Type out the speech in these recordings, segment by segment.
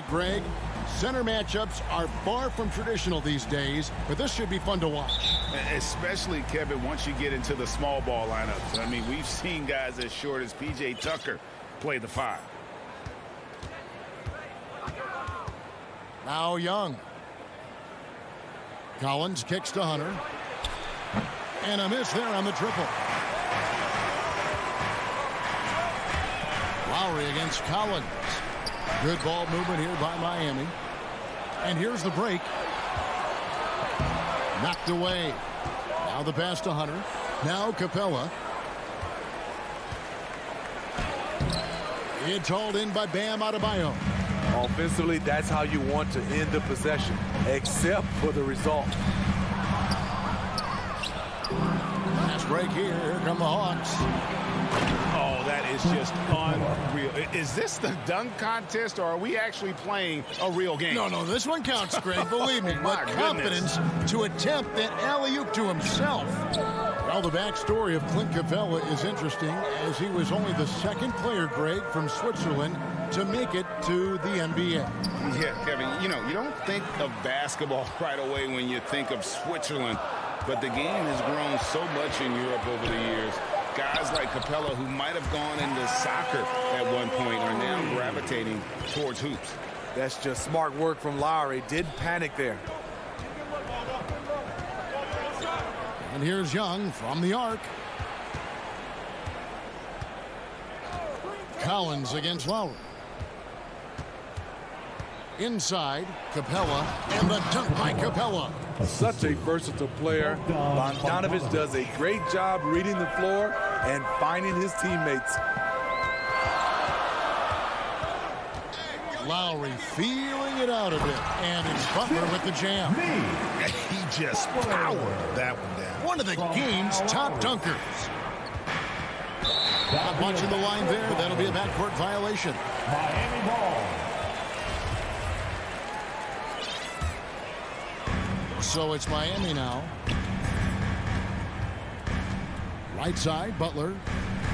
it, Greg. Center matchups are far from traditional these days, but this should be fun to watch. Especially, Kevin, once you get into the small ball lineups. I mean, we've seen guys as short as P.J. Tucker play the 5. Now Young. Collins kicks to Hunter. And a miss there on the triple. Lowry against Collins. Good ball movement here by Miami. And here's the break. Knocked away. Now the pass to Hunter. Now Capella. It's hauled in by Bam Adebayo. Offensively, that's how you want to end the possession, except for the result. Last break here. Here come the Hawks. Oh, that is just unreal. Is this the dunk contest, or are we actually playing a real game? No, this one counts, Greg. Believe me. What confidence to attempt that alley-oop to himself. Well, the backstory of Clint Capella is interesting, as he was only the second player, Greg, from Switzerland to make it to the NBA. Yeah, Kevin, you don't think of basketball right away when you think of Switzerland, but the game has grown so much in Europe over the years. Guys like Capella, who might have gone into soccer at one point, are now gravitating towards hoops. That's just smart work from Lowry. Didn't panic there. And here's Young from the arc. Collins against Lowry. Inside, Capella, and the dunk by Capella. Such a versatile player. Bogdanovich does a great job reading the floor and finding his teammates. Lowry feeling it out a bit, and it's Butler with the jam. He just powered that one down. One of the game's top dunkers. Not watching the line there. That'll be a backcourt violation. Miami ball. So it's Miami now. Right side, Butler.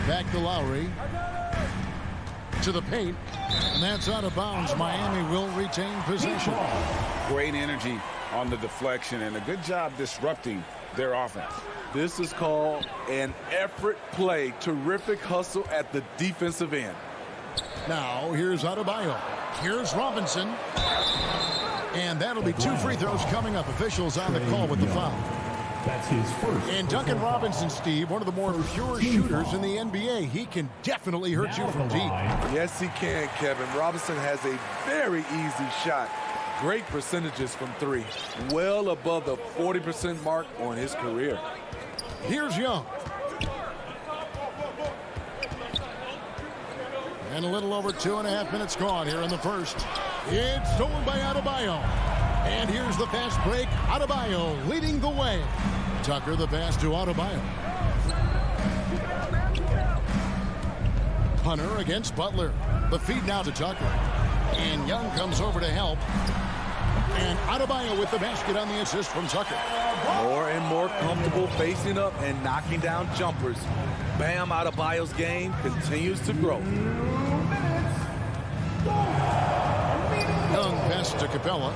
Back to Lowry. To the paint. And that's out of bounds. Miami will retain possession. Great energy on the deflection and a good job disrupting their offense. This is called an effort play. Terrific hustle at the defensive end. Now, here's Adebayo. Here's Robinson. And that'll be 2 free throws coming up. Officials on the call with the foul. That's his first. And Duncan Robinson, Steve, one of the more pure shooters in the NBA. He can definitely hurt you from deep. Yes, he can, Kevin. Robinson has a very easy shot. Great percentages from 3. Well above the 40% mark on his career. Here's Young. And a little over 2.5 minutes gone here in the first. It's stolen by Adebayo. And here's the fast break. Adebayo leading the way. Tucker the pass to Adebayo. Hunter against Butler. The feed now to Tucker. And Young comes over to help. And Adebayo with the basket on the assist from Tucker. More and more comfortable facing up and knocking down jumpers. Bam Adebayo's game continues to grow. Young pass to Capella.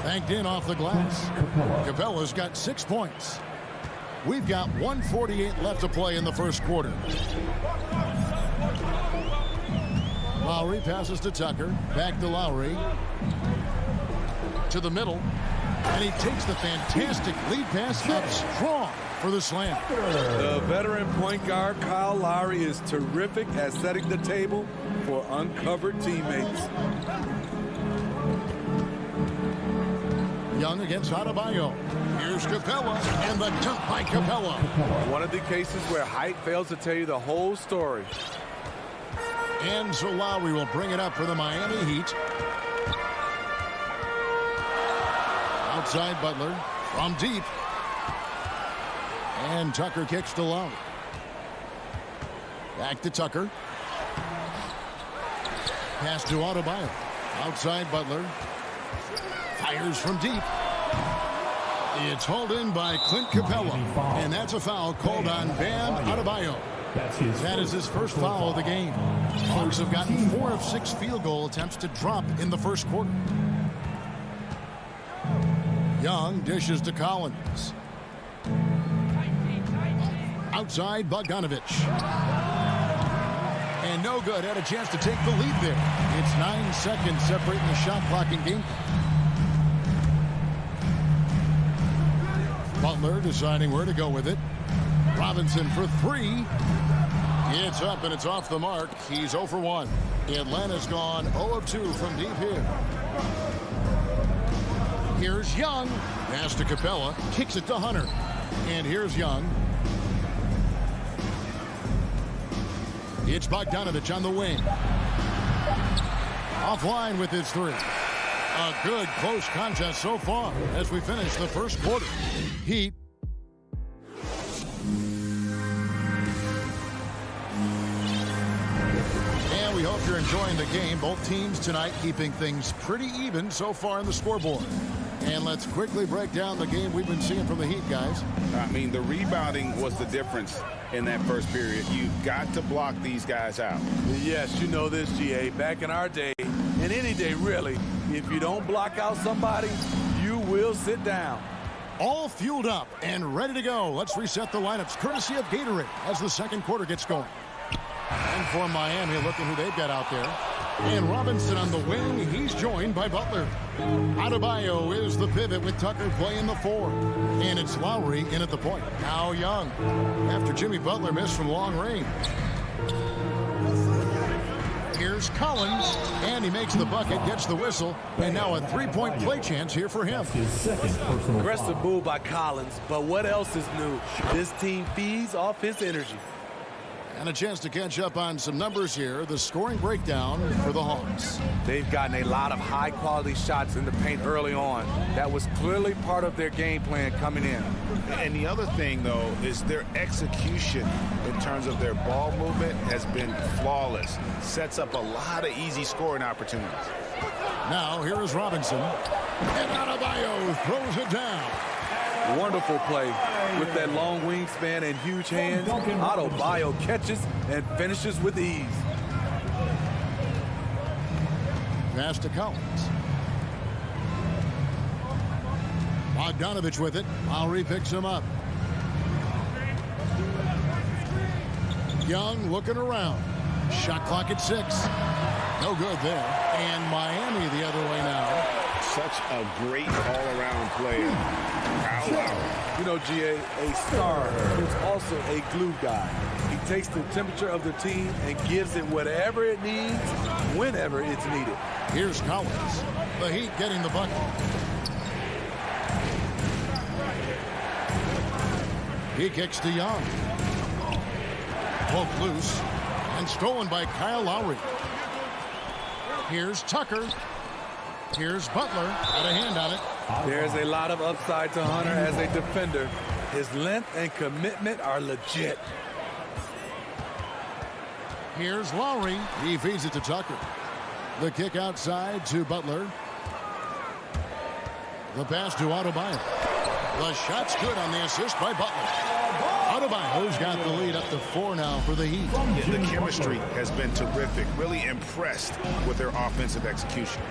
Banked in off the glass. Capella's got 6 points. We've got 1:48 left to play in the first quarter. Lowry passes to Tucker. Back to Lowry. To the middle. And he takes the fantastic lead pass up strong for the slam. The veteran point guard, Kyle Lowry, is terrific at setting the table for uncovered teammates. Young against Adebayo. Here's Capella, and the dunk by Capella. One of the cases where height fails to tell you the whole story. And so Lowry will bring it up for the Miami Heat. Outside Butler from deep. And Tucker kicks to Lowry. Back to Tucker. Pass to Adebayo. Outside Butler. Fires from deep. It's hauled in by Clint Capella. And that's a foul called on Bam Adebayo. That is his first foul of the game. Hawks have gotten 4 of 6 field goal attempts to drop in the first quarter. Young dishes to Collins. Outside, Bogdanovich. And no good. Had a chance to take the lead there. It's 9 seconds separating the shot clock and game. Butler deciding where to go with it. Robinson for 3. It's up and it's off the mark. He's 0 for 1. Atlanta's gone 0 of 2 from deep here. Here's Young. Pass to Capella. Kicks it to Hunter. And here's Young. It's Bogdanovich on the wing. Offline with his 3. A good close contest so far as we finish the first quarter. Heat. And we hope you're enjoying the game. Both teams tonight keeping things pretty even so far on the scoreboard. And let's quickly break down the game we've been seeing from the Heat, guys. I mean, the rebounding was the difference in that first period. You've got to block these guys out. Yes, you know this, GA. Back in our day, and any day really, if you don't block out somebody, you will sit down. All fueled up and ready to go. Let's reset the lineups courtesy of Gatorade as the second quarter gets going. And for Miami, look at who they've got out there. And Robinson on the wing. He's joined by Butler. Adebayo is the pivot with Tucker playing the 4. And it's Lowry in at the point. Now Young. After Jimmy Butler missed from long range. Here's Collins. And he makes the bucket, gets the whistle. And now a 3-point play chance here for him. Aggressive move by Collins. But what else is new? This team feeds off his energy. And a chance to catch up on some numbers here. The scoring breakdown for the Hawks. They've gotten a lot of high-quality shots in the paint early on. That was clearly part of their game plan coming in. And the other thing, though, is their execution in terms of their ball movement has been flawless. Sets up a lot of easy scoring opportunities. Now, here is Robinson. And Adebayo throws it down. Wonderful play with that long wingspan and huge hands. Adebayo catches and finishes with ease. Pass to Collins. Bogdanovich with it. Lowry picks him up. Young looking around. Shot clock at 6. No good there. And Miami the other way now. Such a great all-around player. Wow. You know, GA, a star is also a glue guy. He takes the temperature of the team and gives it whatever it needs, whenever it's needed. Here's Collins. The Heat getting the bucket. He kicks to Young. Poked loose and stolen by Kyle Lowry. Here's Tucker. Here's Butler. Got a hand on it. There's a lot of upside to Hunter as a defender. His length and commitment are legit. Here's Lowry. He feeds it to Tucker. The kick outside to Butler. The pass to Adebayo. The shot's good on the assist by Butler. Adebayo's got the lead up to 4 now for the Heat. The chemistry has been terrific. Really impressed with their offensive execution.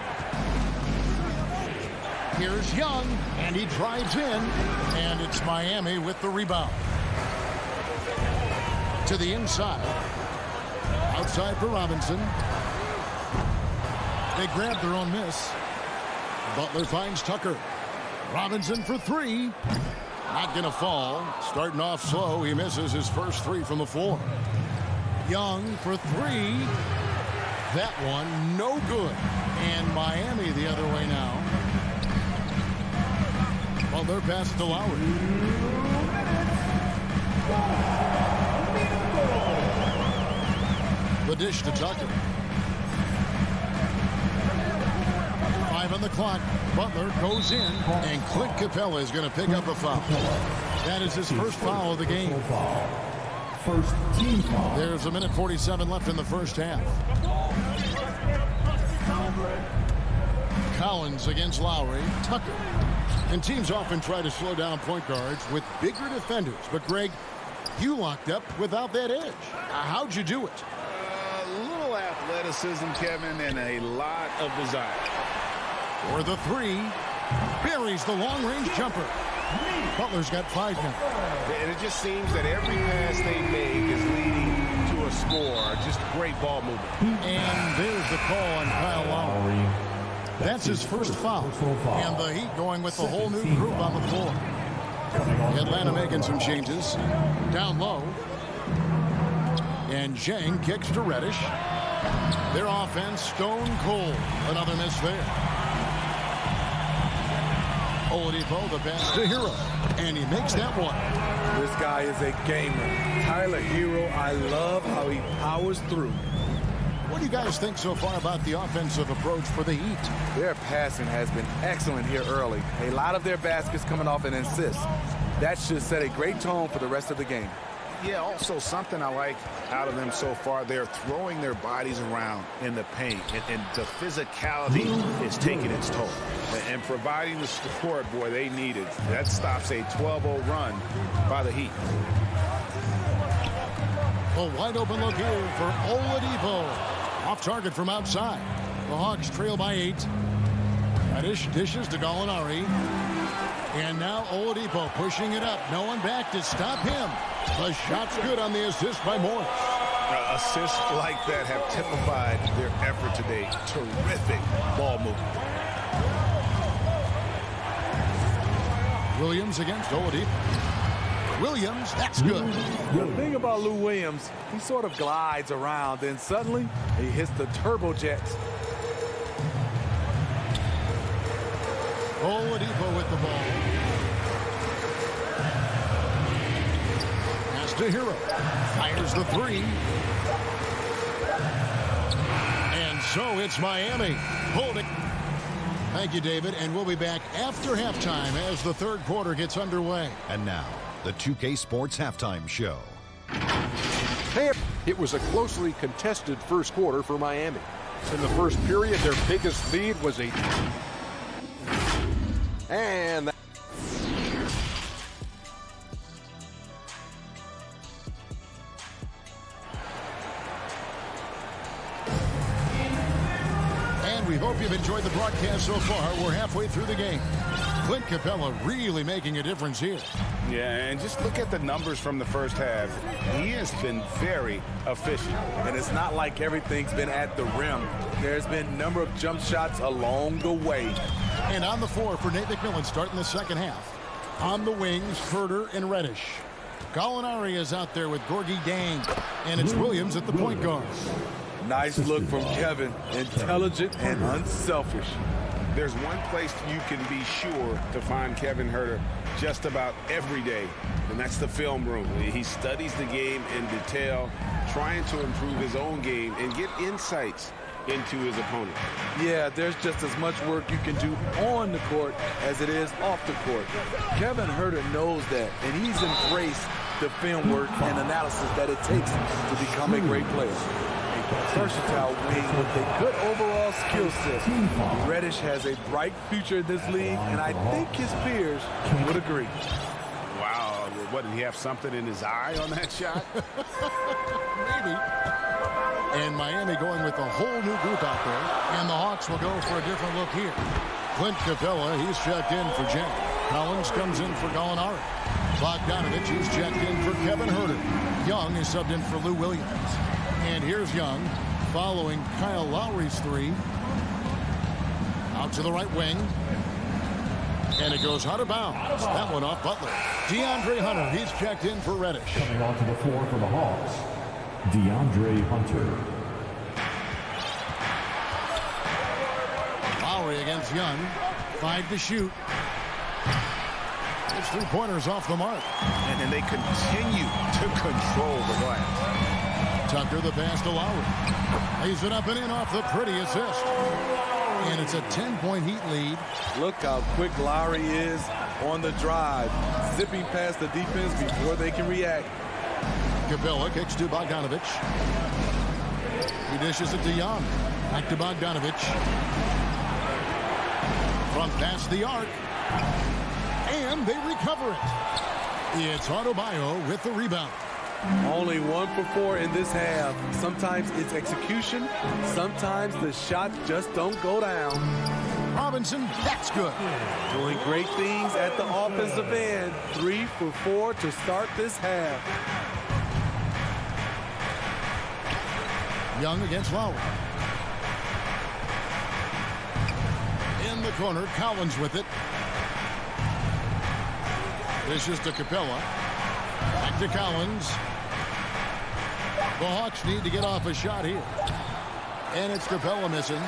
Here's Young, and he drives in, and it's Miami with the rebound. To the inside. Outside for Robinson. They grab their own miss. Butler finds Tucker. Robinson for 3. Not going to fall. Starting off slow. He misses his first 3 from the floor. Young for 3. That one no good. And Miami the other way now. Butler pass to Lowry. The dish to Tucker. 5 on the clock. Butler goes in, and Clint Capella is going to pick up a foul. That is his first foul of the game. First team foul. There's 1:47 left in the first half. Collins against Lowry. Tucker. And teams often try to slow down point guards with bigger defenders. But, Greg, You locked up without that edge. How'd you do it? A little athleticism, Kevin, and a lot of desire. For the three, buries the long-range jumper. Butler's got 5 now. And it just seems that every pass they make is leading to a score. Just great ball movement. And there's the call on Kyle Lowry. That's his first foul. And the Heat going with the whole new group on the floor. Atlanta making some changes. Down low. And Zhang kicks to Reddish. Their offense stone cold. Another miss there. Oladipo, the pass to Hero. And he makes that one. This guy is a gamer. Tyler Hero, I love how he powers through. What do you guys think so far about the offensive approach for the Heat? Their passing has been excellent here early. A lot of their baskets coming off an assist. That should set a great tone for the rest of the game. Yeah, also something I like out of them so far, they're throwing their bodies around in the paint, and the physicality is taking its toll. And providing the support, boy, they needed. That stops a 12-0 run by the Heat. A wide open look here for Oladipo. Off target from outside. The Hawks trail by 8. Reddish dishes to Gallinari. And now Oladipo pushing it up. No one back to stop him. The shot's good on the assist by Morris. Assists like that have typified their effort today. Terrific ball movement. Williams against Oladipo. Williams, that's good. The thing about Lou Williams, he sort of glides around, then suddenly he hits the turbojets. Oladipo with the ball. Pass to Hero. Fires the 3. And so it's Miami holding. Thank you, David. And we'll be back after halftime as the third quarter gets underway. And now, the 2K Sports Halftime Show. Hey, it was a closely contested first quarter for Miami. In the first period, their biggest lead was a... And we hope you've enjoyed the broadcast so far. We're halfway through the game. Clint Capella really making a difference here. Yeah, and just look at the numbers from the first half. He has been very efficient. And it's not like everything's been at the rim. There's been a number of jump shots along the way. And on the floor for Nate McMillan starting the second half. On the wings, Herter and Reddish. Gallinari is out there with Gorgie Dang. And it's Williams at the point guard. Nice look from Kevin. Intelligent and unselfish. There's one place you can be sure to find Kevin Herter just about every day, and that's the film room. He studies the game in detail, trying to improve his own game and get insights into his opponent. Yeah, there's just as much work you can do on the court as it is off the court. Kevin Herter knows that, and he's embraced the film work and analysis that it takes to become a great player. Versatile wing with a good overall skill set. Reddish has a bright future in this league, and I think his peers would agree. Wow, what, did he have something in his eye on that shot? Maybe. And Miami going with a whole new group out there. And the Hawks will go for a different look here. Clint Capella, he's checked in for Jack. Collins comes in for Gallinari. Bogdanovich, he's checked in for Kevin Herter. Young is subbed in for Lou Williams. And here's Young following Kyle Lowry's 3. Out to the right wing. And it goes out of bounds. That one off Butler. DeAndre Hunter, he's checked in for Reddish. Coming onto the floor for the Hawks, DeAndre Hunter. Lowry against Young. 5 to shoot. His 3-pointers off the mark. And then they continue to control the glass. Tucker the pass to Lowry. Lays it up and in off the pretty assist. And it's a 10-point Heat lead. Look how quick Lowry is on the drive, zipping past the defense before they can react. Capella kicks to Bogdanovich. He dishes it to Young. Back to Bogdanovich. From past the arc. And they recover it. It's Adebayo with the rebound. Only 1 for 4 in this half. Sometimes it's execution. Sometimes the shots just don't go down. Robinson, that's good. Doing great things at the offensive end. 3 for 4 to start this half. Young against Lowry. In the corner, Collins with it. This is to Capella. Back to Collins. The Hawks need to get off a shot here. And it's Capella missing.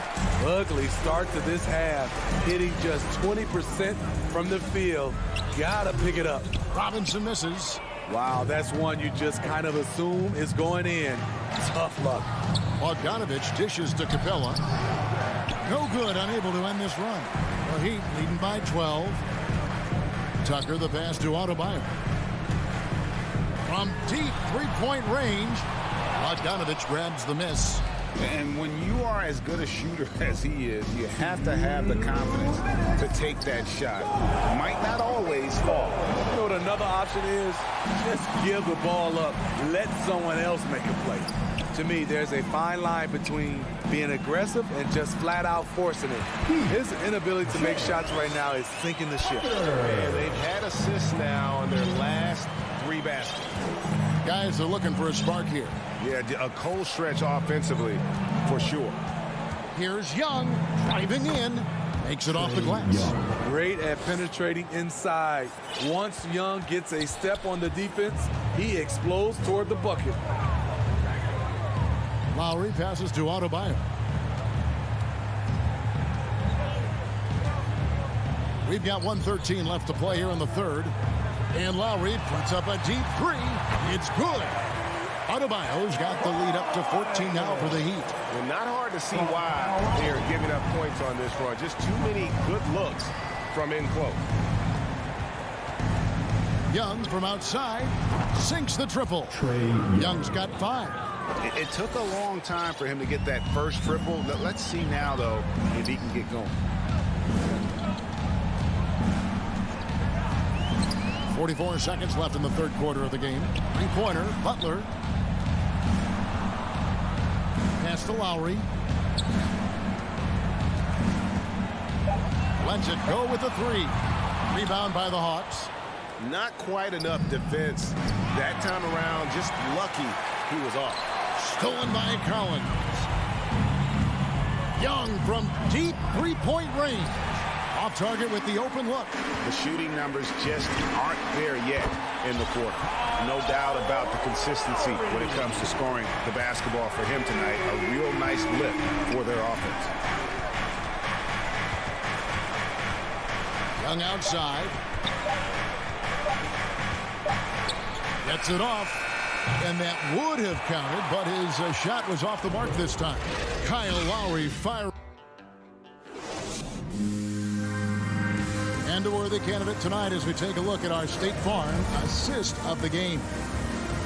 Ugly start to this half. Hitting just 20% from the field. Gotta pick it up. Robinson misses. Wow, that's one you just kind of assume is going in. Tough luck. Bogdanovich dishes to Capella. No good, unable to end this run. The Heat leading by 12. Tucker the pass to Adebayo. From deep three-point range, Bogdanovich grabs the miss. And when you are as good a shooter as he is, you have to have the confidence to take that shot. Might not always fall. You know what another option is? Just give the ball up. Let someone else make a play. To me, there's a fine line between being aggressive and just flat out forcing it. His inability to make shots right now is sinking the ship. And they've had assists now on their last 3 baskets. Guys are looking for a spark here. Yeah, a cold stretch offensively, for sure. Here's Young driving in. Makes it off the glass. Great at penetrating inside. Once Young gets a step on the defense, he explodes toward the bucket. Lowry passes to Adebayo. We've got 1:13 left to play here in the third. And Lowry puts up a deep 3. It's good. Adebayo's got the lead up to 14 now for the Heat. Well, not hard to see why they are giving up points on this run. Just too many good looks from in close. Young from outside sinks the triple. Young's got 5. It took a long time for him to get that first triple. Let's see now, though, if he can get going. 44 seconds left in the third quarter of the game. Three-pointer, Butler. Pass to Lowry. Lets it go with the 3. Rebound by the Hawks. Not quite enough defense that time around. Just lucky he was off. Stolen by Collins. Young from deep three-point range. Off target with the open look. The shooting numbers just aren't there yet in the quarter. No doubt about the consistency when it comes to scoring the basketball for him tonight. A real nice lift for their offense. Young outside. Gets it off. And that would have counted, but his shot was off the mark this time. Kyle Lowry firing. And a worthy candidate tonight as we take a look at our State Farm assist of the game.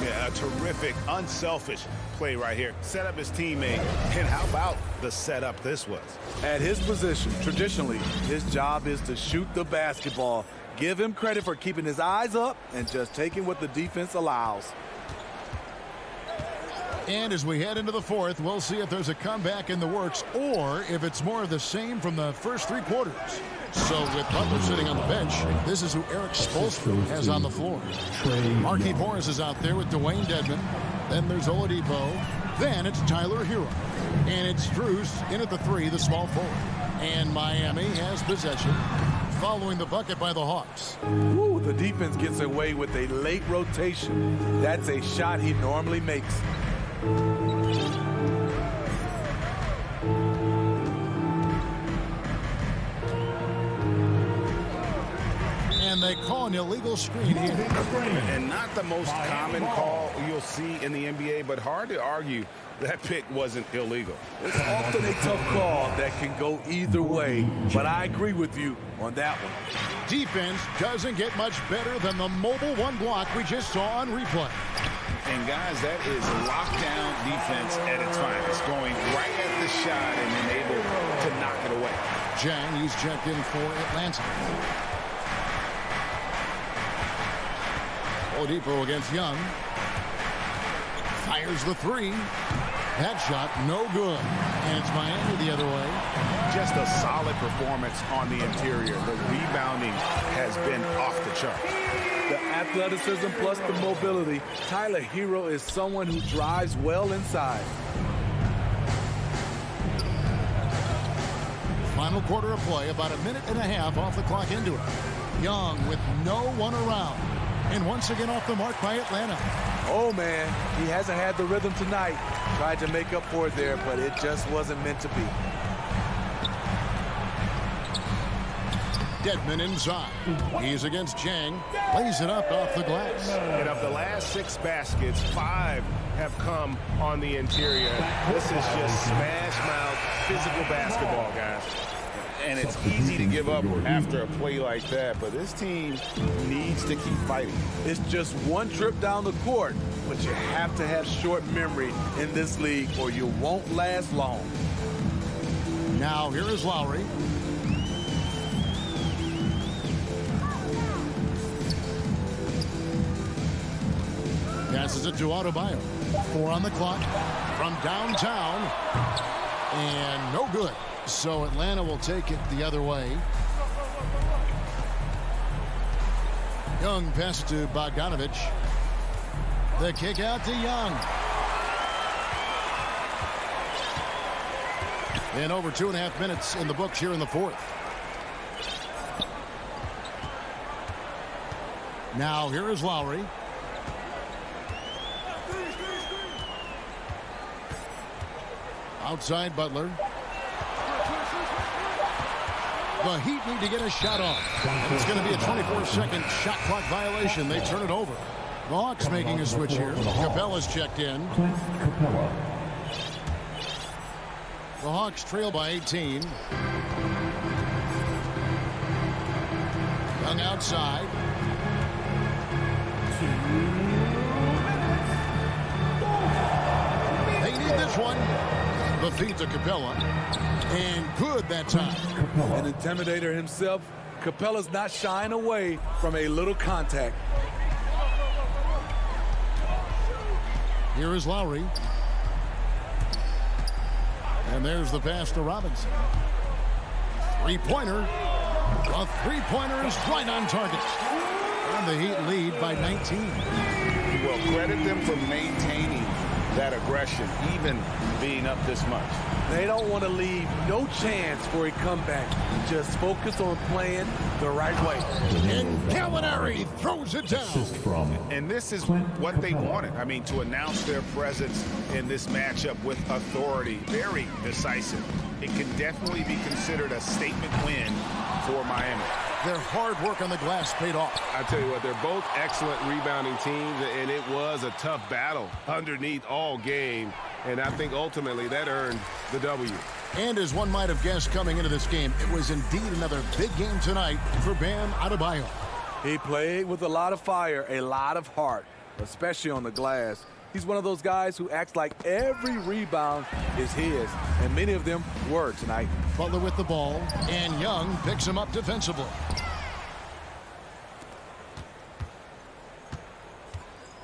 Yeah, a terrific, unselfish play right here. Set up his teammate. And how about the setup this was? At his position, traditionally, his job is to shoot the basketball. Give him credit for keeping his eyes up and just taking what the defense allows. And as we head into the fourth, we'll see if there's a comeback in the works or if it's more of the same from the first 3 quarters. So with Butler sitting on the bench, this is who Eric Spoelstra has on the floor. Markieff Morris is out there with Dwayne Dedmon. Then there's Oladipo. Then it's Tyler Hero. And it's Strus in at the 3, the small forward. And Miami has possession following the bucket by the Hawks. Ooh, the defense gets away with a late rotation. That's a shot he normally makes. And they call an illegal screen here. And not the most common call you'll see in the NBA, but hard to argue that pick wasn't illegal. It's often a tough call that can go either way, but I agree with you on that one. Defense doesn't get much better than the mobile 1 block we just saw on replay. And guys, that is lockdown defense at its finest, going right at the shot and then able to knock it away. Jang, he's checked in for Atlanta. Oladipo against Young. Fires the three. That shot, no good. And it's Miami the other way. Just a solid performance on the interior. The rebounding has been off the charts. The athleticism plus the mobility. Tyler Hero is someone who drives well inside. Final quarter of play, about a minute and a half off the clock into it. Young with no one around. And once again off the mark by Atlanta. Oh, man, he hasn't had the rhythm tonight. Tried to make up for it there, but it just wasn't meant to be. Dedmon inside. He's against Chang. Lays it up off the glass. And of the last 6 baskets, 5 have come on the interior. This is just smash mouth physical basketball, guys. And it's easy to give up after a play like that, but this team needs to keep fighting. It's just one trip down the court, but you have to have short memory in this league or you won't last long. Now here is Lowry. Passes it to Adebayo. 4 on the clock from downtown. And no good. So Atlanta will take it the other way. Young passes to Bogdanovich. The kick out to Young. And over 2.5 minutes in the books here in the fourth. Now here is Lowry. Outside Butler. The Heat need to get a shot off. And it's going to be a 24-second shot clock violation. They turn it over. The Hawks making a switch here. Capella's checked in. Clint Capella. The Hawks trail by 18. Young outside. They need this one. The feed to Capella. And good that time. An intimidator himself, Capella's not shying away from a little contact. Here is Lowry. And there's the pass to Robinson. Three-pointer. A three-pointer is right on target. And the Heat lead by 19. Well, credit them for maintaining that aggression, even being up this much. They don't want to leave no chance for a comeback. Just focus on playing the right way. And Gallinari throws it down. Assist from And this is Clint what they Capella. wanted. I mean, to announce their presence in this matchup with authority. Very decisive. It can definitely be considered a statement win for Miami. Their hard work on the glass paid off. I tell you what, they're both excellent rebounding teams, and it was a tough battle underneath all game. And I think ultimately that earned the W. And as one might have guessed coming into this game, it was indeed another big game tonight for Bam Adebayo. He played with a lot of fire, a lot of heart, especially on the glass. He's one of those guys who acts like every rebound is his, and many of them were tonight. Butler with the ball, and Young picks him up defensively.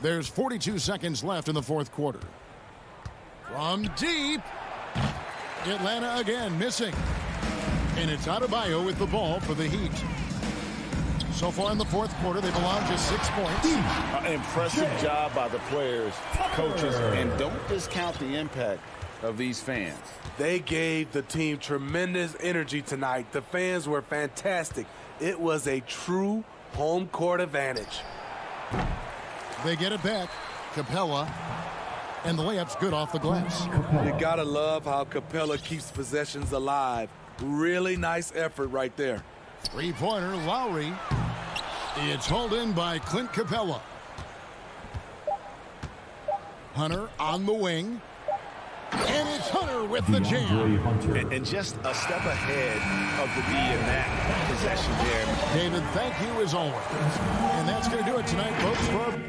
There's 42 seconds left in the fourth quarter. From deep, Atlanta again missing. And it's Adebayo with the ball for the Heat. So far in the fourth quarter, they've allowed just 6 points. An impressive job by the players, coaches, and don't discount the impact of these fans. They gave the team tremendous energy tonight. The fans were fantastic. It was a true home court advantage. They get it back. Capella. And the layup's good off the glass. You gotta love how Capella keeps possessions alive. Really nice effort right there. Three-pointer, Lowry. It's hauled in by Clint Capella. Hunter on the wing. And it's Hunter with the jam. DeAndre Hunter. And just a step ahead of the D in that possession there. David, thank you as always. And that's going to do it tonight, folks.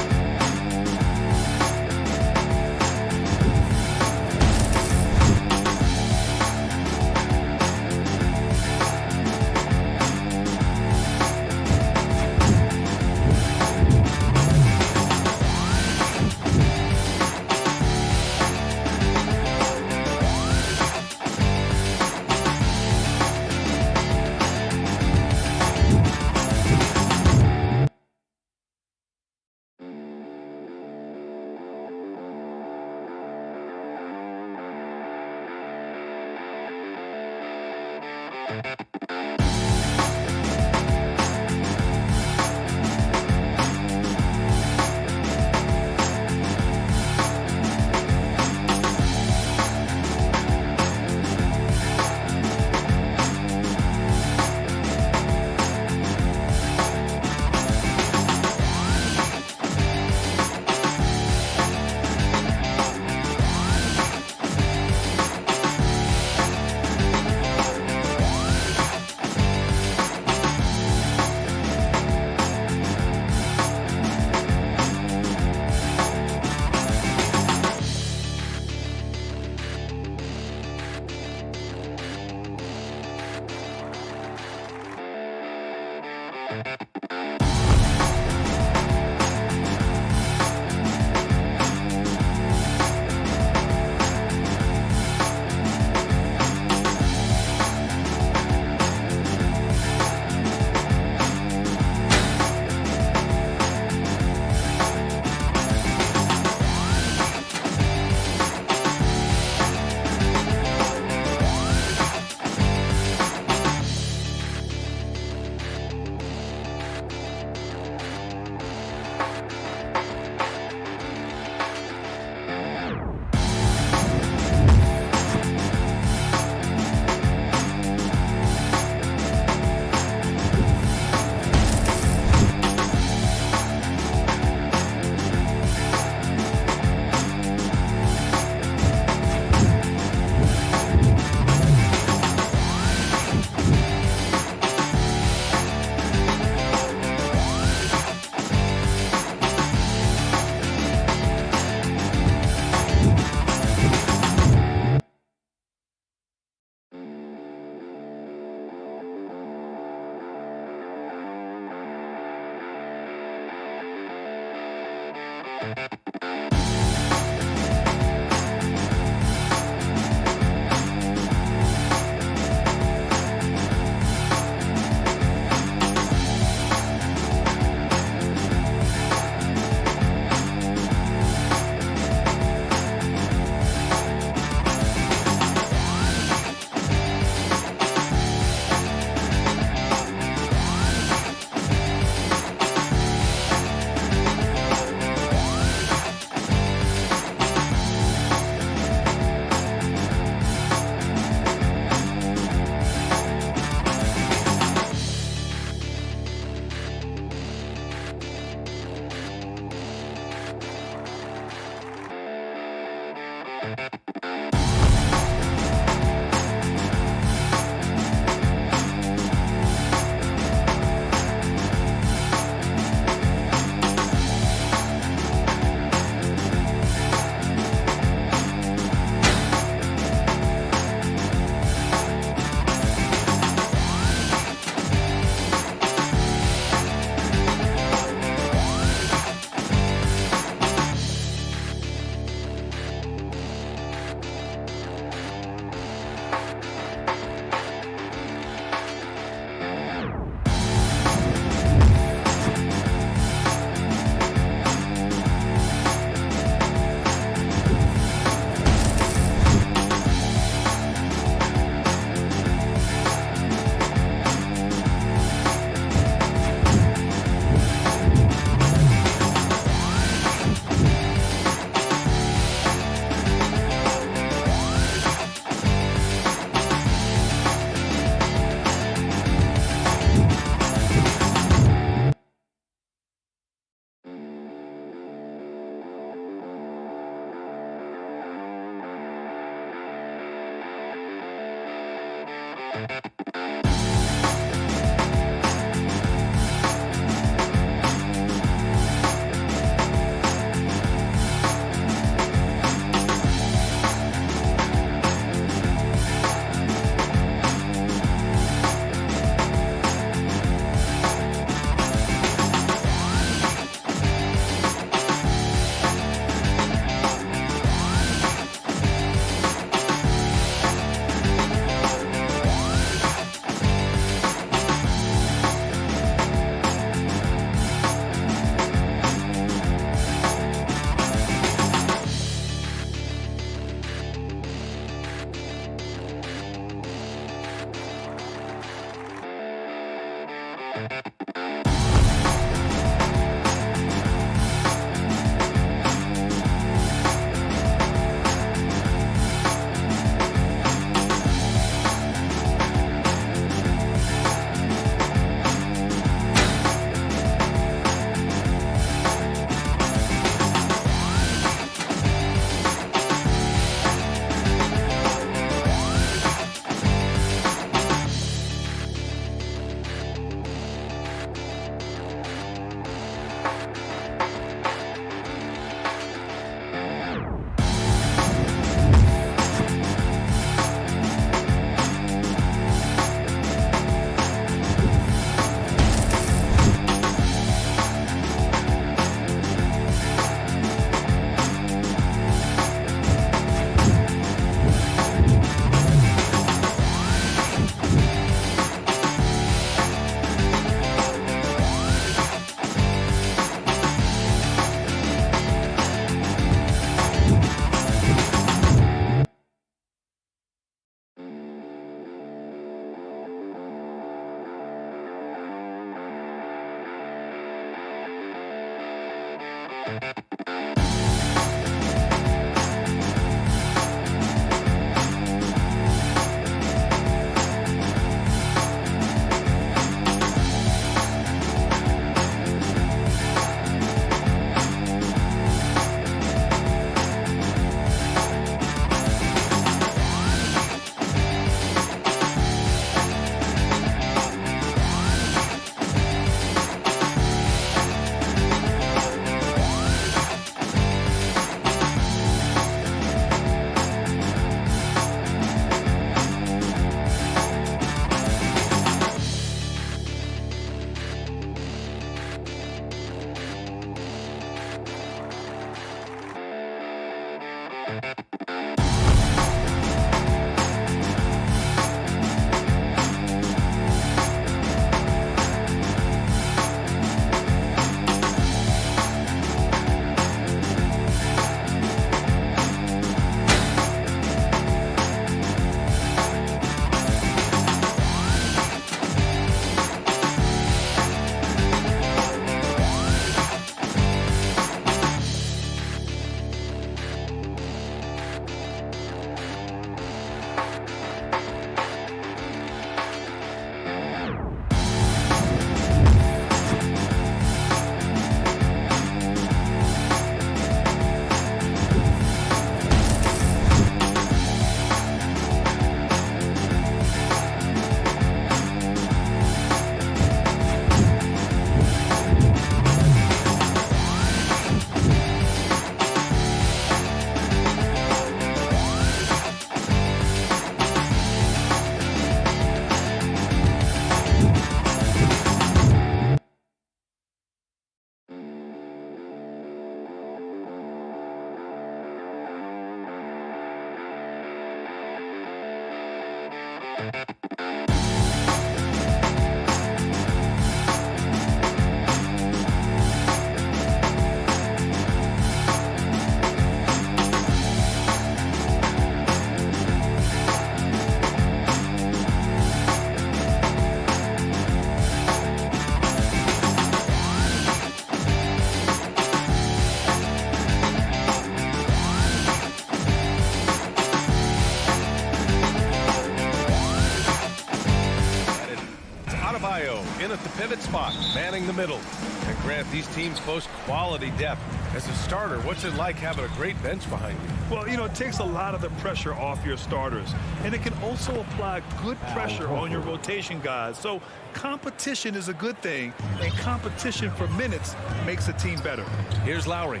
In at the pivot spot, manning the middle. And Grant, these teams boast quality depth. As a starter, what's it like having a great bench behind you? Well, you know, it takes a lot of the pressure off your starters. And it can also apply good pressure on your rotation guys. So competition is a good thing. And competition for minutes makes a team better. Here's Lowry.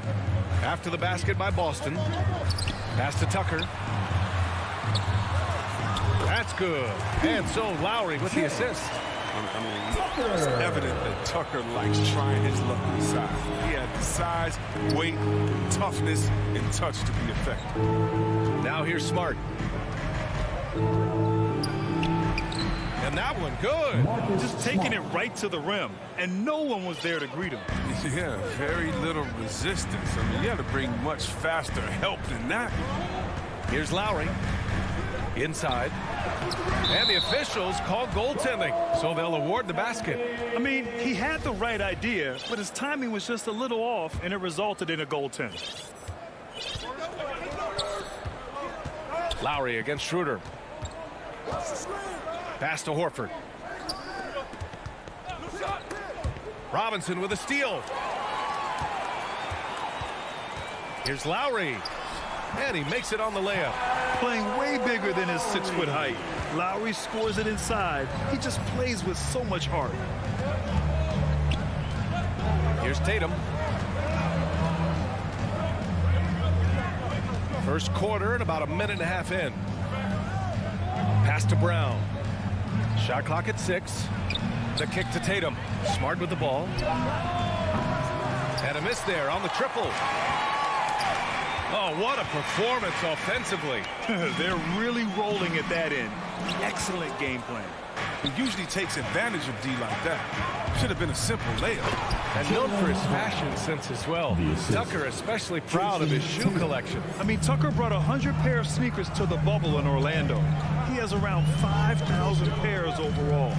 After the basket by Boston. Pass to Tucker. That's good. And so Lowry with the assist. I mean, it's evident that Tucker likes trying his luck inside. He had the size, weight, toughness, and touch to be effective. Now here's Smart. And that one, good. Just taking it right to the rim, and no one was there to greet him. Yeah, very little resistance. I mean, you had to bring much faster help than that. Here's Lowry. Inside. And the officials call goaltending, so they'll award the basket. I mean, he had the right idea, but his timing was just a little off, and it resulted in a goaltender. Lowry against Schroeder. Pass to Horford. Robinson with a steal. Here's Lowry. And he makes it on the layup. Playing way bigger than his 6-foot height. Lowry scores it inside. He just plays with so much heart. Here's Tatum. First quarter and about a minute and a half in. Pass to Brown. Shot clock at 6. The kick to Tatum. Smart with the ball. And a miss there on the triple. Oh, what a performance offensively. They're really rolling at that end. Excellent game plan. He usually takes advantage of D like that. Should have been a simple layup. And known for his fashion sense as well. Tucker especially proud of his shoe collection. I mean, Tucker brought 100 pair of sneakers to the bubble in Orlando. He has around 5,000 pairs overall.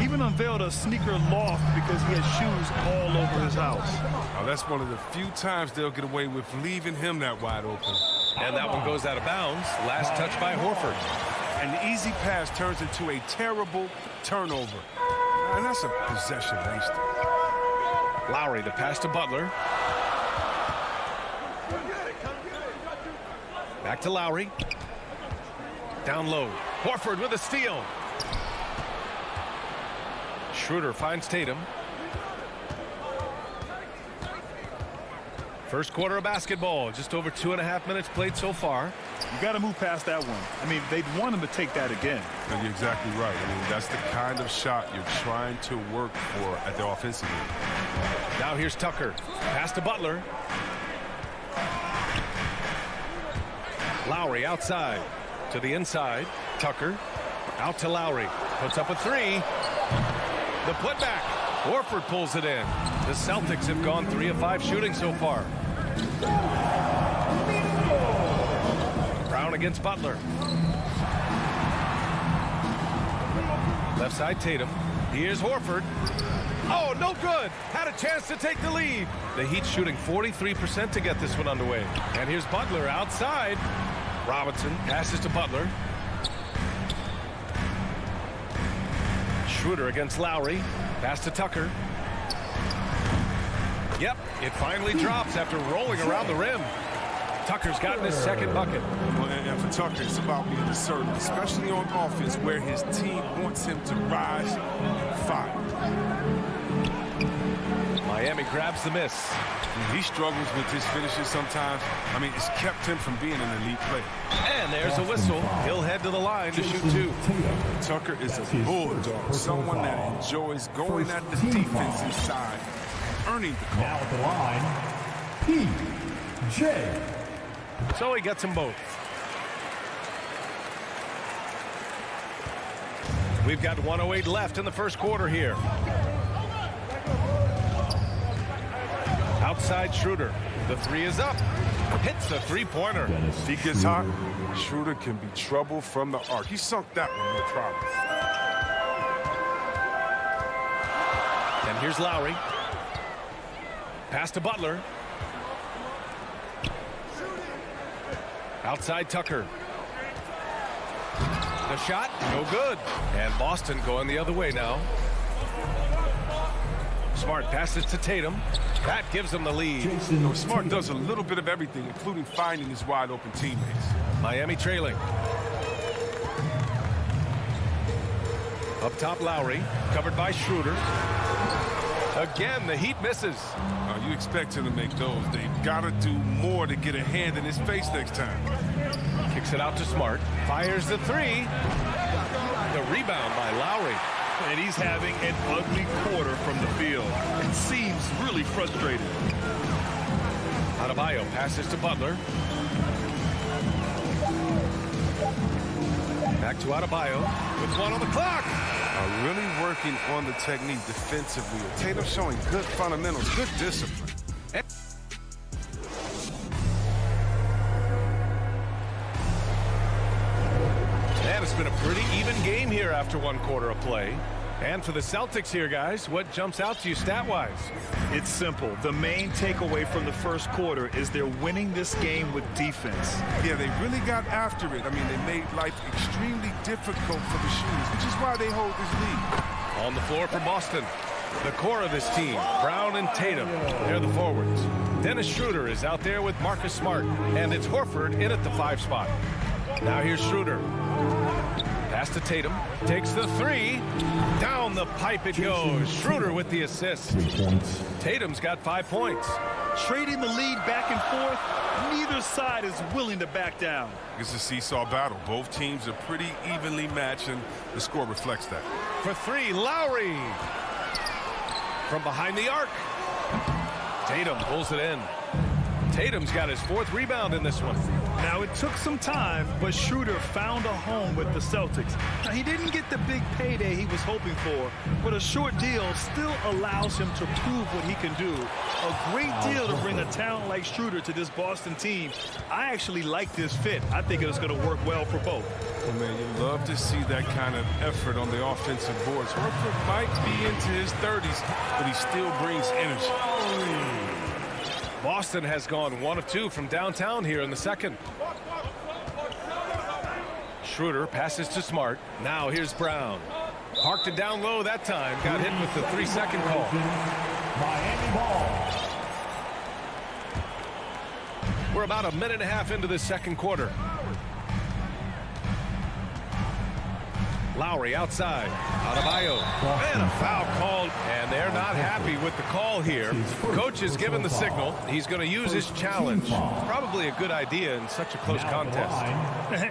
Even unveiled a sneaker loft because he has shoes all over his house. Now, that's one of the few times they'll get away with leaving him that wide open. And that one goes out of bounds. Last touch by Horford. An easy pass turns into a terrible turnover. And that's a possession wasted. Lowry, the pass to Butler. Back to Lowry. Down low. Horford with a steal. Schroeder finds Tatum. First quarter of basketball. Just over 2.5 minutes played so far. You got to move past that one. I mean, they'd want him to take that again. And you're exactly right. I mean, that's the kind of shot you're trying to work for at the offensive end. Now here's Tucker. Pass to Butler. Lowry outside. To the inside. Tucker. Out to Lowry. Puts up a 3. The putback. Horford pulls it in. The Celtics have gone 3 of 5 shooting so far. Brown against Butler. Left side Tatum. Here's Horford. Oh, no good. Had a chance to take the lead. The Heat shooting 43% to get this one underway. And here's Butler outside. Robinson passes to Butler. Schroeder against Lowry. Pass to Tucker. Yep, it finally drops after rolling around the rim. Tucker's gotten his second bucket. Well, and for Tucker, it's about being assertive, especially on offense where his team wants him to rise and fight. Miami grabs the miss. He struggles with his finishes sometimes. I mean, it's kept him from being an elite player. And there's a whistle. He'll head to the line to shoot 2. Tucker is a bulldog, someone that enjoys going at the defensive side, earning the call. Now at the line, P.J. So he gets them both. We've got 1:08 left in the first quarter here. Outside Schroeder. The 3 is up. Hits the 3-pointer. If he gets hot, Schroeder can be trouble from the arc. He sunk that one, no problem. And here's Lowry. Pass to Butler. Outside Tucker. The shot, no good. And Boston going the other way now. Smart passes to Tatum. That gives them the lead. Smart does a little bit of everything, including finding his wide open teammates. Miami trailing. Up top, Lowry. Covered by Schroeder. Again, the Heat misses. You expect him to make those. They've got to do more to get a hand in his face next time. Kicks it out to Smart. Fires the 3. The rebound by Lowry. And he's having an ugly quarter from the field. It seems really frustrated. Adebayo passes to Butler. Back to Adebayo with 1 on the clock. Really working on the technique defensively. Tatum showing good fundamentals, good discipline. And it's been a pretty even game here after one quarter of play. And for the Celtics here, guys, what jumps out to you stat-wise? It's simple. The main takeaway from the first quarter is they're winning this game with defense. Yeah, they really got after it. I mean, they made life extremely difficult for the shooters, which is why they hold this lead. On the floor for Boston, the core of this team, Brown and Tatum, they're the forwards. Dennis Schroeder is out there with Marcus Smart, and it's Horford in at the 5 spot. Now here's Schroeder. Pass to Tatum. Takes the 3. Down the pipe it goes. Schroeder with the assist. Tatum's got 5 points. Trading the lead back and forth, neither side is willing to back down. It's a seesaw battle. Both teams are pretty evenly matched, and the score reflects that. For 3, Lowry. From behind the arc. Tatum pulls it in. Tatum's got his 4th rebound in this one. Now, it took some time, but Schroeder found a home with the Celtics. Now, he didn't get the big payday he was hoping for, but a short deal still allows him to prove what he can do. A great deal to bring a talent like Schroeder to this Boston team. I actually like this fit. I think it's going to work well for both. Well, man, you love to see that kind of effort on the offensive boards. Horford might be into his 30s, but he still brings energy. Boston has gone 1 of 2 from downtown here in the second. Schroeder passes to Smart. Now here's Brown. Parked it down low that time. Got hit with the 3-second call. Miami ball. We're about a minute and a half into this second quarter. Lowry outside. Adebayo. And a foul called. And they're not happy with the call here. Coach has given the signal. He's going to use his challenge. Probably a good idea in such a close contest.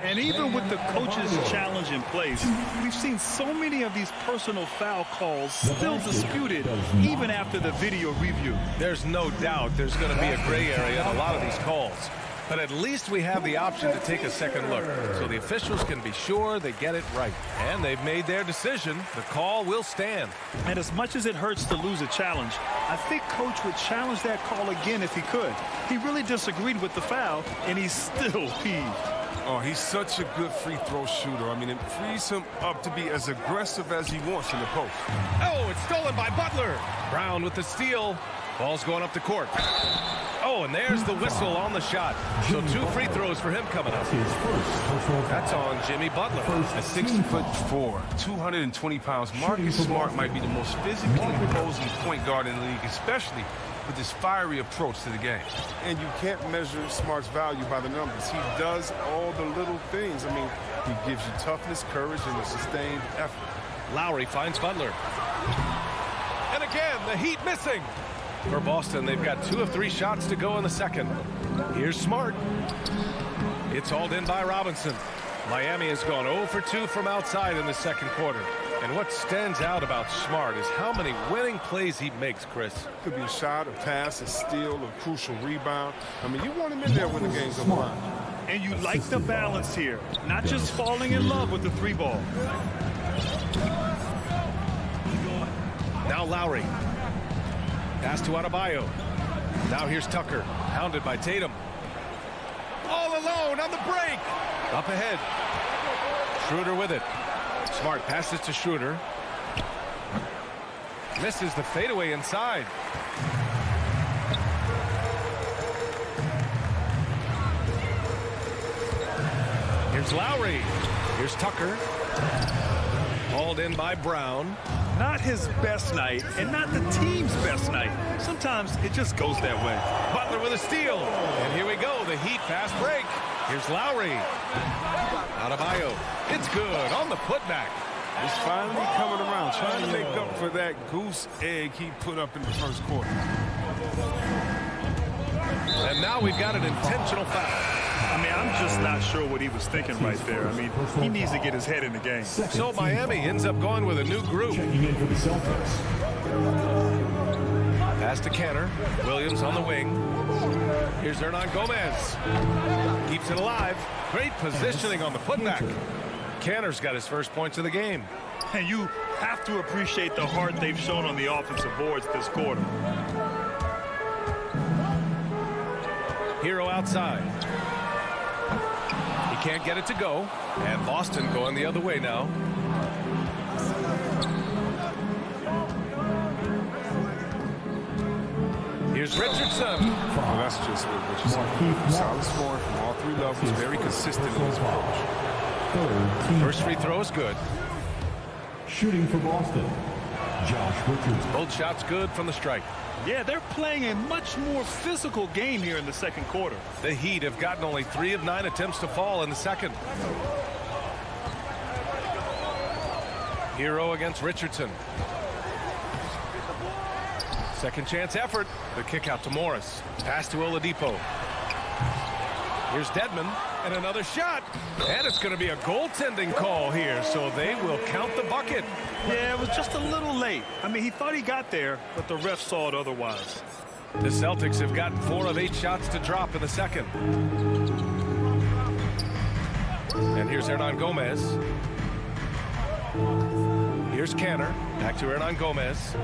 And even with the coach's challenge in place, we've seen so many of these personal foul calls still disputed even after the video review. There's no doubt there's going to be a gray area in a lot of these calls. But at least we have the option to take a second look, so the officials can be sure they get it right. And they've made their decision. The call will stand. And as much as it hurts to lose a challenge, I think Coach would challenge that call again if he could. He really disagreed with the foul, and he's still peeved. Oh, he's such a good free throw shooter. I mean, it frees him up to be as aggressive as he wants in the post. Oh, it's stolen by Butler. Brown with the steal. Ball's going up the court. Oh, and there's the whistle on the shot. So 2 free throws for him coming up. That's on Jimmy Butler. At 6'4", 220 pounds, Marcus Smart might be the most physically imposing point guard in the league, especially with his fiery approach to the game. And you can't measure Smart's value by the numbers. He does all the little things. I mean, he gives you toughness, courage, and a sustained effort. Lowry finds Butler. And again, the Heat missing. For Boston, they've got 2 of 3 shots to go in the second. Here's Smart. It's hauled in by Robinson. Miami has gone 0 for 2 from outside in the second quarter. And what stands out about Smart is how many winning plays he makes, Chris. Could be a shot, a pass, a steal, a crucial rebound. I mean, you want him in there when the game's on the line. And you like the balance here, not just falling in love with the 3-ball. Now Lowry. Pass to Adebayo. Now here's Tucker, hounded by Tatum. All alone on the break. Up ahead. Schroeder with it. Smart passes to Schroeder. Misses the fadeaway inside. Here's Lowry. Here's Tucker. Hauled in by Brown. Not his best night, and not the team's best night. Sometimes it just goes that way. Butler with a steal. And here we go, the Heat fast break. Here's Lowry. Adebayo. It's good on the putback. He's finally coming around, trying to make up for that goose egg he put up in the first quarter. And now we've got an intentional foul. I mean, I'm just not sure what he was thinking right there. I mean, he needs to get his head in the game. So Miami ends up going with a new group. Checking in for the Celtics. Pass to Canner. Williams on the wing. Here's Hernan Gomez. Keeps it alive. Great positioning on the putback. Canner's got his first points of the game. And you have to appreciate the heart they've shown on the offensive boards this quarter. Hero outside. He can't get it to go. And Boston going the other way now. Here's Richardson. Well, that's just what Richardson. Solid scoring from all three levels. Very consistent in his approach. First free throw is good. Shooting for Boston, Josh Richardson. Both shots good from the stripe. Yeah, they're playing a much more physical game here in the second quarter. The Heat have gotten only 3 of 9 attempts to fall in the second. Hero against Richardson. Second chance effort. The kick out to Morris. Pass to Oladipo. Here's Dedmon. And another shot. And it's going to be a goaltending call here, so they will count the bucket. Yeah, it was just a little late. I mean, he thought he got there, but the ref saw it otherwise. The Celtics have gotten 4 of 8 shots to drop in the second. And here's Hernan Gomez. Here's Canner. Back to Hernan Gomez.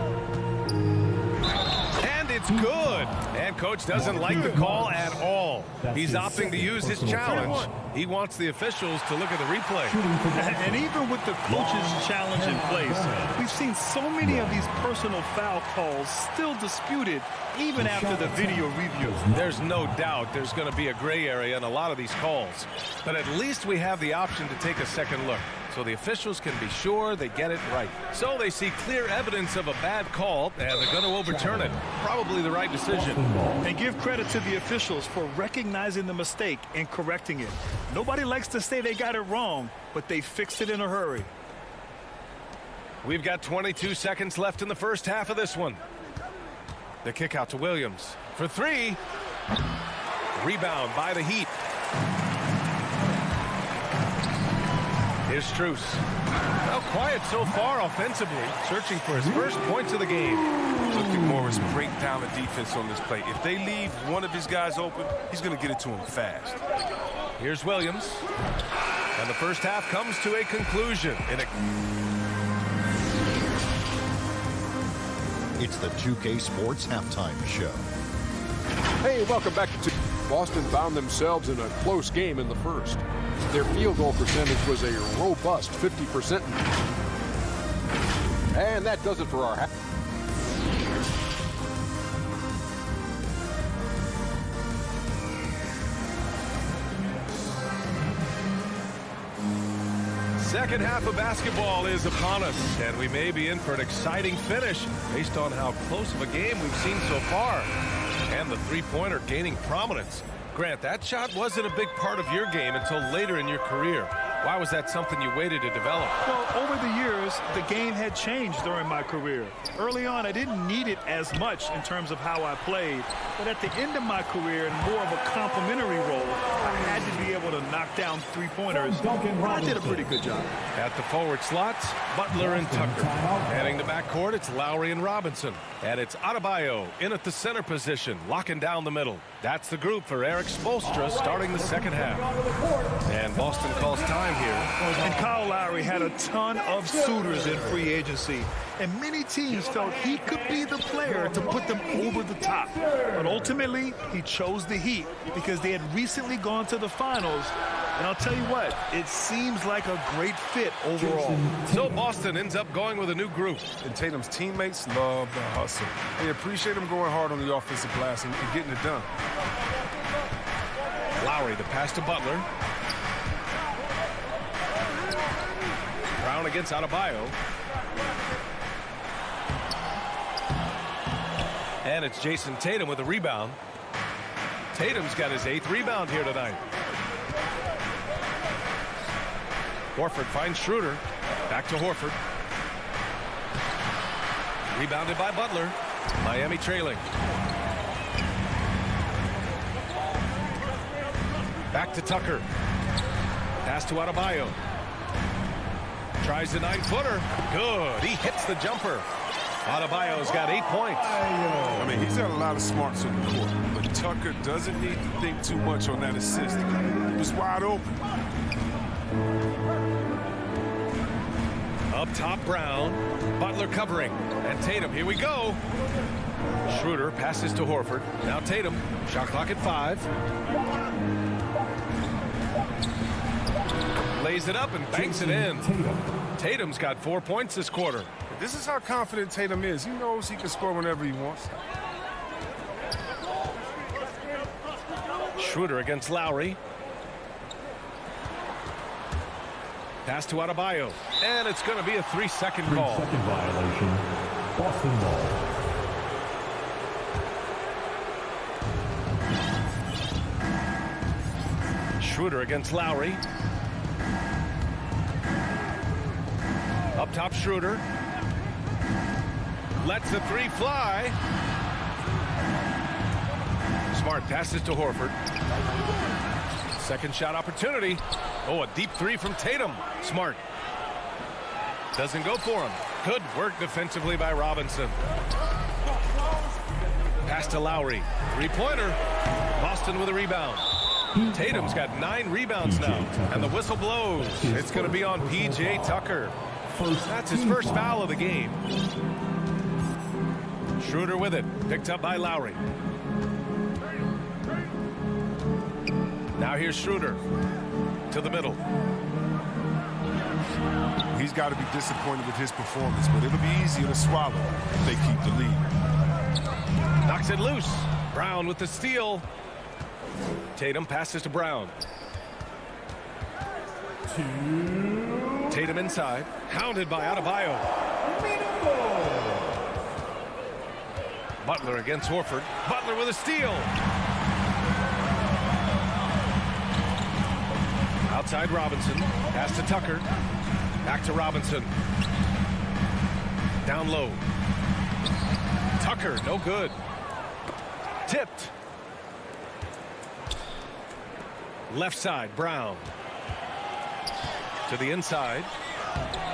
And it's good. And coach doesn't like the call at all. He's opting to use his challenge. He wants the officials to look at the replay. And even with the coach's challenge in place, we've seen so many of these personal foul calls still disputed even after the video review. There's no doubt there's going to be a gray area in a lot of these calls. But at least we have the option to take a second look, so the officials can be sure they get it right. So they see clear evidence of a bad call, and they're going to overturn it. Probably the right decision. And give credit to the officials for recognizing the mistake and correcting it. Nobody likes to say they got it wrong, but they fixed it in a hurry. We've got 22 seconds left in the first half of this one. The kick out to Williams for 3. Rebound by the Heat. Here's Strus. Well, quiet so far offensively, searching for his first points of the game. Look at Morris break down the defense on this play. If they leave one of his guys open, he's going to get it to him fast. Here's Williams. And the first half comes to a conclusion. It's the 2K Sports Halftime Show. Hey, welcome back to Boston found themselves in a close game in the first. Their field goal percentage was a robust 50%. And that does it for our half. Second half of basketball is upon us, and we may be in for an exciting finish based on how close of a game we've seen so far. And the three-pointer gaining prominence. Grant, that shot wasn't a big part of your game until later in your career. Why was that something you waited to develop? Well, over the years, the game had changed during my career. Early on, I didn't need it as much in terms of how I played. But at the end of my career, in more of a complimentary role, I had to be able to knock down three-pointers. I did a pretty good job. At the forward slots, Butler and Tucker. Heading the backcourt, it's Lowry and Robinson. And it's Adebayo in at the center position, locking down the middle. That's the group for Eric Spoelstra starting the second half. And Boston calls time here. And Kyle Lowry had a ton of suitors in free agency. And many teams felt he could be the player to put them over the top. But ultimately, he chose the Heat because they had recently gone to the finals. And I'll tell you what, it seems like a great fit overall. So Boston ends up going with a new group. And Tatum's teammates love the hustle. They appreciate him going hard on the offensive glass and getting it done. Lowry, the pass to Butler. Brown against Adebayo. And it's Jason Tatum with a rebound. Tatum's got his 8th rebound here tonight. Horford finds Schroeder. Back to Horford. Rebounded by Butler. Miami trailing. Back to Tucker. Pass to Adebayo. Tries the 9-footer. Good. He hits the jumper. Adebayo's got 8 points. I mean, he's got a lot of smarts on the court, but Tucker doesn't need to think too much on that assist. He was wide open. Up top, Brown. Butler covering. And Tatum, here we go. Schroeder passes to Horford. Now Tatum. Shot clock at 5. lays it up and banks it in. Tatum's got 4 points this quarter. This is how confident Tatum is. He knows he can score whenever he wants. Schroeder against Lowry. Pass to Adebayo. And it's going to be a 3-second call. 3-second violation. Boston ball. Schroeder against Lowry. Up top, Schroeder. Lets the three fly. Smart passes to Horford. Second shot opportunity. Oh, a deep three from Tatum. Smart. Doesn't go for him. Good work defensively by Robinson. Pass to Lowry. Three-pointer. Boston with a rebound. Tatum's got 9 rebounds now, and the whistle blows. It's going to be on P.J. Tucker. That's his first foul of the game. Schroeder with it, picked up by Lowry. Now here's Schroeder to the middle. He's got to be disappointed with his performance, but it'll be easier to swallow if they keep the lead. Knocks it loose. Brown with the steal. Tatum passes to Brown. Tatum inside. Hounded by Adebayo. Butler against Horford. Butler with a steal. Outside Robinson. Pass to Tucker. Back to Robinson. Down low. Tucker, no good. Tipped. Left side, Brown. To the inside.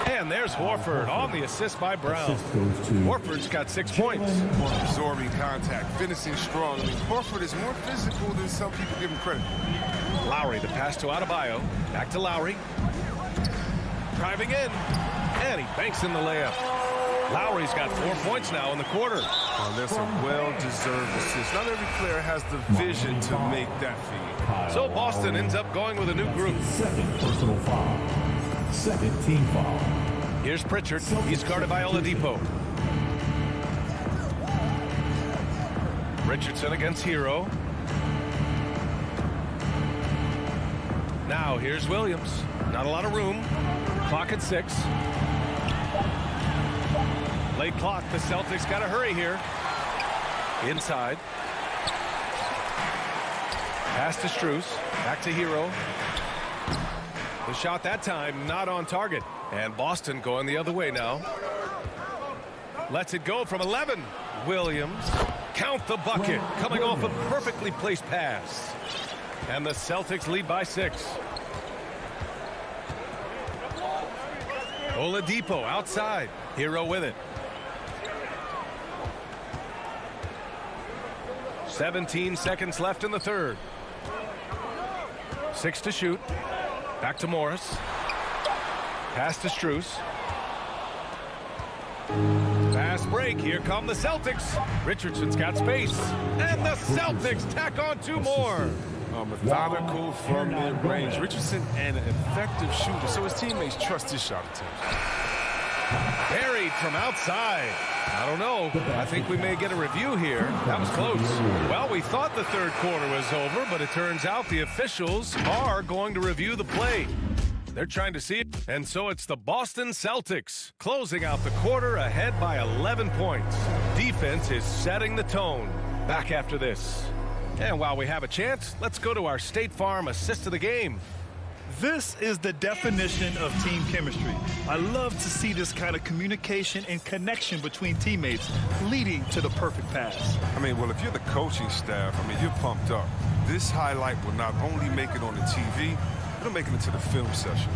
And there's Horford on the assist by Brown. Horford's got 6 points. Absorbing contact, finishing strong. I mean, Horford is more physical than some people give him credit. Lowry, the pass to Adebayo. Back to Lowry. Driving in. And he banks in the layup. Lowry's got 4 points now in the quarter. Oh, that's a well-deserved assist. Not every player has the vision to make that feed. So Boston ends up going with a new group. Second personal foul. Second team foul. Here's Pritchard. He's guarded by Oladipo. Richardson against Hero. Now here's Williams. Not a lot of room. Clock at 6. Late clock. The Celtics got to hurry here. Inside. Pass to Strus. Back to Hero. The shot that time not on target. And Boston going the other way now. Lets it go from 11. Williams. Count the bucket. Coming off a perfectly placed pass. And the Celtics lead by 6. Oladipo outside. Hero with it. 17 seconds left in the third. 6 to shoot. Back to Morris. Pass to Strus. Fast break. Here come the Celtics. Richardson's got space. And the Celtics tack on 2 more. Methodical from mid-range. Richardson an effective shooter, so his teammates trust his shot attempts. Buried from outside. I don't know. I think we may get a review here. That was close. Well, we thought the third quarter was over, but it turns out the officials are going to review the play. They're trying to see it. And so it's the Boston Celtics closing out the quarter ahead by 11 points. Defense is setting the tone. Back after this. And while we have a chance, let's go to our State Farm assist of the game. This is the definition of team chemistry. I love to see this kind of communication and connection between teammates leading to the perfect pass. I mean, well, if you're the coaching staff, I mean, you're pumped up. This highlight will not only make it on the TV, it'll make it into the film session.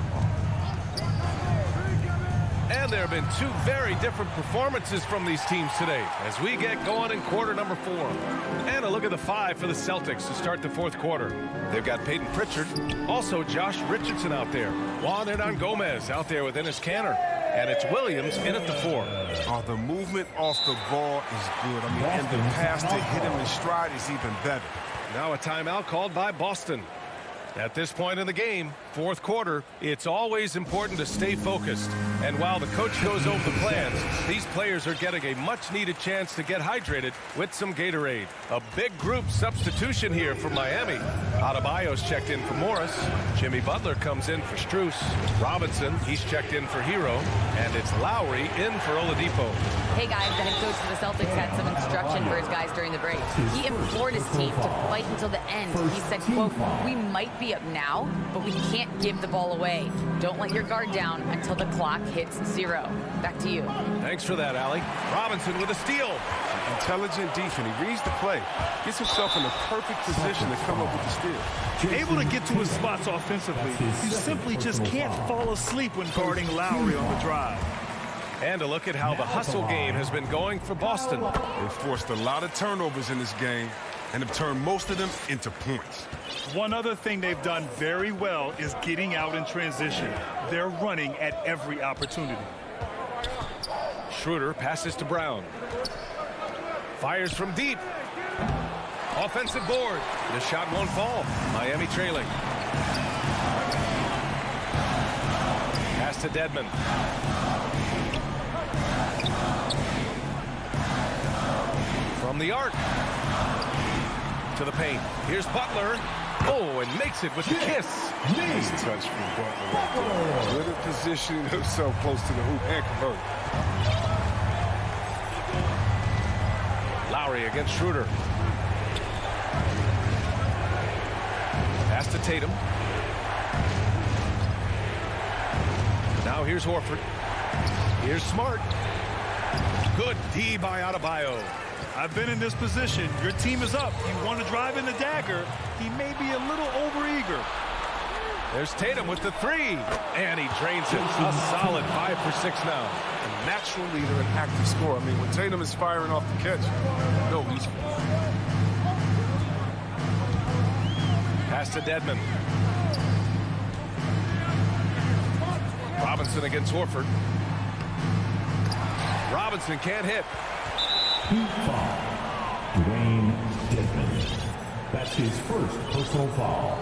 And there have been 2 very different performances from these teams today as we get going in quarter number 4. And a look at the 5 for the Celtics to start the fourth quarter. They've got Peyton Pritchard, also Josh Richardson out there. Juan Hernan Gomez out there with Enes Kanter. And it's Williams in at the 4. Oh, the movement off the ball is good. I mean, and the pass to hit him in stride is even better. Now a timeout called by Boston. At this point in the game, Fourth quarter, it's always important to stay focused. And while the coach goes over the plans, these players are getting a much-needed chance to get hydrated with some Gatorade. A big group substitution here for Miami. Adebayo's checked in for Morris. Jimmy Butler comes in for Strus. Robinson, he's checked in for Hero. And it's Lowry in for Oladipo. Hey guys, the head coach for the Celtics had some instruction for his guys during the break. He implored his team to fight until the end. He said, quote, "We might be up now, but we can't give the ball away. Don't let your guard down until the clock hits 0. Back to you." Thanks for that, Allie. Robinson with a steal. Intelligent defense. He reads the play. Gets himself in the perfect position to come up with the steal. Able to get to his spots offensively. You simply just can't fall asleep when guarding Lowry on the drive. And a look at how the hustle game has been going for Boston. They've forced a lot of turnovers in this game and have turned most of them into points. One other thing they've done very well is getting out in transition. They're running at every opportunity. Schroeder passes to Brown. Fires from deep. Offensive board. The shot won't fall. Miami trailing. Pass to Dedmon. From the arc. To the paint. Here's Butler. Oh, and makes it with a kiss. Nice touch from Butler right there. Good at positioning himself close to the hoop and convert. Lowry against Schroeder. Pass to Tatum. Now here's Horford. Here's Smart. Good D by Adebayo. I've been in this position. Your team is up. You want to drive in the dagger. He may be a little overeager. There's Tatum with the 3. And he drains it. A solid 5 for 6 now. A natural leader and active scorer. I mean, when Tatum is firing off the catch, no, he's... Pass to Dedmon. Robinson against Horford. Robinson can't hit. Team foul. Dwayne Dedmon. That's his first personal foul.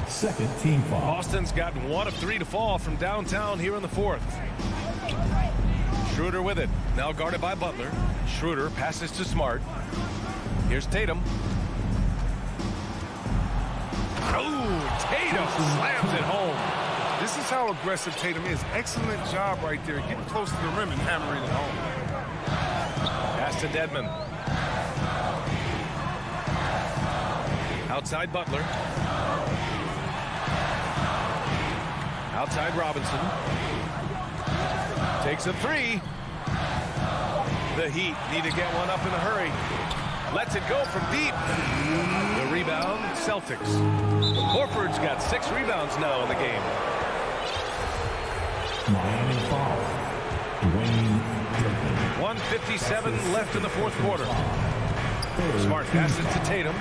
Second team foul. Boston's gotten 1 of 3 to fall from downtown here in the 4th. Schroeder with it. Now guarded by Butler. Schroeder passes to Smart. Here's Tatum. Oh, Tatum slams it home. This is how aggressive Tatum is. Excellent job right there. Getting close to the rim and hammering it home. Pass to Dedmon. Outside Butler. Outside Robinson. Takes a 3. The Heat need to get one up in a hurry. Lets it go from deep. The rebound, Celtics. Horford's got 6 rebounds now in the game. Miami foul. Dwayne Dedmon. 1:57 left in the 4th quarter. Smart passes to Tatum.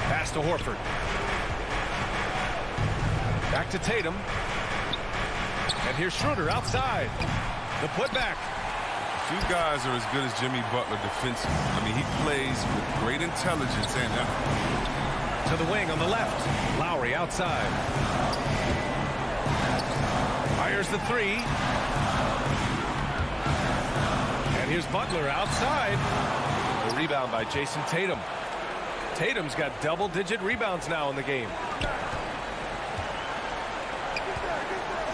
Pass to Horford. Back to Tatum. And here's Schroeder outside. The putback. Few guys are as good as Jimmy Butler defensively. I mean, he plays with great intelligence and effort. To the wing on the left. Lowry outside. Fires the 3. And here's Butler outside. The rebound by Jason Tatum. Tatum's got double-digit rebounds now in the game.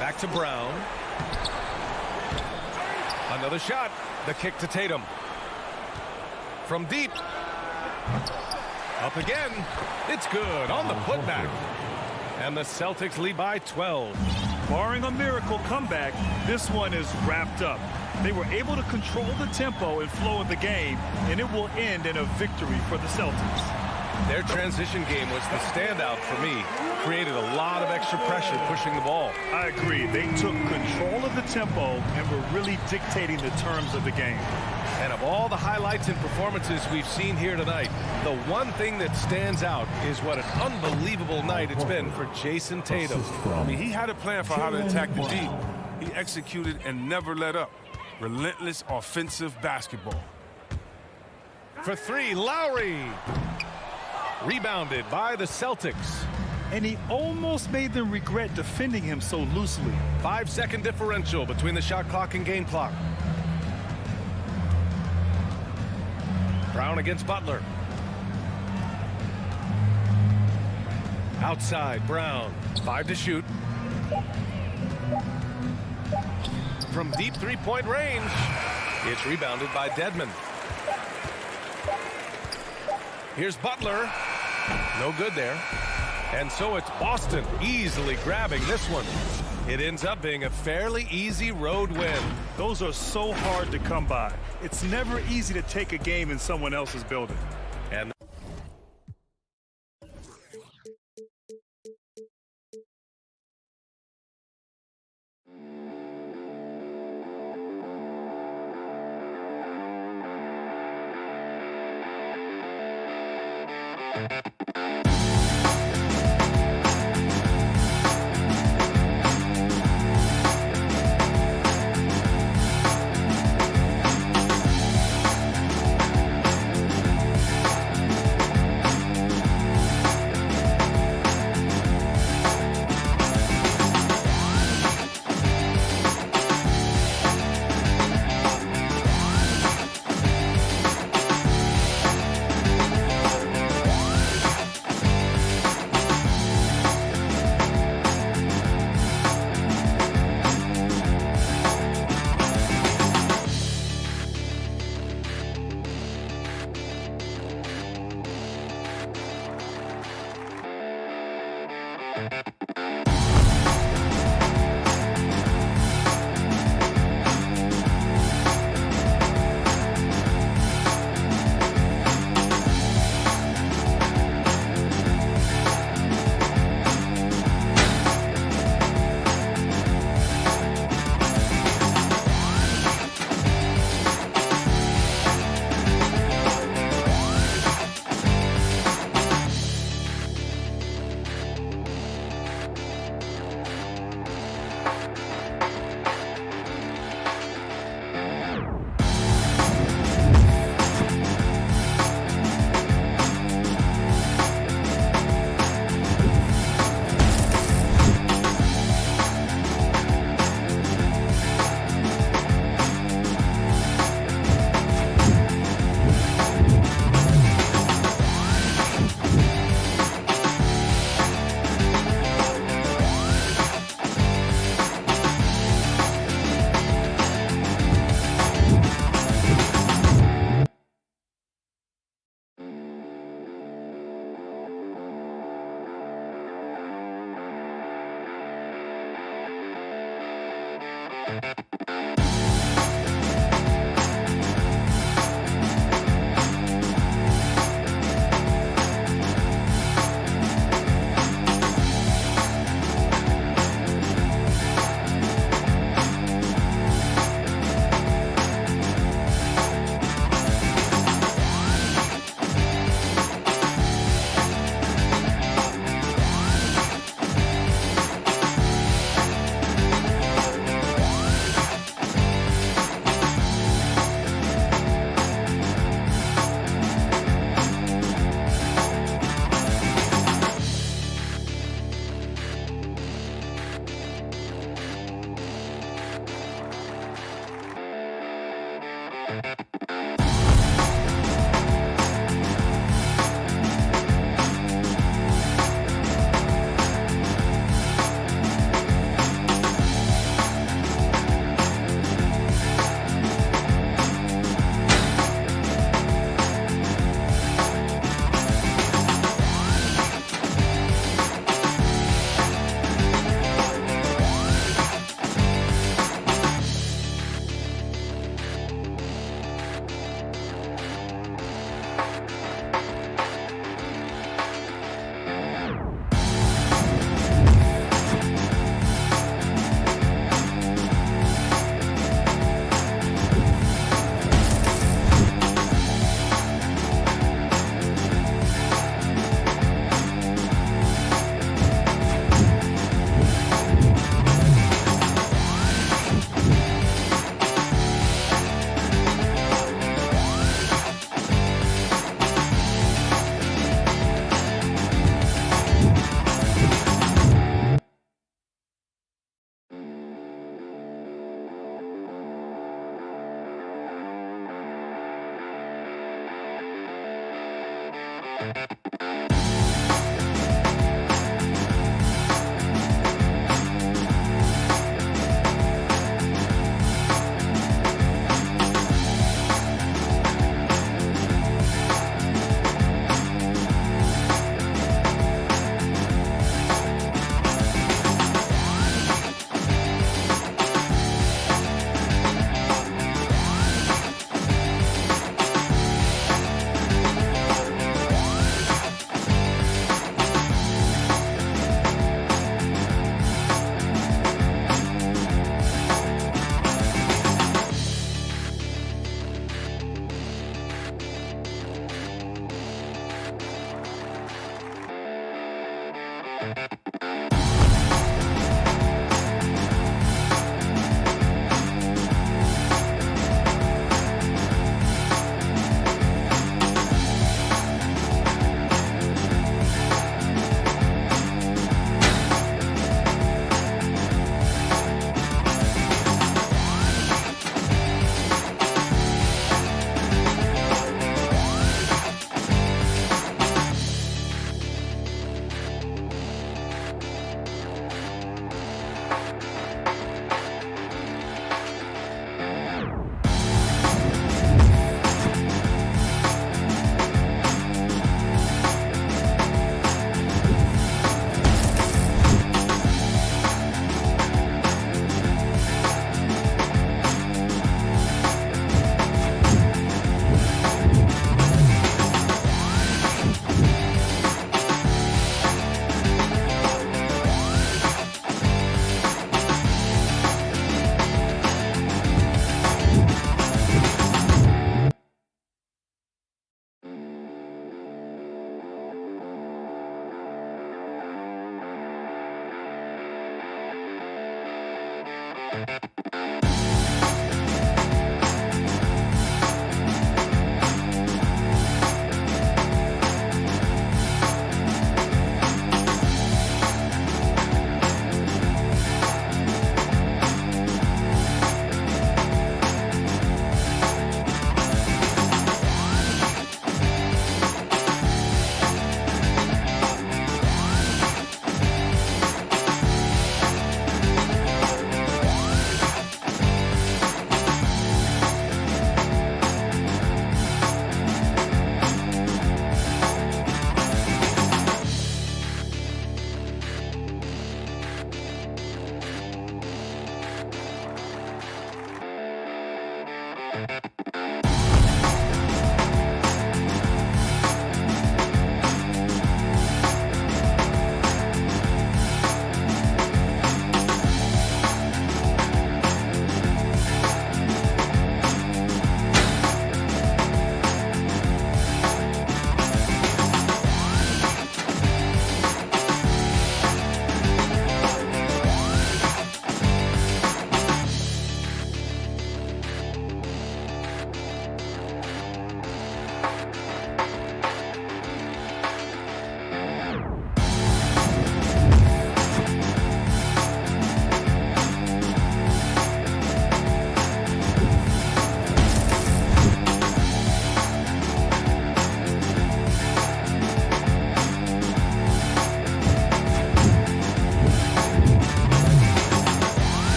Back to Brown. Another shot. The kick to Tatum. From deep. Up again. It's good on the putback. And the Celtics lead by 12. Barring a miracle comeback, this one is wrapped up. They were able to control the tempo and flow of the game, and it will end in a victory for the Celtics. Their transition game was the standout for me. Created a lot of extra pressure pushing the ball. I agree. They took control of the tempo and were really dictating the terms of the game. And of all the highlights and performances we've seen here tonight, the one thing that stands out is what an unbelievable night it's been for Jason Tatum. I mean, he had a plan for how to attack the D. He executed and never let up. Relentless offensive basketball. For 3, Lowry. Rebounded by the Celtics. And he almost made them regret defending him so loosely. 5-second differential between the shot clock and game clock. Brown against Butler. Outside, Brown. 5 to shoot. From deep three-point range. It's rebounded by Dedmon. Here's Butler. No good there. And so it's Boston easily grabbing this one. It ends up being a fairly easy road win. Those are so hard to come by. It's never easy to take a game in someone else's building. And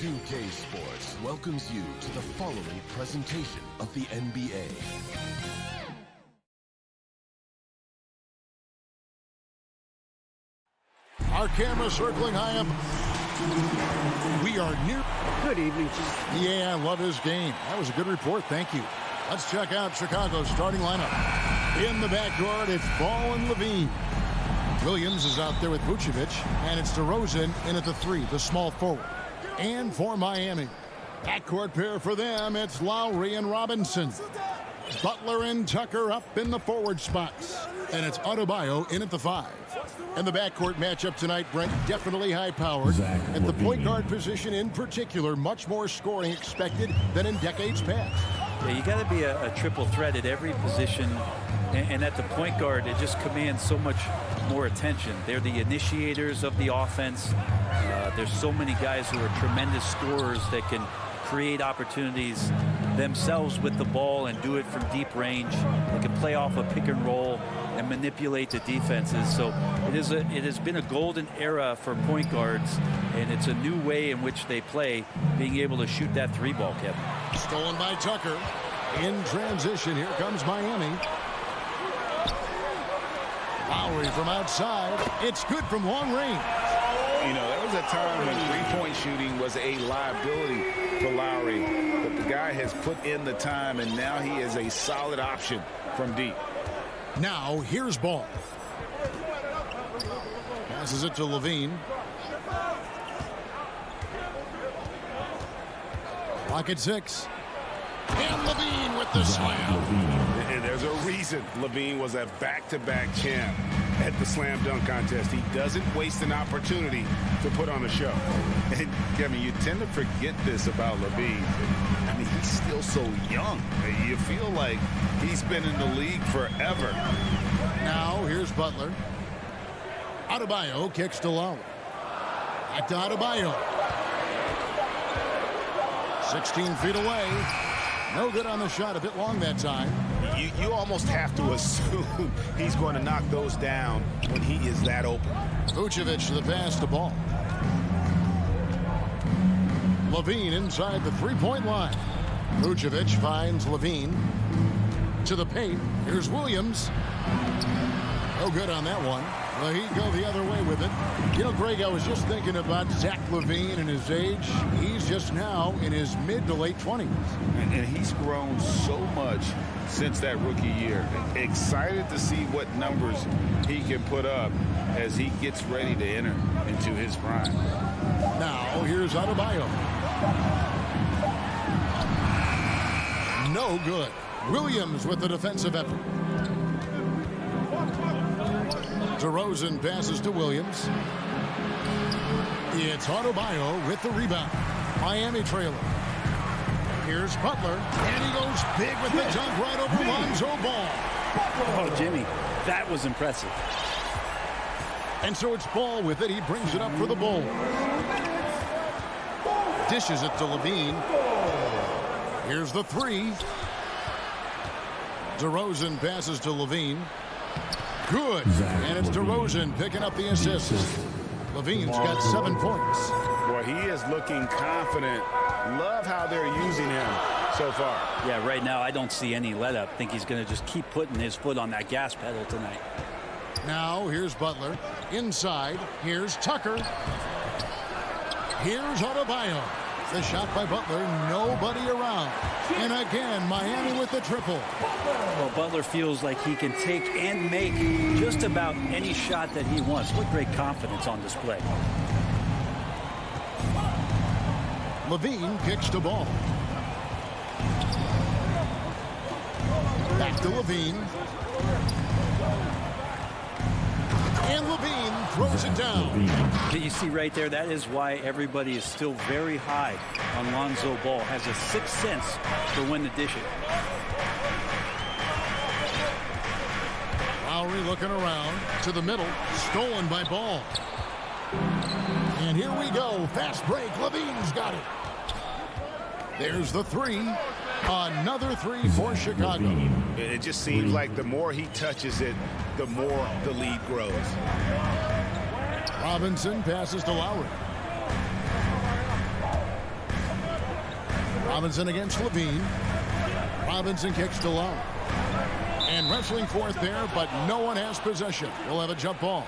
2K Sports welcomes you to the following presentation of the NBA. Our camera circling high up. We are near. Good evening. Yeah, I love his game. That was a good report. Thank you. Let's check out Chicago's starting lineup. In the backcourt, it's Ball and Levine. Williams is out there with Vucevic, and it's DeRozan in at the 3, the small forward. And for Miami, backcourt pair for them, it's Lowry and Robinson. Butler and Tucker up in the forward spots. And it's Adebayo in at the 5. And the backcourt matchup tonight, Brent, definitely high-powered. At the point guard position in particular, much more scoring expected than in decades past. Yeah, you got to be a triple threat at every position. And at the point guard, it just commands so much more attention. They're the initiators of the offense. There's so many guys who are tremendous scorers that can create opportunities themselves with the ball and do it from deep range. They can play off a pick and roll and manipulate the defenses. So it has been a golden era for point guards, and it's a new way in which they play, being able to shoot that 3 ball, Kevin. Stolen by Tucker. In transition, here comes Miami. Lowry from outside. It's good from long range. You know, there was a time when three-point shooting was a liability for Lowry, but the guy has put in the time, and now he is a solid option from deep. Now, here's Ball. Passes it to Levine. Clock at 6. And Levine with the slam. And there's a reason Levine was a back-to-back champ at the slam dunk contest. He doesn't waste an opportunity to put on a show. And Kevin, you tend to forget this about Levine. I mean, he's still so young. You feel like he's been in the league forever. Now here's Butler. Adebayo kicks to Lowry. Back to Adebayo. 16 feet away. No good on the shot. A bit long that time. You almost have to assume he's going to knock those down when he is that open. Vucevic to the pass to Ball. Levine inside the three-point line. Vucevic finds Levine to the paint. Here's Williams. No good on that one. Well, he'd go the other way with it. You know, Greg, I was just thinking about Zach LaVine and his age. He's just now in his mid to late 20s. And he's grown so much since that rookie year. Excited to see what numbers he can put up as he gets ready to enter into his prime. Now, here's Adebayo. No good. Williams with the defensive effort. DeRozan passes to Williams. It's Adebayo with the rebound. Miami trailer. Here's Butler, and he goes big with the dunk right over Lonzo Ball. Oh, Jimmy, that was impressive. And so it's Ball with it. He brings it up for the Bulls. Dishes it to Levine. Here's the 3. DeRozan passes to Levine. Good. And it's DeRozan picking up the assist. Levine's got 7 points. Boy, he is looking confident. Love how they're using him so far. Yeah, right now I don't see any let up. Think he's going to just keep putting his foot on that gas pedal tonight. Now here's Butler. Inside, here's Tucker. Here's Adebayo. The shot by Butler, nobody around. And again, Miami with the triple. Well, Butler feels like he can take and make just about any shot that he wants. What great confidence on display. Levine kicks the ball. Back to Levine. And Levine throws it down. You see right there, that is why everybody is still very high on Lonzo Ball. Has a sixth sense for when to dish it. Lowry looking around to the middle. Stolen by Ball. And here we go. Fast break. Levine's got it. There's the 3. Another 3 for Chicago. It just seems like the more he touches it, the more the lead grows. Robinson passes to Lowry. Robinson against Levine. Robinson kicks to Lowry. And wrestling for it there, but no one has possession. We'll have a jump ball.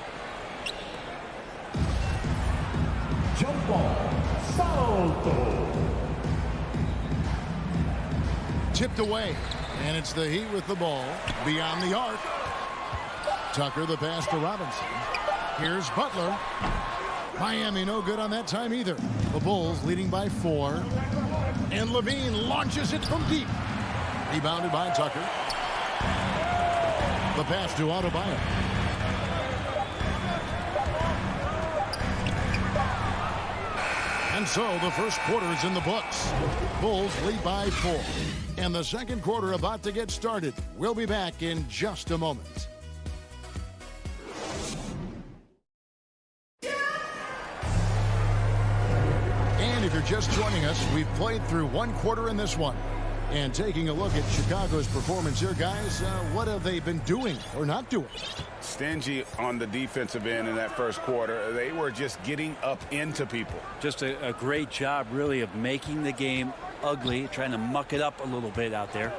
Jump ball. Salto. Tipped away. And it's the Heat with the ball. Beyond the arc. Tucker the pass to Robinson. Here's Butler. Miami no good on that time either. The Bulls leading by 4. And Levine launches it from deep. Rebounded by Tucker. The pass to Adebayo. And so the first quarter is in the books. Bulls lead by 4. And the second quarter about to get started. We'll be back in just a moment. And if you're just joining us, we've played through one quarter in this one. And taking a look at Chicago's performance here, guys, what have they been doing or not doing? Stingy on the defensive end in that first quarter. They were just getting up into people. Just a great job, really, of making the game ugly, trying to muck it up a little bit out there.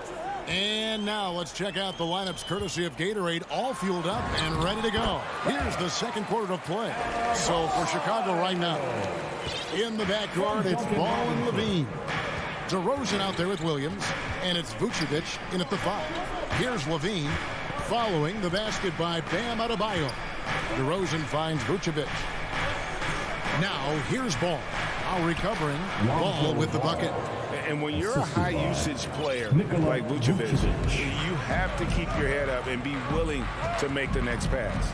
And now let's check out the lineups courtesy of Gatorade, all fueled up and ready to go. Here's the second quarter of play. So for Chicago right now, in the backcourt, it's Ball and Levine. DeRozan out there with Williams, and it's Vucevic in at the 5. Here's Levine, following the basket by Bam Adebayo. DeRozan finds Vucevic. Now here's Ball. Now recovering. Ball with the bucket. And when you're a high-usage player like Vucevic, you have to keep your head up and be willing to make the next pass.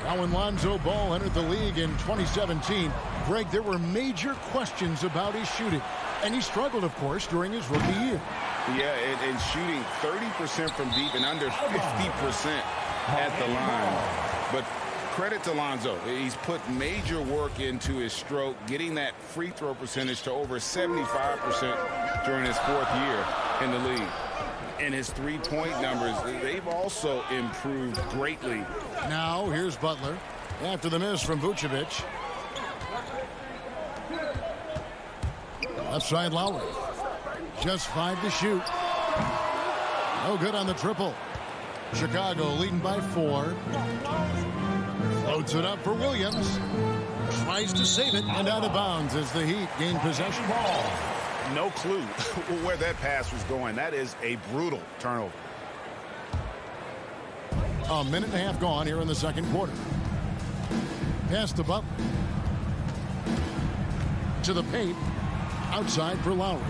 Now when Lonzo Ball entered the league in 2017, Greg, there were major questions about his shooting. And he struggled, of course, during his rookie year. Yeah, and shooting 30% from deep and under 50% at the line. But credit to Lonzo. He's put major work into his stroke, getting that free throw percentage to over 75% during his 4th year in the league. And his three-point numbers, they've also improved greatly. Now here's Butler after the miss from Vucevic. Left side Lowry. Just 5 to shoot. No good on the triple. Chicago leading by 4. Floats it up for Williams. Tries to save it and out of bounds as the Heat gain possession. No clue where that pass was going. That is a brutal turnover. A minute and a half gone here in the second quarter. Pass to Butler. To the paint. Outside for Lowry.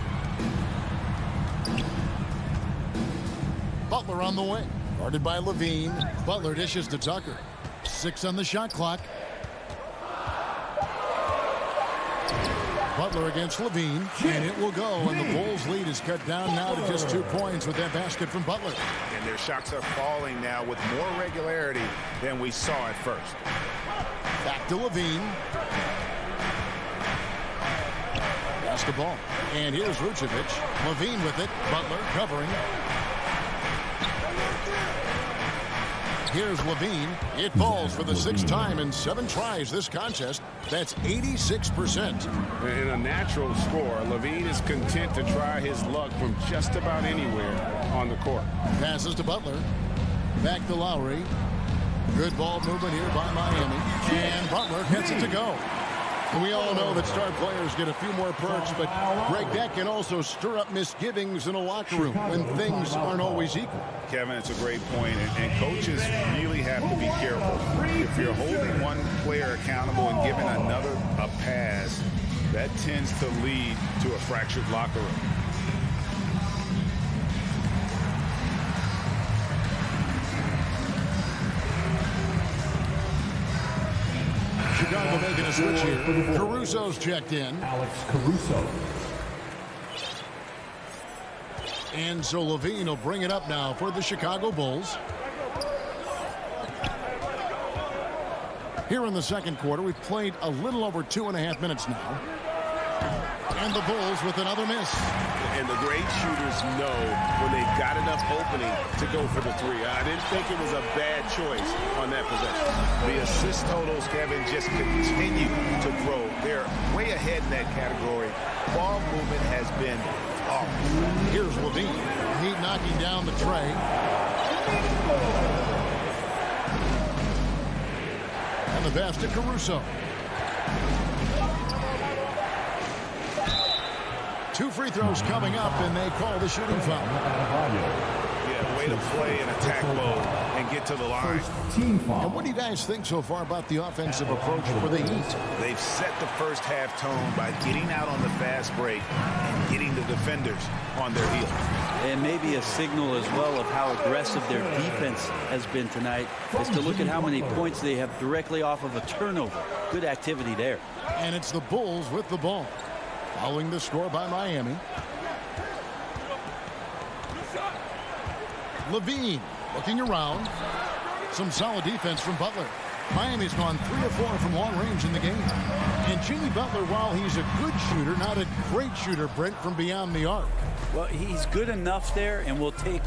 Butler on the wing. Guarded by Levine. Butler dishes to Tucker. 6 on the shot clock. Butler against Levine. And it will go. And the Bulls lead is cut down now to just 2 points with that basket from Butler. And their shots are falling now with more regularity than we saw at first. Back to Levine. The ball. And here's Vucevic. Levine with it. Butler covering. Here's Levine. It falls for the 6th time in 7 tries this contest. That's 86%. In a natural score, Levine is content to try his luck from just about anywhere on the court. Passes to Butler. Back to Lowry. Good ball movement here by Miami. And Butler gets it to go. We all know that star players get a few more perks, but Greg, that can also stir up misgivings in a locker room when things aren't always equal. Kevin, it's a great point, and coaches really have to be careful. If you're holding one player accountable and giving another a pass, that tends to lead to a fractured locker room. Chicago making a switch here. Caruso's checked in. Alex Caruso. And so Levine will bring it up now for the Chicago Bulls. Here in the second quarter, we've played a little over 2.5 minutes now. And the Bulls with another miss. And the great shooters know when they've got enough opening to go for the 3. I didn't think it was a bad choice on that possession. The assist totals, Kevin, just continue to grow. They're way ahead in that category. Ball movement has been flawless. Here's Levine. Heat knocking down the tray. And the pass to Caruso. 2 free throws coming up, and they call the shooting foul. Yeah, way to play in attack mode and get to the line. And what do you guys think so far about the offensive approach for the Heat? They've set the first half tone by getting out on the fast break and getting the defenders on their heels. And maybe a signal as well of how aggressive their defense has been tonight is to look at how many points they have directly off of a turnover. Good activity there. And it's the Bulls with the ball. Following the score by Miami. Levine looking around. Some solid defense from Butler. Miami's gone 3 of 4 from long range in the game. And Jimmy Butler, while he's a good shooter, not a great shooter, Brent, from beyond the arc. Well, he's good enough there, and we'll take,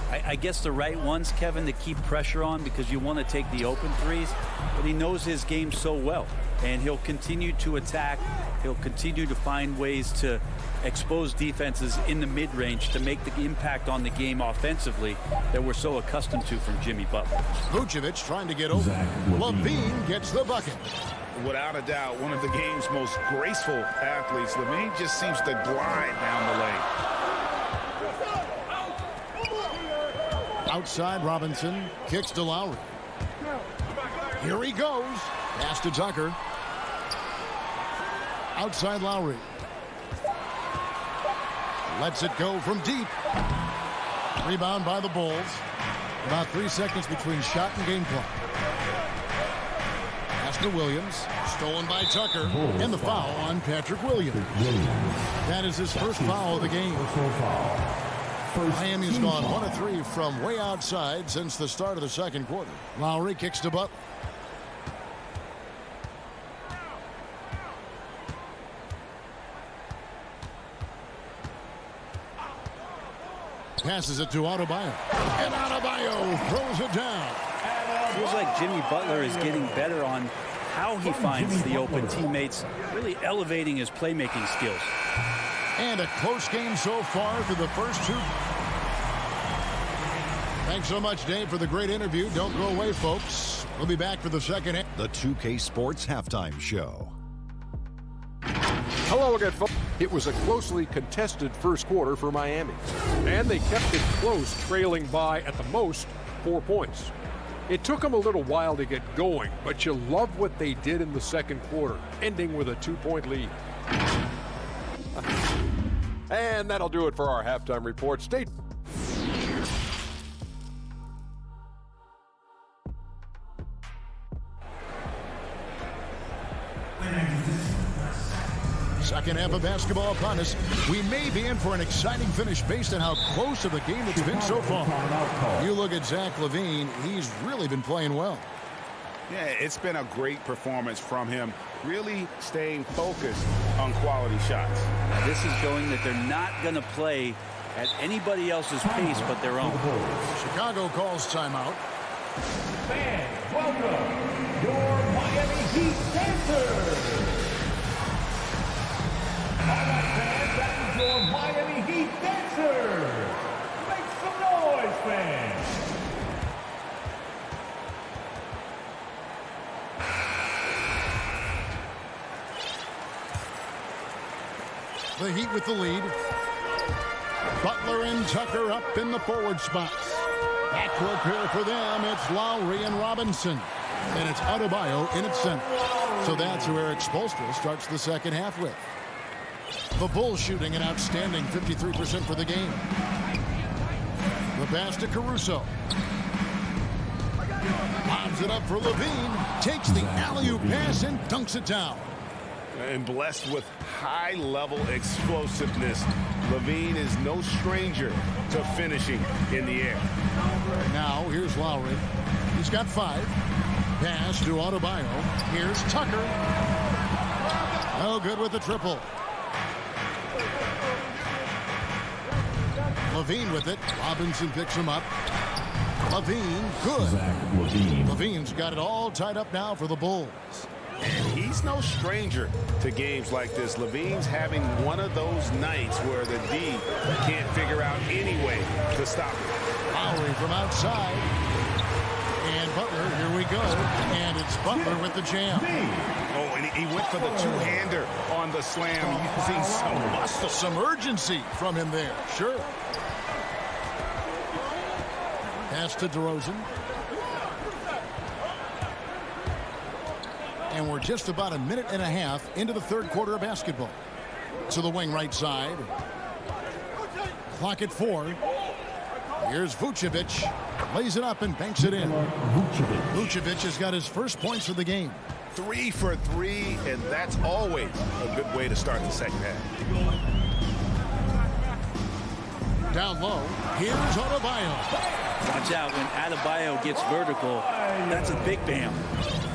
I guess, the right ones, Kevin, to keep pressure on because you want to take the open threes. But he knows his game so well, and he'll continue to attack. He'll continue to find ways to expose defenses in the mid-range to make the impact on the game offensively that we're so accustomed to from Jimmy Butler. Vucevic trying to get over. Levine gets the bucket. Without a doubt, one of the game's most graceful athletes. Levine just seems to glide down the lane. Outside, Robinson kicks to Lowry. Here he goes. Pass to Tucker. Outside Lowry. Lets it go from deep. Rebound by the Bulls. About 3 seconds between shot and game clock. Pass to Williams. Stolen by Tucker. And the foul on Patrick Williams. That is his first foul of the game. Miami's gone 1 of 3 from way outside since the start of the second quarter. Lowry kicks to Butler. Passes it to Adebayo. And Adebayo throws it down. Feels like Jimmy Butler is getting better on how he finds the open teammates, really elevating his playmaking skills. And a close game so far through the first 2. Thanks so much, Dave, for the great interview. Don't go away, folks. We'll be back for the second half. The 2K Sports Halftime Show. Hello again, folks. It was a closely contested first quarter for Miami, and they kept it close, trailing by, at the most, 4 points. It took them a little while to get going, but you love what they did in the second quarter, ending with a 2-point lead. And that'll do it for our halftime report. Stay Second half of basketball upon us. We may be in for an exciting finish based on how close of a game it's been so far. You look at Zach LaVine, he's really been playing well. Yeah, it's been a great performance from him, really staying focused on quality shots. This is showing that they're not going to play at anybody else's pace but their own. Chicago calls timeout. Fans, welcome your Miami Heat dancers. All right, fans, that is your Miami Heat dancers. Make some noise, fans. The Heat with the lead. Butler and Tucker up in the forward spots. Backcourt pair for them. It's Lowry and Robinson. And it's Adebayo in its center. So that's who Eric Spoelstra starts the second half with. The Bulls shooting an outstanding 53% for the game. The pass to Caruso. Lobs it up for Levine. Takes the alley-oop pass and dunks it down. And blessed with high-level explosiveness, Levine is no stranger to finishing in the air. Now, here's Lowry. He's got 5. Pass to Adebayo. Here's Tucker. No good with the triple. Levine with it. Robinson picks him up. Levine, good. Levine's got it all tied up now for the Bulls. And he's no stranger to games like this. Levine's having one of those nights where the D can't figure out any way to stop him. Lowry from outside. And Butler, here we go. And it's Butler with the jam. Oh, and he went for the two-hander on the slam, using some muscle. Some urgency from him there, sure. Pass to DeRozan. And we're just about a minute and a half into the third quarter of basketball. To the wing right side. Clock at 4. Here's Vucevic. Lays it up and banks it in. Vucevic has got his first points of the game. 3 for 3, and that's always a good way to start the second half. Down low, here's Adebayo. Watch out when Adebayo gets vertical. That's a big bam.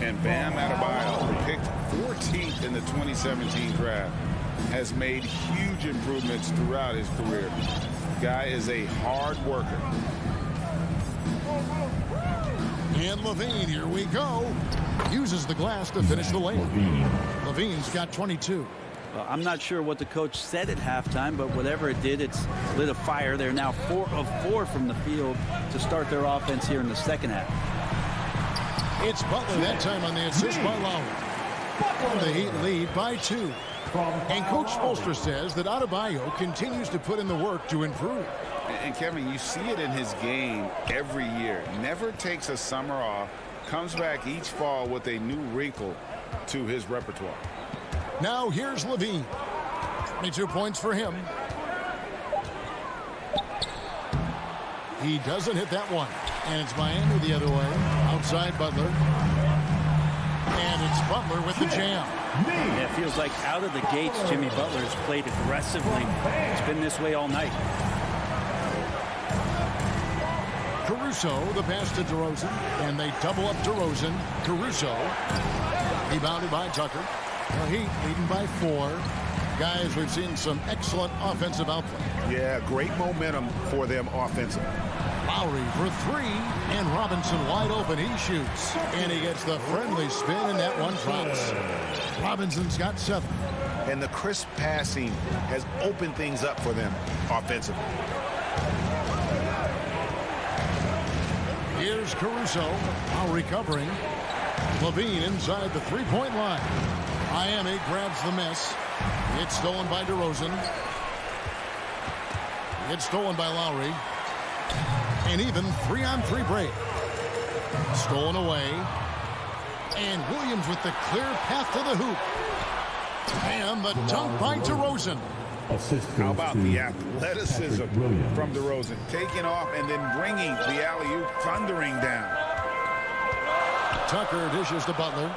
And Bam Adebayo, picked 14th in the 2017 draft, has made huge improvements throughout his career. Guy is a hard worker. And Levine, here we go. Uses the glass to finish the lane. Levine's got 22. Well, I'm not sure what the coach said at halftime, but whatever it did, it's lit a fire. They're now 4 of 4 from the field to start their offense here in the second half. It's Butler that time on the assist by Lowry. The Heat lead by 2. And Coach Spoelstra says that Adebayo continues to put in the work to improve. And Kevin, you see it in his game every year. Never takes a summer off. Comes back each fall with a new wrinkle to his repertoire. Now here's Levine. 22 points for him. He doesn't hit that one. And it's Miami the other way. Outside Butler. And it's Butler with the jam. Yeah, it feels like out of the gates, Jimmy Butler has played aggressively. It's been this way all night. Caruso, the pass to DeRozan. And they double up DeRozan. Caruso. Rebounded by Tucker. The Heat leading by 4. Guys, we've seen some excellent offensive outplay. Yeah, great momentum for them offensively. Lowry for 3, and Robinson wide open. He shoots, and he gets the friendly spin, and that one drops. Robinson's got 7. And the crisp passing has opened things up for them offensively. Here's Caruso, Lowry covering. Levine inside the three-point line. Miami grabs the miss. It's stolen by DeRozan. It's stolen by Lowry. And even 3-on-3 break. Stolen away. And Williams with the clear path to the hoop. And the dunk by DeRozan. How about the athleticism from DeRozan? Taking off and then bringing the alley-oop thundering down. Tucker dishes to Butler.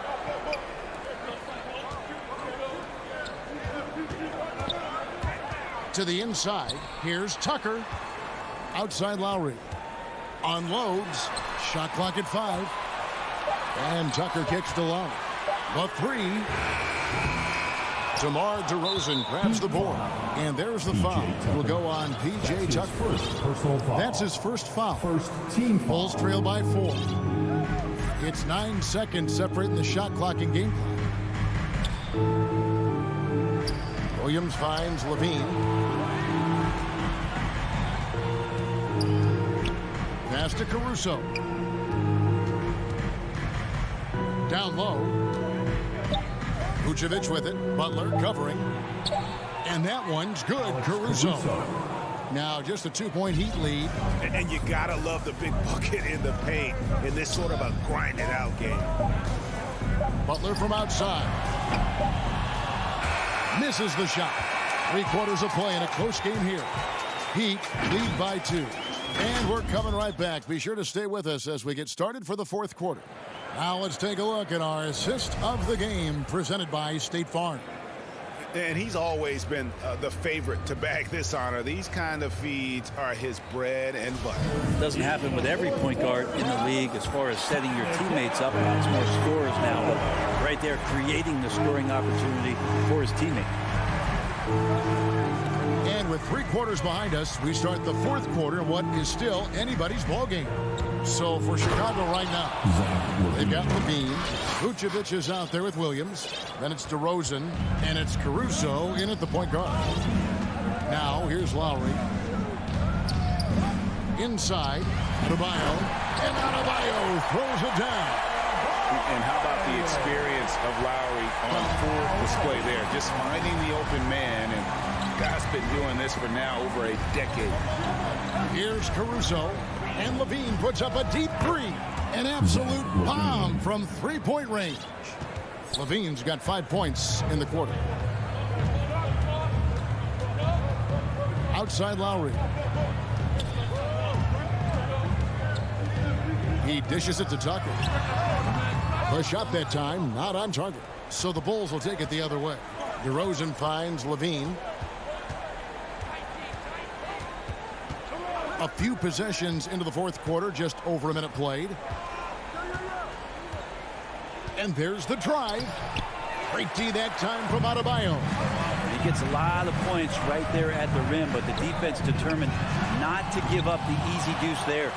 To the inside. Here's Tucker. Outside Lowry. Unloads. Shot clock at 5. And Tucker kicks to Lowry. The 3. DeMar DeRozan grabs the board. And there's the foul. It will go on P.J. Tucker. That's his first foul. Bulls trail by 4. It's 9 seconds separating the shot clock and game clock. Williams finds Levine. Pass to Caruso. Down low. Vucevic with it. Butler covering. And that one's good. Caruso. Now just a 2-point Heat lead. And you gotta love the big bucket in the paint in this sort of a grinded out game. Butler from outside. Misses the shot. 3 quarters of play in a close game here. Heat lead by 2. And we're coming right back. Be sure to stay with us as we get started for the fourth quarter. Now let's take a look at our assist of the game presented by State Farm. And he's always been the favorite to bag this honor. These kind of feeds are his bread and butter. It doesn't happen with every point guard in the league as far as setting your teammates up. Lots more scorers now, but right there creating the scoring opportunity for his teammate. And with 3 quarters behind us, we start the fourth quarter in what is still anybody's ball game. So for Chicago right now, they've got Levine. Vucevic is out there with Williams. Then it's DeRozan, and it's Caruso in at the point guard. Now here's Lowry. Inside, Adebayo, and Adebayo throws it down. And how about the experience of Lowry on full display there, just finding the open man, and guy's been doing this for now over a decade. Here's Caruso. And Levine puts up a deep three. An absolute bomb from three-point range. Levine's got 5 points in the quarter. Outside Lowry. He dishes it to Tucker. The shot that time, not on target. So the Bulls will take it the other way. DeRozan finds Levine. A few possessions into the fourth quarter, just over a minute played. And there's the drive. Great D that time from Adebayo. He gets a lot of points right there at the rim, but the defense determined not to give up the easy deuce there.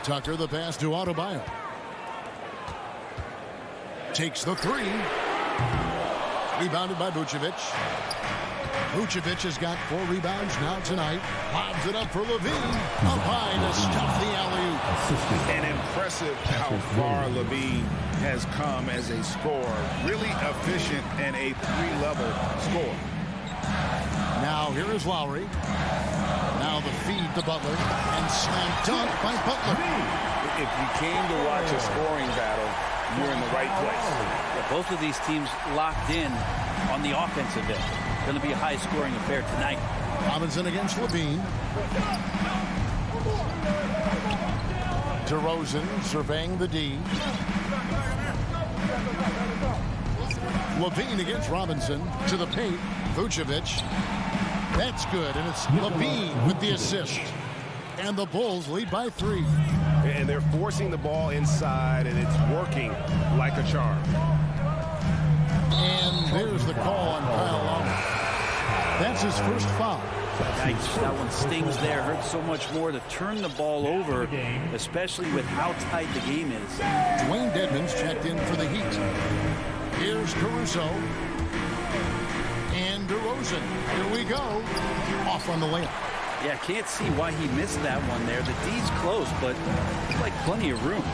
Tucker, the pass to Adebayo. Takes the three. Rebounded by Vucevic. Vucevic has got 4 rebounds now tonight. Lobs it up for Levine. Up high to stuff the alley-oop. And impressive how far Levine has come as a scorer. Really efficient and a 3-level scorer. Now here is Lowry. Now the feed to Butler. And slam dunk by Butler. If you came to watch a scoring battle, you're in the right place. Yeah, both of these teams locked in on the offensive end. Going to be a high-scoring affair tonight. Robinson against Levine. DeRozan surveying the D. Levine against Robinson to the paint. Vucevic. That's good, and it's Levine with the assist. And the Bulls lead by 3. And they're forcing the ball inside, and it's working like a charm. And there's the call on Kyle Lowry. That's his first foul. Yikes, that one stings there. Hurts so much more to turn the ball over, especially with how tight the game is. Dwayne Dedmon's checked in for the Heat. Here's Caruso. And DeRozan. Here we go. Off on the layup. Yeah, can't see why he missed that one there. The D's close, but it's like plenty of room.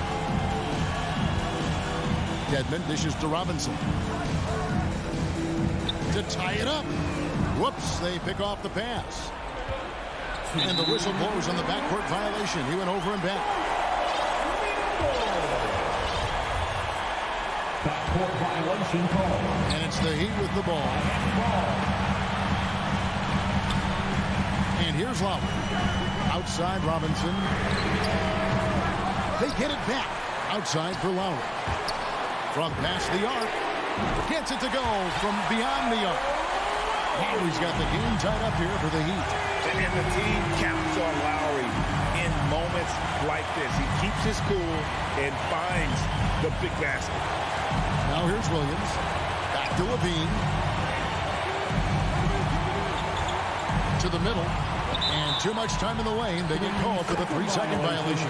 Dedmon dishes to Robinson. To tie it up. Whoops, they pick off the pass. And the whistle blows on the backcourt violation. He went over and back. Backcourt violation call. And it's the Heat with the ball. And here's Lowry. Outside Robinson. They get it back. Outside for Lowry. From past the arc. Gets it to go from beyond the arc. Lowry's got the game tied up here for the Heat. And the team counts on Lowry in moments like this. He keeps his cool and finds the big basket. Now here's Williams. Back to Levine. To the middle. And too much time in the lane. They get called for the 3-second violation.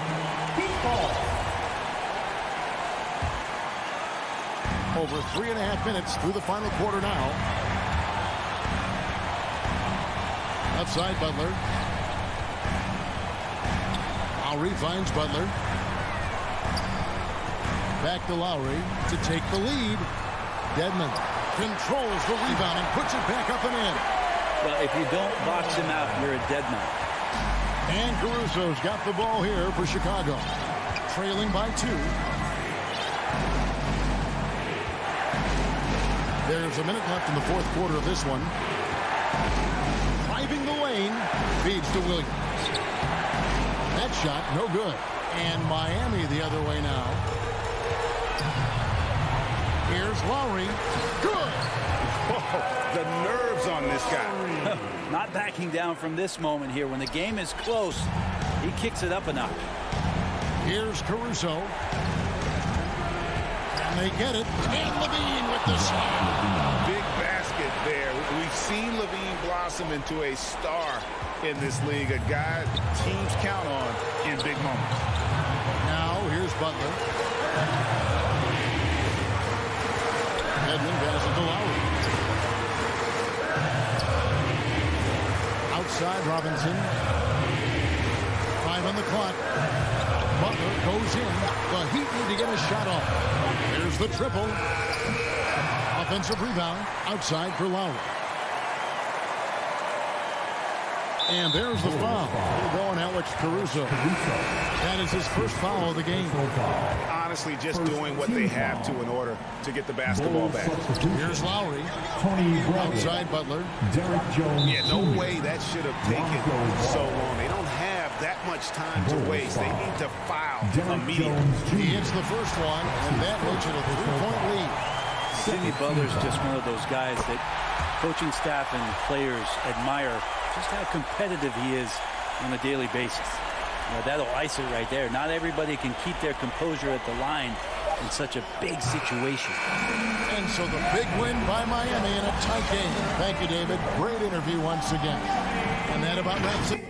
Over 3.5 minutes through the final quarter now. Left side, Butler. Lowry finds Butler. Back to Lowry to take the lead. Dedmon controls the rebound and puts it back up and in. Well, if you don't box him out, you're a dead man. And Caruso's got the ball here for Chicago. Trailing by 2. There's a minute left in the fourth quarter of this one. Driving the lane, feeds to Williams. That shot, no good. And Miami the other way now. Here's Lowry. Good. Oh, the nerves on this guy. Not backing down from this moment here. When the game is close, he kicks it up a notch. Here's Caruso. And they get it. And Levine with the shot. Big basket there. We've seen Levine blossom into a star in this league. A guy teams count on in big moments. Now here's Butler. Edmond passes to Lowry. Outside Robinson. 5 on the clock. Butler goes in. The Heat need to get a shot off. There's the triple. Offensive rebound outside for Lowry. And there's the foul. Way to go on Alex Caruso. That is his first foul of the game. Honestly, just doing what they have to in order to get the basketball back. Here's Lowry. Outside Butler. Yeah, no way that should have taken so long. They don't have that much time to waste. They need to foul immediately. He hits the first one, and that makes it a 3-point lead. Jimmy Butler's just one of those guys that coaching staff and players admire just how competitive he is on a daily basis. That'll ice it right there. Not everybody can keep their composure at the line in such a big situation. And so the big win by Miami in a tight game. Thank you, David. Great interview once again. And that about wraps it.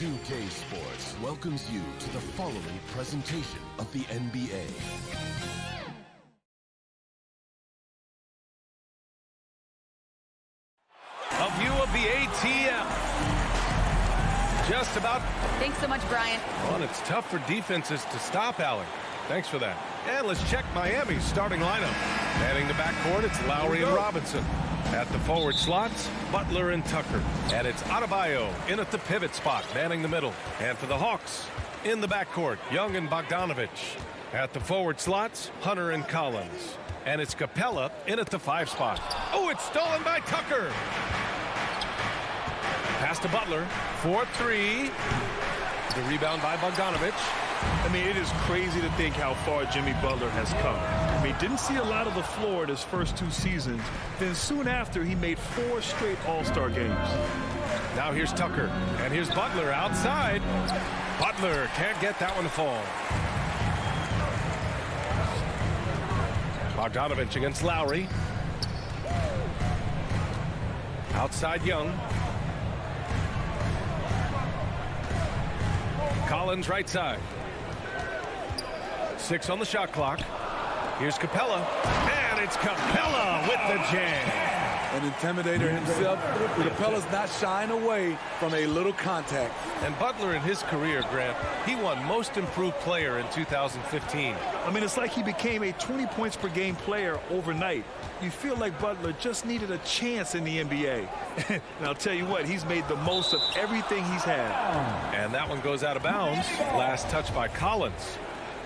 2K Sports welcomes you to the following presentation of the NBA. A view of the ATM. Just about. Thanks so much, Brian. Well, it's tough for defenses to stop Allen. Thanks for that. And let's check Miami's starting lineup. Manning the backcourt, it's Lowry and Robinson. At the forward slots, Butler and Tucker. And it's Adebayo in at the pivot spot, manning the middle. And for the Hawks, in the backcourt, Young and Bogdanovich. At the forward slots, Hunter and Collins. And it's Capella in at the 5 spot. Oh, it's stolen by Tucker. Pass to Butler, 4-3. The rebound by Bogdanovich. I mean, it is crazy to think how far Jimmy Butler has come. I mean, didn't see a lot of the floor in his first 2 seasons. Then soon after, he made 4 straight All-Star games. Now here's Tucker, and here's Butler outside. Butler can't get that one to fall. Bogdanovich against Lowry. Outside Young. Collins right side. 6 on the shot clock. Here's Capella. And it's Capella with the jam. An intimidator himself. Capella's not shying away from a little contact. And Butler in his career, Grant, he won Most Improved Player in 2015. I mean, it's like he became a 20 points per game player overnight. You feel like Butler just needed a chance in the NBA. And I'll tell you what, he's made the most of everything he's had. And that one goes out of bounds. Last touch by Collins.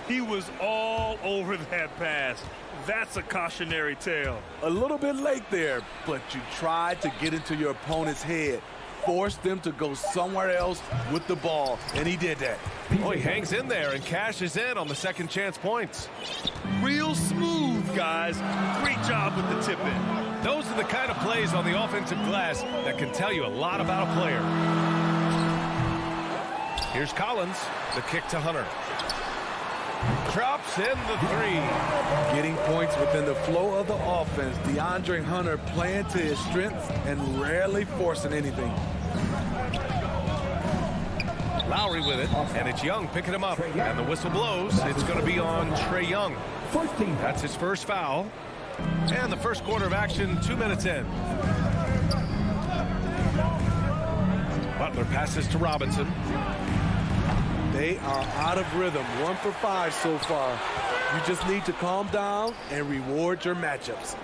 He was all over that pass. That's a cautionary tale. A little bit late there, but you tried to get into your opponent's head. Force them to go somewhere else with the ball, and he did that. Oh, he hangs in there and cashes in on the second chance points. Real smooth, guys. Great job with the tip-in. Those are the kind of plays on the offensive glass that can tell you a lot about a player. Here's Collins, the kick to Hunter. Drops in the 3. Getting points within the flow of the offense. DeAndre Hunter playing to his strengths and rarely forcing anything. Lowry with it, and it's Young picking him up. And the whistle blows. It's going to be on Trae Young. That's his first foul. And the first quarter of action, 2 minutes in. Butler passes to Robinson. They are out of rhythm. 1 for 5 so far. You just need to calm down and reward your matchups.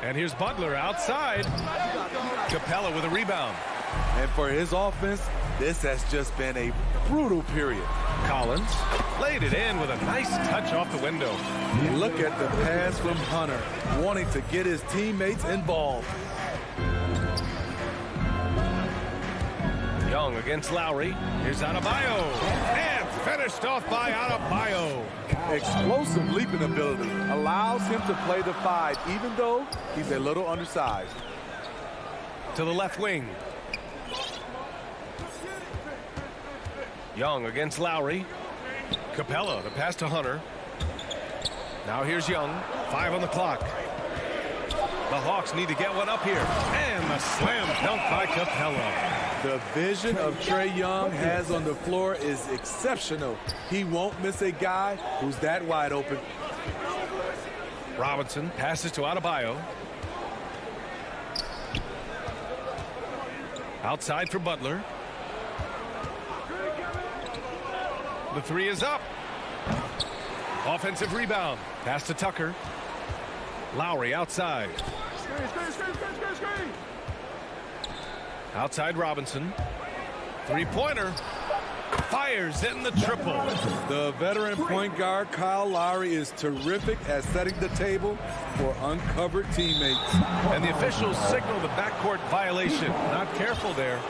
And here's Butler outside. Capella with a rebound. And for his offense, this has just been a brutal period. Collins laid it in with a nice touch off the window. Look at the pass from Hunter, wanting to get his teammates involved. Young against Lowry. Here's Adebayo. And finished off by Adebayo. Explosive leaping ability allows him to play the 5, even though he's a little undersized. To the left wing. Young against Lowry. Capella, the pass to Hunter. Now here's Young. 5 on the clock. The Hawks need to get one up here. And the slam dunk by Capella. The vision of Trae Young has on the floor is exceptional. He won't miss a guy who's that wide open. Robinson passes to Adebayo. Outside for Butler. The 3 is up. Offensive rebound. Pass to Tucker. Lowry outside. Outside Robinson. 3-pointer. Fires in the triple. The veteran point guard Kyle Lowry is terrific at setting the table for uncovered teammates. And the officials signal the backcourt violation. Not careful there.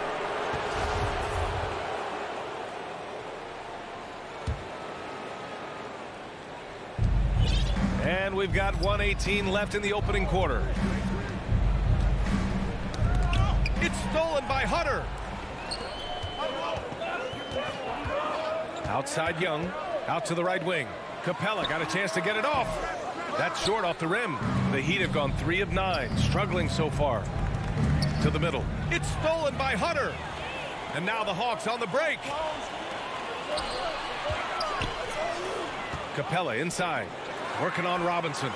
And we've got 1:18 left in the opening quarter. It's stolen by Hunter. Outside Young, out to the right wing. Capella got a chance to get it off. That's short off the rim. The Heat have gone 3 of 9, struggling so far. To the middle. It's stolen by Hunter. And now the Hawks on the break. Capella inside, working on Robinson.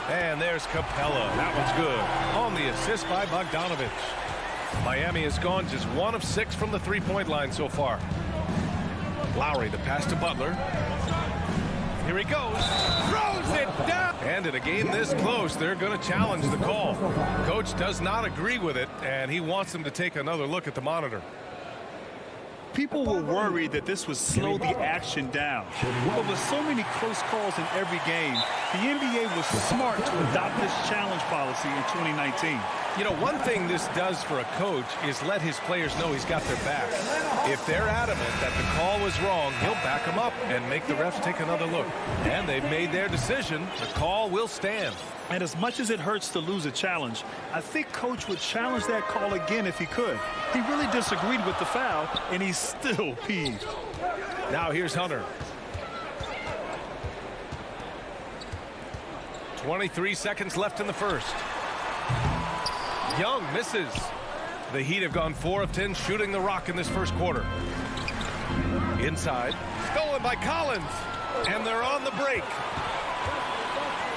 And there's Capella. That one's good. On the assist by Bogdanovich. Miami has gone just 1 of 6 from the three-point line so far. Lowry, the pass to Butler. Here he goes. Throws it down. And in a game this close, they're going to challenge the call. Coach does not agree with it, and he wants them to take another look at the monitor. People were worried that this would slow the action down. But with so many close calls in every game, the NBA was smart to adopt this challenge policy in 2019. You know, one thing this does for a coach is let his players know he's got their back. If they're adamant that the call was wrong, he'll back them up and make the refs take another look. And they've made their decision. The call will stand. And as much as it hurts to lose a challenge, I think Coach would challenge that call again if he could. He really disagreed with the foul, and he's still peeved. Now here's Hunter. 23 seconds left in the first. Young misses. The Heat have gone 4 of 10 shooting the rock in this first quarter. Inside. Stolen by Collins. And they're on the break.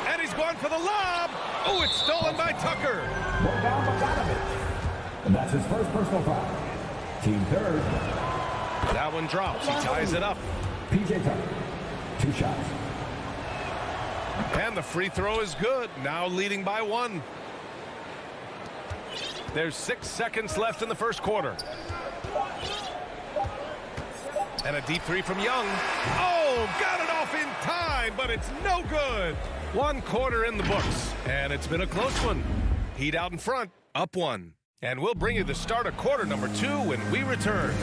And he's going for the lob. Oh, it's stolen by Tucker. And that's his first personal foul. Team third. That one drops. He ties it up. P.J. Tucker. 2 shots. And the free throw is good. Now leading by 1. There's 6 seconds left in the first quarter. And a deep 3 from Young. Oh, got it off in time, but it's no good. 1 quarter in the books, and it's been a close one. Heat out in front, up 1. And we'll bring you the start of quarter number 2 when we return.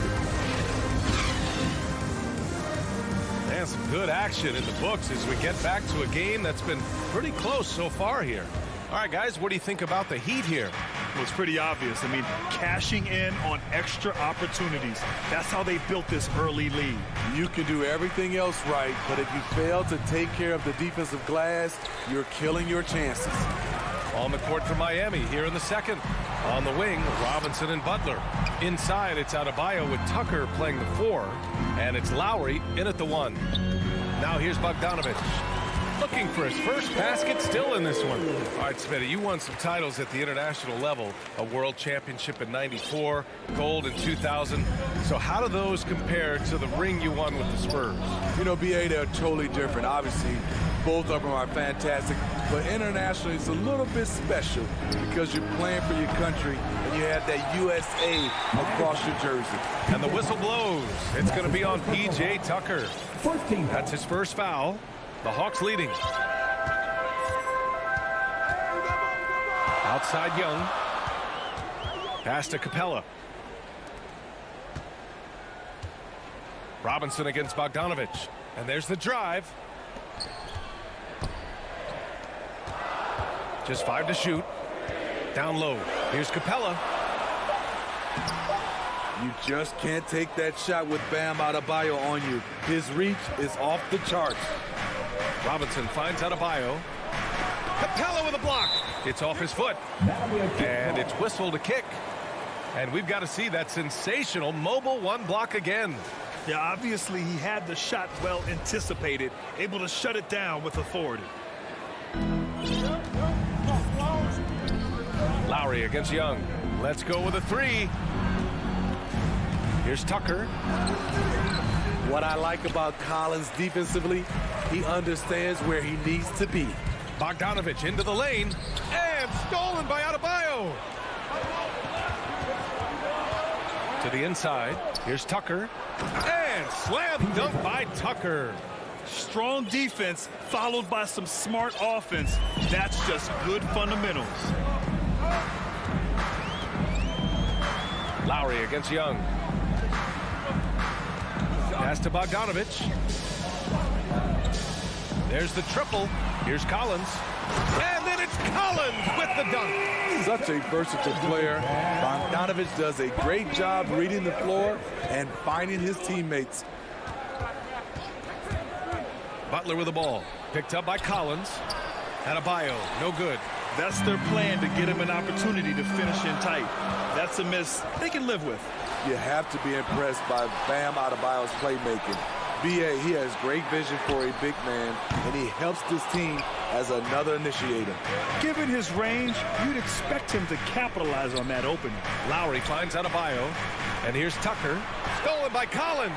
And some good action in the books as we get back to a game that's been pretty close so far here. All right, guys, what do you think about the Heat here? Well, it's pretty obvious. I mean, cashing in on extra opportunities. That's how they built this early lead. You can do everything else right, but if you fail to take care of the defensive glass, you're killing your chances. On the court for Miami here in the second. On the wing, Robinson and Butler. Inside, it's Adebayo with Tucker playing the 4. And it's Lowry in at the 1. Now here's Bogdanovich. Looking for his first basket, still in this one. All right, Smitty, you won some titles at the international level. A world championship in '94, gold in 2000. So how do those compare to the ring you won with the Spurs? You know, BA, they're totally different. Obviously, both of them are fantastic. But internationally, it's a little bit special because you're playing for your country and you have that USA across your jersey. And the whistle blows. It's going to be on P.J. Tucker. That's his first foul. The Hawks leading. Outside Young. Pass to Capella. Robinson against Bogdanovich. And there's the drive. Just 5 to shoot. Down low. Here's Capella. You just can't take that shot with Bam Adebayo on you. His reach is off the charts. Robinson finds Adebayo. Capella with a block. It's off his foot. And it's whistled a kick. And we've got to see that sensational mobile 1 block again. Yeah, obviously he had the shot well anticipated, able to shut it down with authority. Lowry against Young. Let's go with a 3. Here's Tucker. What I like about Collins defensively, he understands where he needs to be. Bogdanovich into the lane. And stolen by Adebayo. To the inside. Here's Tucker. And slam dunk by Tucker. Strong defense followed by some smart offense. That's just good fundamentals. Lowry against Young. Pass to Bogdanovich. There's the triple. Here's Collins. And then it's Collins with the dunk. Such a versatile player. Bogdanovich does a great job reading the floor and finding his teammates. Butler with the ball. Picked up by Collins. Adebayo, no good. That's their plan, to get him an opportunity to finish in tight. That's a miss they can live with. You have to be impressed by Bam Adebayo's playmaking. B.A., he has great vision for a big man, and he helps this team as another initiator. Given his range, you'd expect him to capitalize on that opening. Lowry finds Adebayo, and here's Tucker. Stolen by Collins.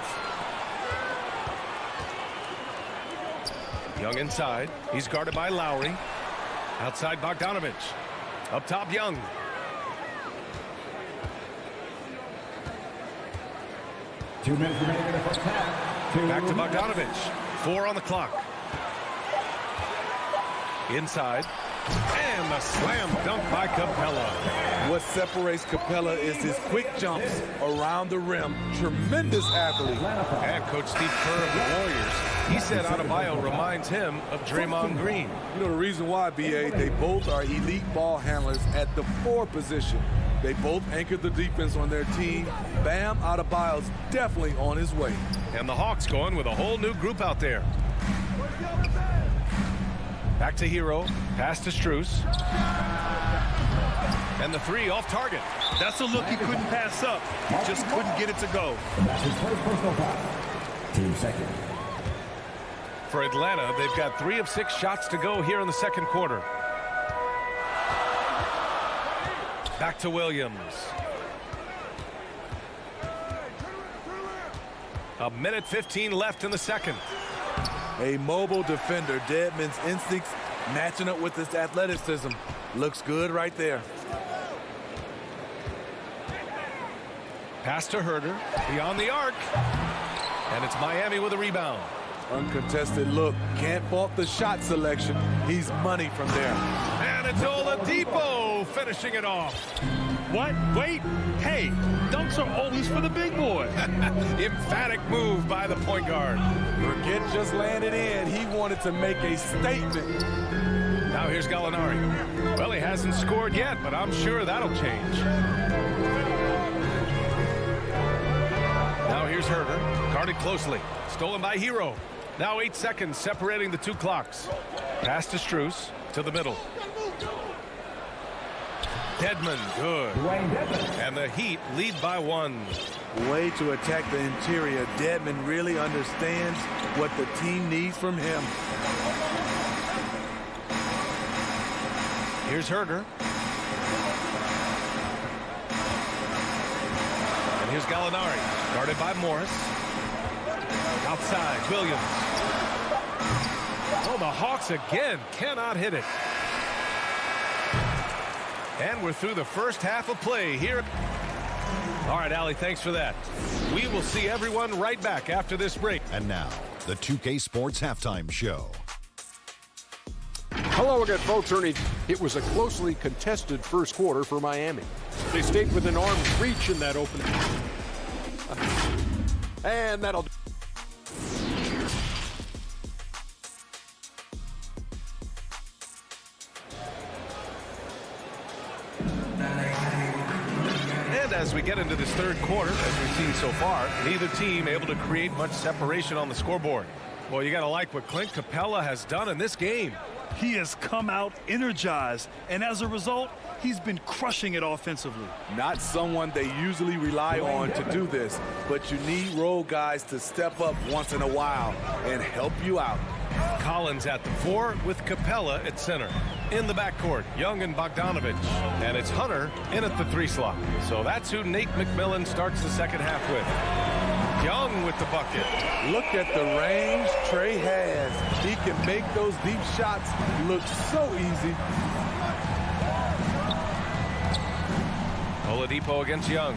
Young inside. He's guarded by Lowry. Outside Bogdanovich. Up top, Young. Two minutes remaining in the first half. Back to Bogdanovich. 4 on the clock. Inside. And the slam dunk by Capella. What separates Capella is his quick jumps around the rim. Tremendous athlete. And Coach Steve Kerr of the Warriors, he said Adebayo reminds him of Draymond Green. You know the reason why, B.A., they both are elite ball handlers at the 4 position. They both anchored the defense on their team. Bam Adebayo's definitely on his way. And the Hawks going with a whole new group out there. Back to Hero. Pass to Strus. And the 3 off target. That's a look he couldn't pass up. He just couldn't get it to go. That's his first personal foul. Team second. For Atlanta, they've got 3 of 6 shots to go here in the second quarter. Back to Williams. A minute 15 left in the second. A mobile defender. Dedmon's instincts matching up with his athleticism. Looks good right there. Pass to Herter. Beyond the arc. And it's Miami with a rebound. Uncontested look. Can't fault the shot selection. He's money from there. And it's Oladipo finishing it off. What? Wait. Hey, dunks are always for the big boy. Emphatic move by the point guard. Forget just landed in. He wanted to make a statement. Now here's Gallinari. Well, he hasn't scored yet, but I'm sure that'll change. Now here's Herter. Guarded closely. Stolen by Hero. Now 8 seconds separating the 2 clocks. Pass to Strus to the middle. Dedmon, good. And the Heat lead by 1. Way to attack the interior. Dedmon really understands what the team needs from him. Here's Herter. And here's Gallinari. Guarded by Morris. Outside, Williams. Oh, the Hawks again cannot hit it. And we're through the first half of play here. All right, Allie, thanks for that. We will see everyone right back after this break. And now, the 2K Sports Halftime Show. Hello again, folks. Ernie, it was a closely contested first quarter for Miami. They stayed within arm's reach in that opening. And that'll do. And as we get into this third quarter, as we've seen so far, neither team able to create much separation on the scoreboard. Well, you got to like what Clint Capella has done in this game. He has come out energized, and as a result, he's been crushing it offensively. Not someone they usually rely on to do this, but you need role guys to step up once in a while and help you out. Collins at the 4 with Capella at center. In the backcourt, Young and Bogdanovich. And it's Hunter in at the 3 slot. So that's who Nate McMillan starts the second half with. Young with the bucket. Look at the range Trey has. He can make those deep shots look so easy. Oladipo against Young.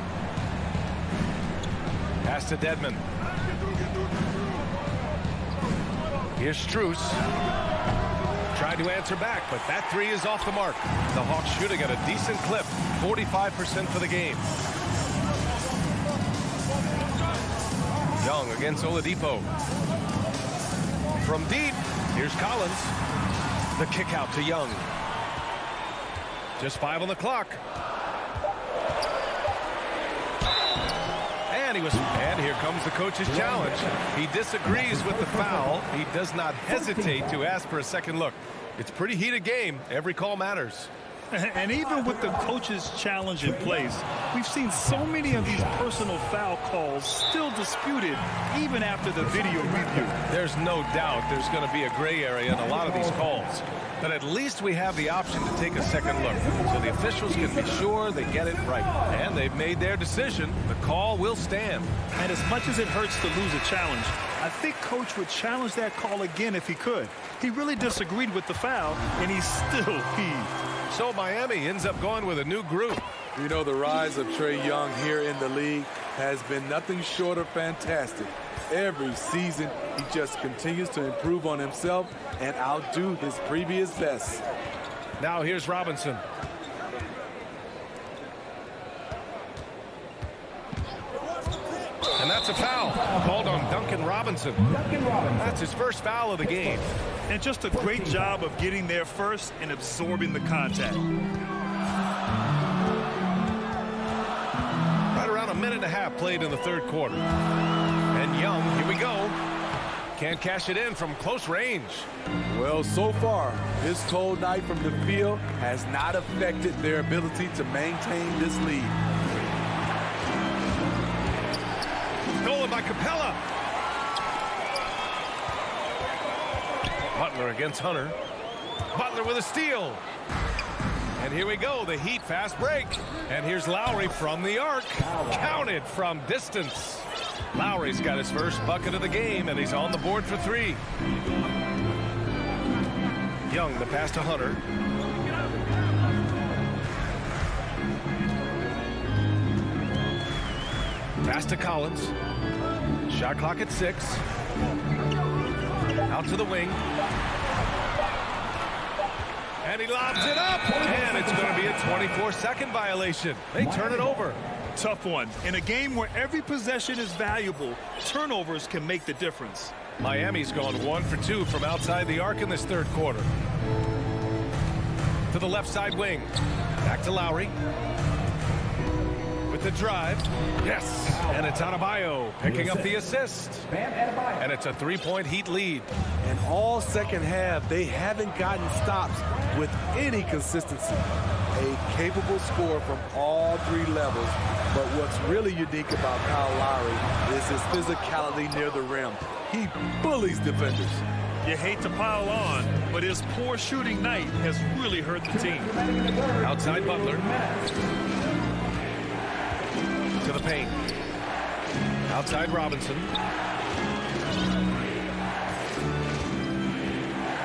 Pass to Dedmon. Here's Strus. Tried to answer back, but that 3 is off the mark. The Hawks shooting at a decent clip, 45% for the game. Young against Oladipo. From deep, here's Collins. The kick out to Young. Just 5 on the clock. And here comes the coach's challenge. He disagrees with the foul. He does not hesitate to ask for a second look. It's a pretty heated game. Every call matters. And even with the coach's challenge in place, we've seen so many of these personal foul calls still disputed even after the video review. There's no doubt there's going to be a gray area in a lot of these calls. But at least we have the option to take a second look, so the officials can be sure they get it right. And they've made their decision. The call will stand. And as much as it hurts to lose a challenge, I think Coach would challenge that call again if he could. He really disagreed with the foul, and he still heaved. So Miami ends up going with a new group. You know, the rise of Trae Young here in the league has been nothing short of fantastic. Every season, he just continues to improve on himself and outdo his previous best. Now here's Robinson. And that's a foul called on Duncan Robinson. That's his first foul of the game. And just a great job of getting there first and absorbing the contact. Right around a minute and a half played in the third quarter. And Young, here we go. Can't cash it in from close range. Well, so far, this cold night from the field has not affected their ability to maintain this lead. Stolen by Capella. Butler against Hunter. Butler with a steal. And here we go, the Heat fast break. And here's Lowry from the arc. Counted from distance. Lowry's got his first bucket of the game, and he's on the board for three. Young, the pass to Hunter. Pass to Collins. Shot clock at 6. Out to the wing. And he lobs it up. And it's going to be a 24-second violation. They turn it over. Tough one. In a game where every possession is valuable, turnovers can make the difference. Miami's gone 1 for 2 from outside the arc in this third quarter. To the left side wing. Back to Lowry. With the drive. Yes. And it's Adebayo picking up the assist. And it's a 3-point Heat lead. And all second half, they haven't gotten stops with any consistency. A capable scorer from all three levels. But what's really unique about Kyle Lowry is his physicality near the rim. He bullies defenders. You hate to pile on, but his poor shooting night has really hurt the team. Outside Butler. To the paint. Outside Robinson.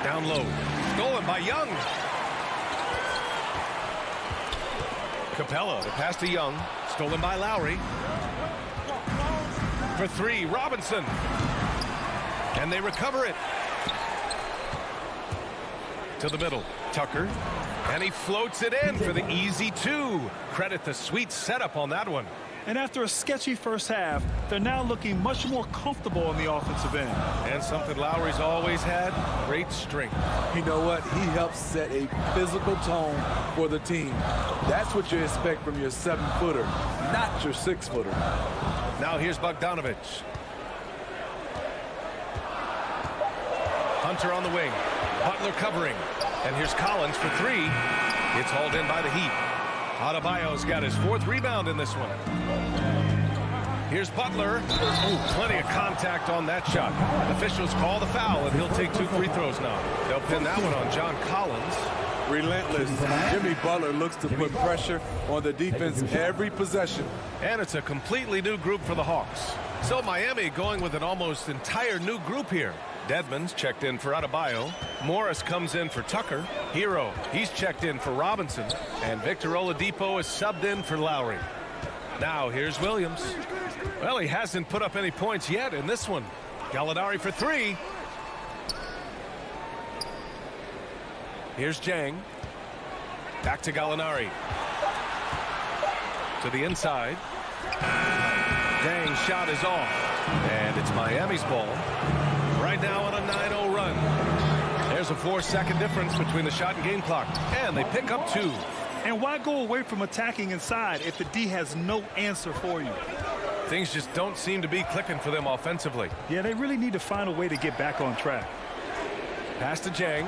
Down low. Stolen by Young. Capella, the pass to Young. Stolen by Lowry. For three, Robinson. And they recover it. To the middle, Tucker. And he floats it in for the easy 2. Credit the sweet setup on that one. And after a sketchy first half, they're now looking much more comfortable on the offensive end. And something Lowry's always had, great strength. You know what? He helps set a physical tone for the team. That's what you expect from your 7-footer, not your 6-footer. Now here's Bogdanovich. Hunter on the wing. Butler covering. And here's Collins for 3. It's hauled in by the Heat. Adebayo's got his 4th rebound in this one. Here's Butler. Ooh, plenty of contact on that shot. Officials call the foul, and he'll take 2 free throws now. They'll pin that one on John Collins. Relentless. Jimmy Butler looks to put pressure on the defense every possession. And it's a completely new group for the Hawks. So Miami going with an almost entire new group here. Dedmon's checked in for Adebayo. Morris comes in for Tucker. Hero, he's checked in for Robinson. And Victor Oladipo is subbed in for Lowry. Now here's Williams. Well, he hasn't put up any points yet in this one. Gallinari for 3. Here's Jang. Back to Gallinari. To the inside. Jang's shot is off. And it's Miami's ball. Right now on a 9-0 run. There's a 4-second difference between the shot and game clock. And they pick up 2. And why go away from attacking inside if the D has no answer for you? Things just don't seem to be clicking for them offensively. Yeah, they really need to find a way to get back on track. Pass to Jang.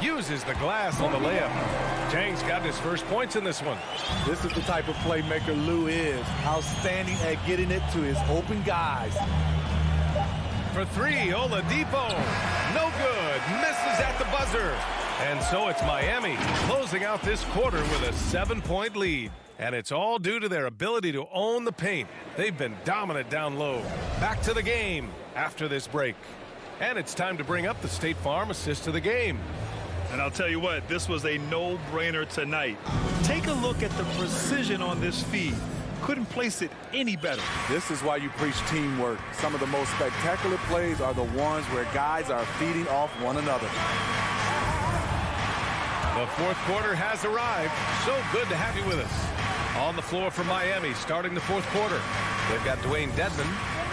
Uses the glass on the layup. Jang's got his first points in this one. This is the type of playmaker Lou is. Outstanding at getting it to his open guys. For three, Oladipo. No good. Misses at the buzzer. And so it's Miami closing out this quarter with a 7-point lead. And it's all due to their ability to own the paint. They've been dominant down low. Back to the game after this break. And it's time to bring up the State Farm assist of the game. And I'll tell you what, this was a no-brainer tonight. Take a look at the precision on this feed. Couldn't place it any better. This is why you preach teamwork. Some of the most spectacular plays are the ones where guys are feeding off one another. The fourth quarter has arrived. So good to have you with us. On the floor for Miami starting the fourth quarter. They've got Dwayne Dedmon.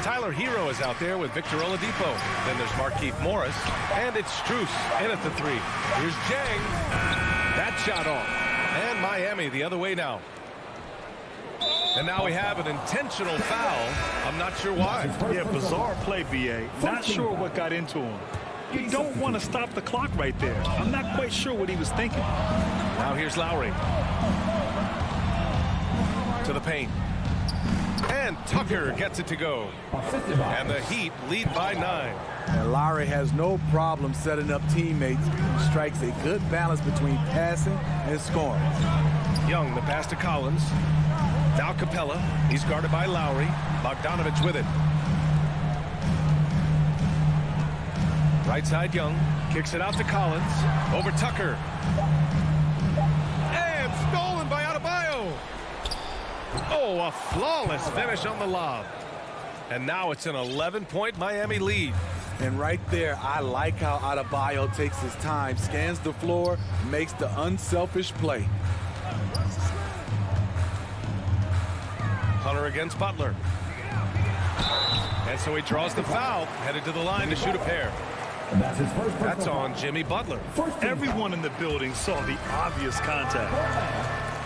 Tyler Hero is out there with Victor Oladipo. Then there's Markieff Morris. And it's Strus in at the three. Here's Jang. That shot off. And Miami the other way now. And now we have an intentional foul. I'm not sure why. Yeah, bizarre play, B.A. Not sure what got into him. You don't want to stop the clock right there. I'm not quite sure what he was thinking. Now here's Lowry. To the paint. And Tucker gets it to go. And the Heat lead by 9. And Lowry has no problem setting up teammates. Strikes a good balance between passing and scoring. Young, the pass to Collins. Now Capella. He's guarded by Lowry. Bogdanovich with it. Right side, Young. Kicks it out to Collins. Over Tucker. And stolen by Adebayo. Oh, a flawless finish on the lob. And now it's an 11-point Miami lead. And right there, I like how Adebayo takes his time, scans the floor, makes the unselfish play. Hunter against Butler. And so he draws the foul, headed to the line to shoot a pair. That's his first. That's on Jimmy Butler. Everyone in the building saw the obvious contact.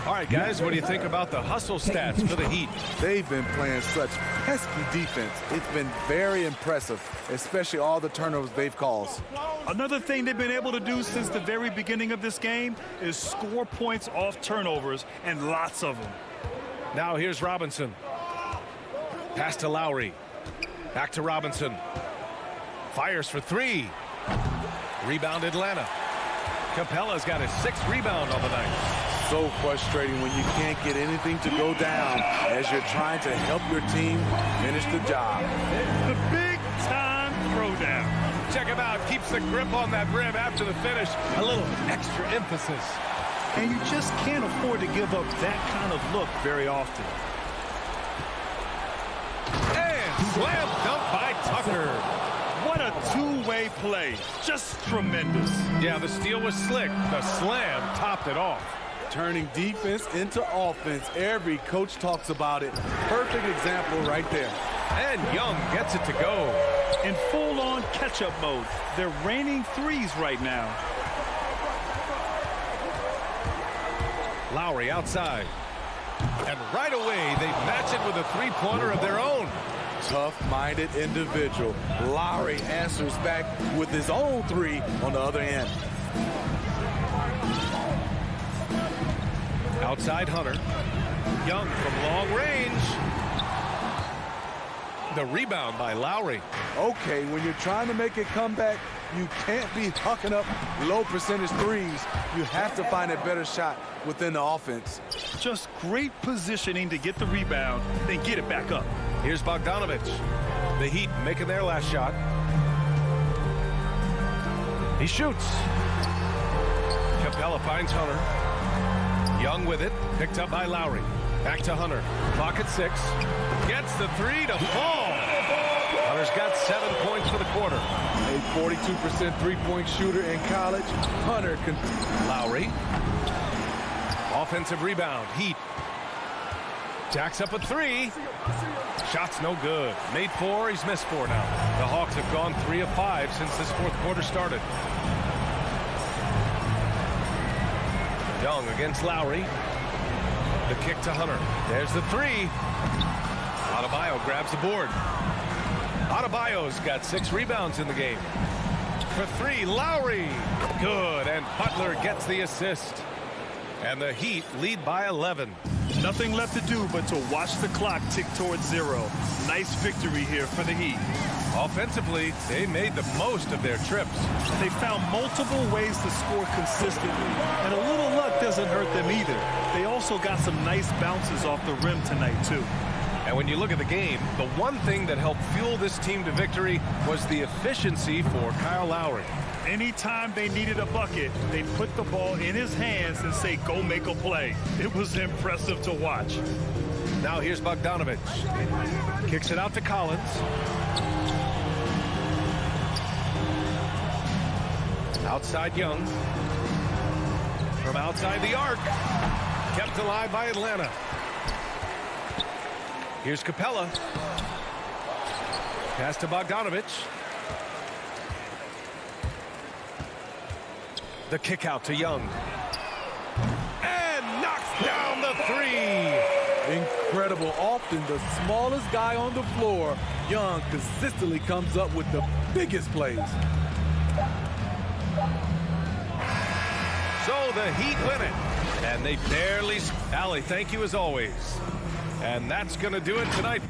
All right, guys, what do you think about the hustle stats for the Heat? They've been playing such pesky defense. It's been very impressive, especially all the turnovers they've caused. Another thing they've been able to do since the very beginning of this game is score points off turnovers, and lots of them. Now here's Robinson. Pass to Lowry. Back to Robinson. Fires for three. Rebound Atlanta. Capella's got his 6th rebound on the night. So frustrating when you can't get anything to go down as you're trying to help your team finish the job. The big-time throwdown. Check him out. Keeps the grip on that rim after the finish. A little extra emphasis. And you just can't afford to give up that kind of look very often. And slam dunk by Tucker. What a two-way play. Just tremendous. Yeah, the steal was slick. The slam topped it off. Turning defense into offense. Every coach talks about it. Perfect example right there. And Young gets it to go. In full-on catch-up mode. They're raining threes right now. Lowry outside. And right away, they match it with a three-pointer of their own. Tough-minded individual. Lowry answers back with his own three on the other end. Outside Hunter. Young from long range. The rebound by Lowry. Okay, when you're trying to make a comeback, you can't be hucking up low percentage threes. You have to find a better shot within the offense. Just great positioning to get the rebound, then get it back up. Here's Bogdanovich. The Heat making their last shot. He shoots. Capella finds Hunter. Young with it. Picked up by Lowry. Back to Hunter. Clock at 6. Gets the three to fall. Hunter's got 7 points for the quarter. A 42% three-point shooter in college. Hunter can... Lowry. Offensive rebound. Heat. Jacks up a 3. Shot's no good. Made 4. He's missed 4 now. The Hawks have gone 3 of 5 since this fourth quarter started. Young against Lowry. The kick to Hunter. There's the 3. Adebayo grabs the board. Adebayo's got 6 rebounds in the game. for three. Lowry. Good. And Butler gets the assist. And the Heat lead by 11. Nothing left to do but to watch the clock tick towards 0. Nice victory here for the Heat. Offensively, they made the most of their trips. They found multiple ways to score consistently, and a little luck doesn't hurt them either. They also got some nice bounces off the rim tonight, too. And when you look at the game, the one thing that helped fuel this team to victory was the efficiency for Kyle Lowry. Anytime they needed a bucket, they'd put the ball in his hands and say, go make a play. It was impressive to watch. Now here's Bogdanovich. Kicks it out to Collins. Outside Young. From outside the arc. Kept alive by Atlanta. Here's Capella. Pass to Bogdanovich. The kick out to Young. And knocks down the three. Incredible. Often the smallest guy on the floor, Young consistently comes up with the biggest plays. So the Heat win it. And they barely... Allie, thank you as always. And that's going to do it tonight.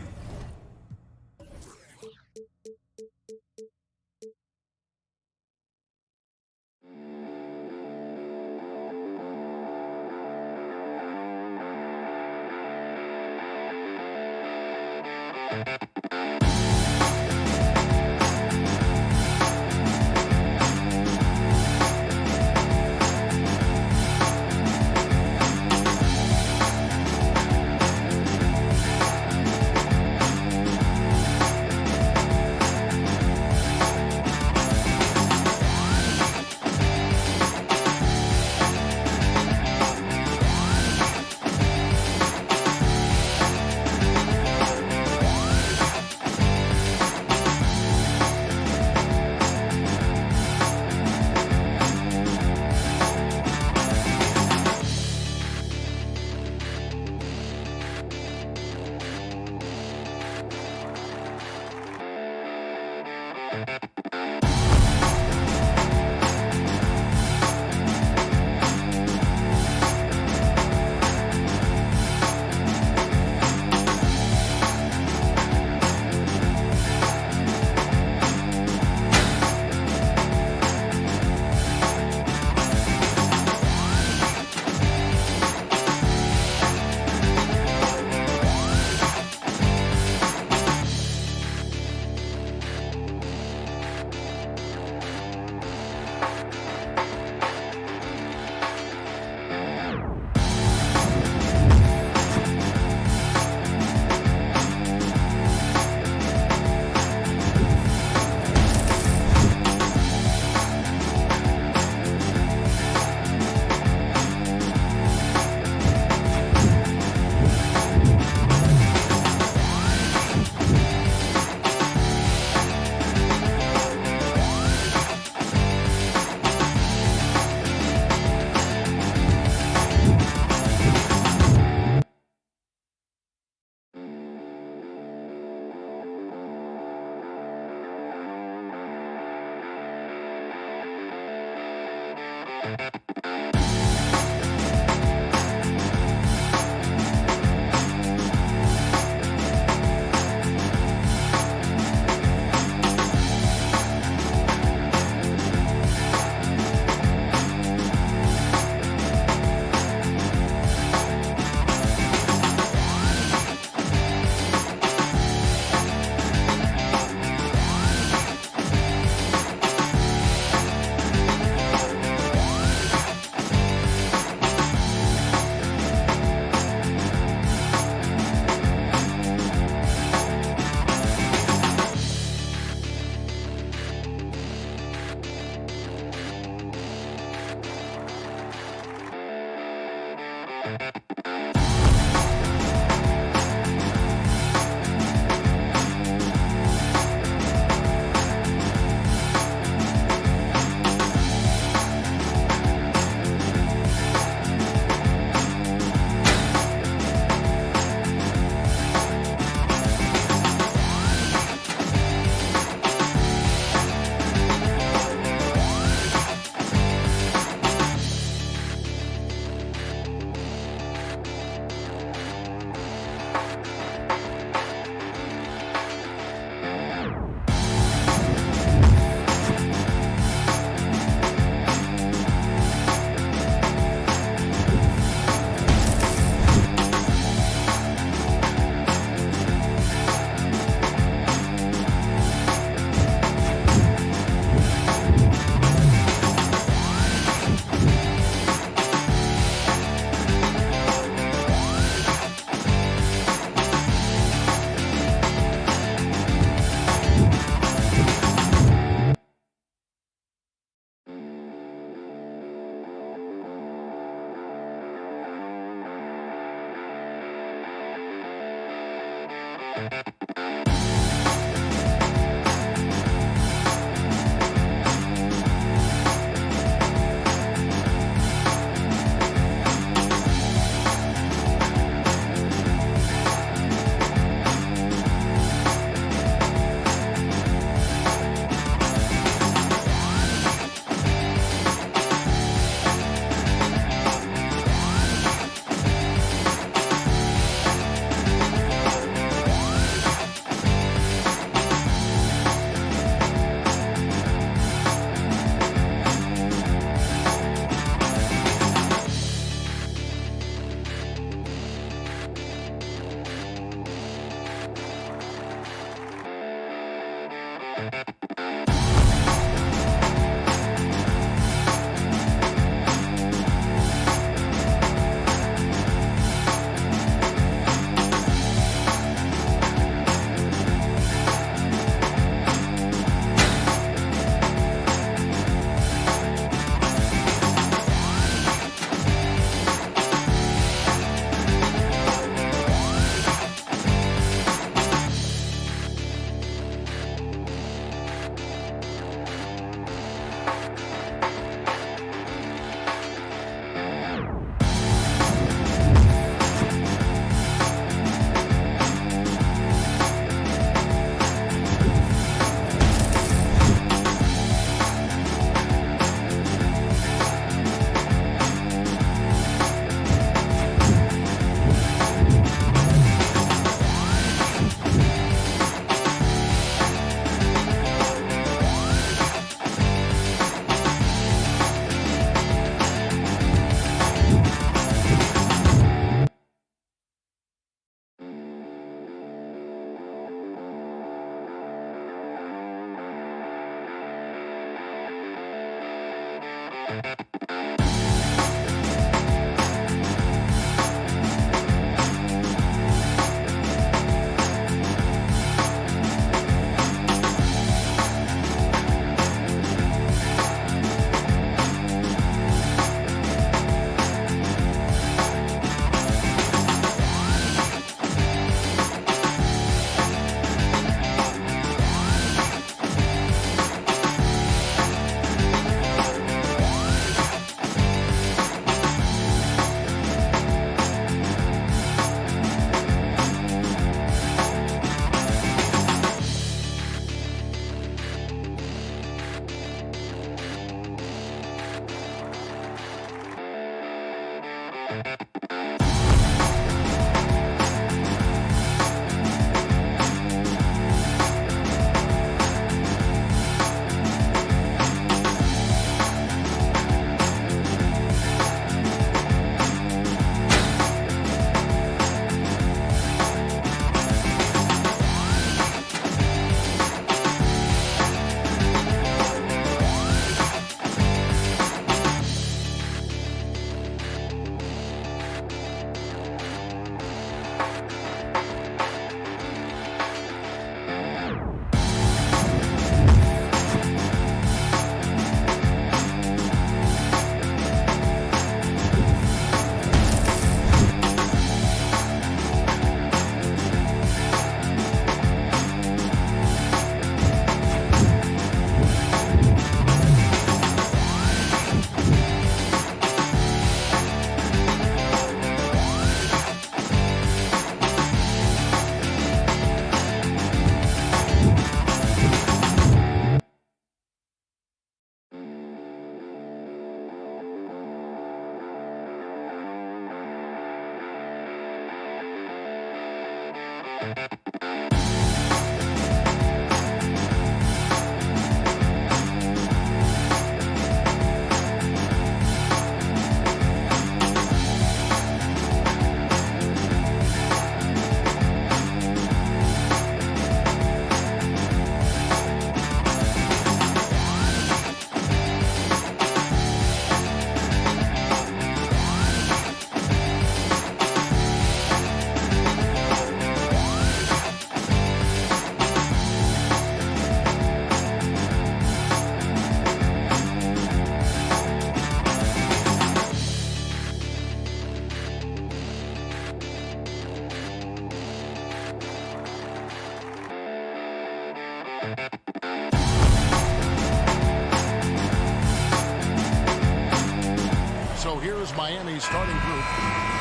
is Miami's starting group.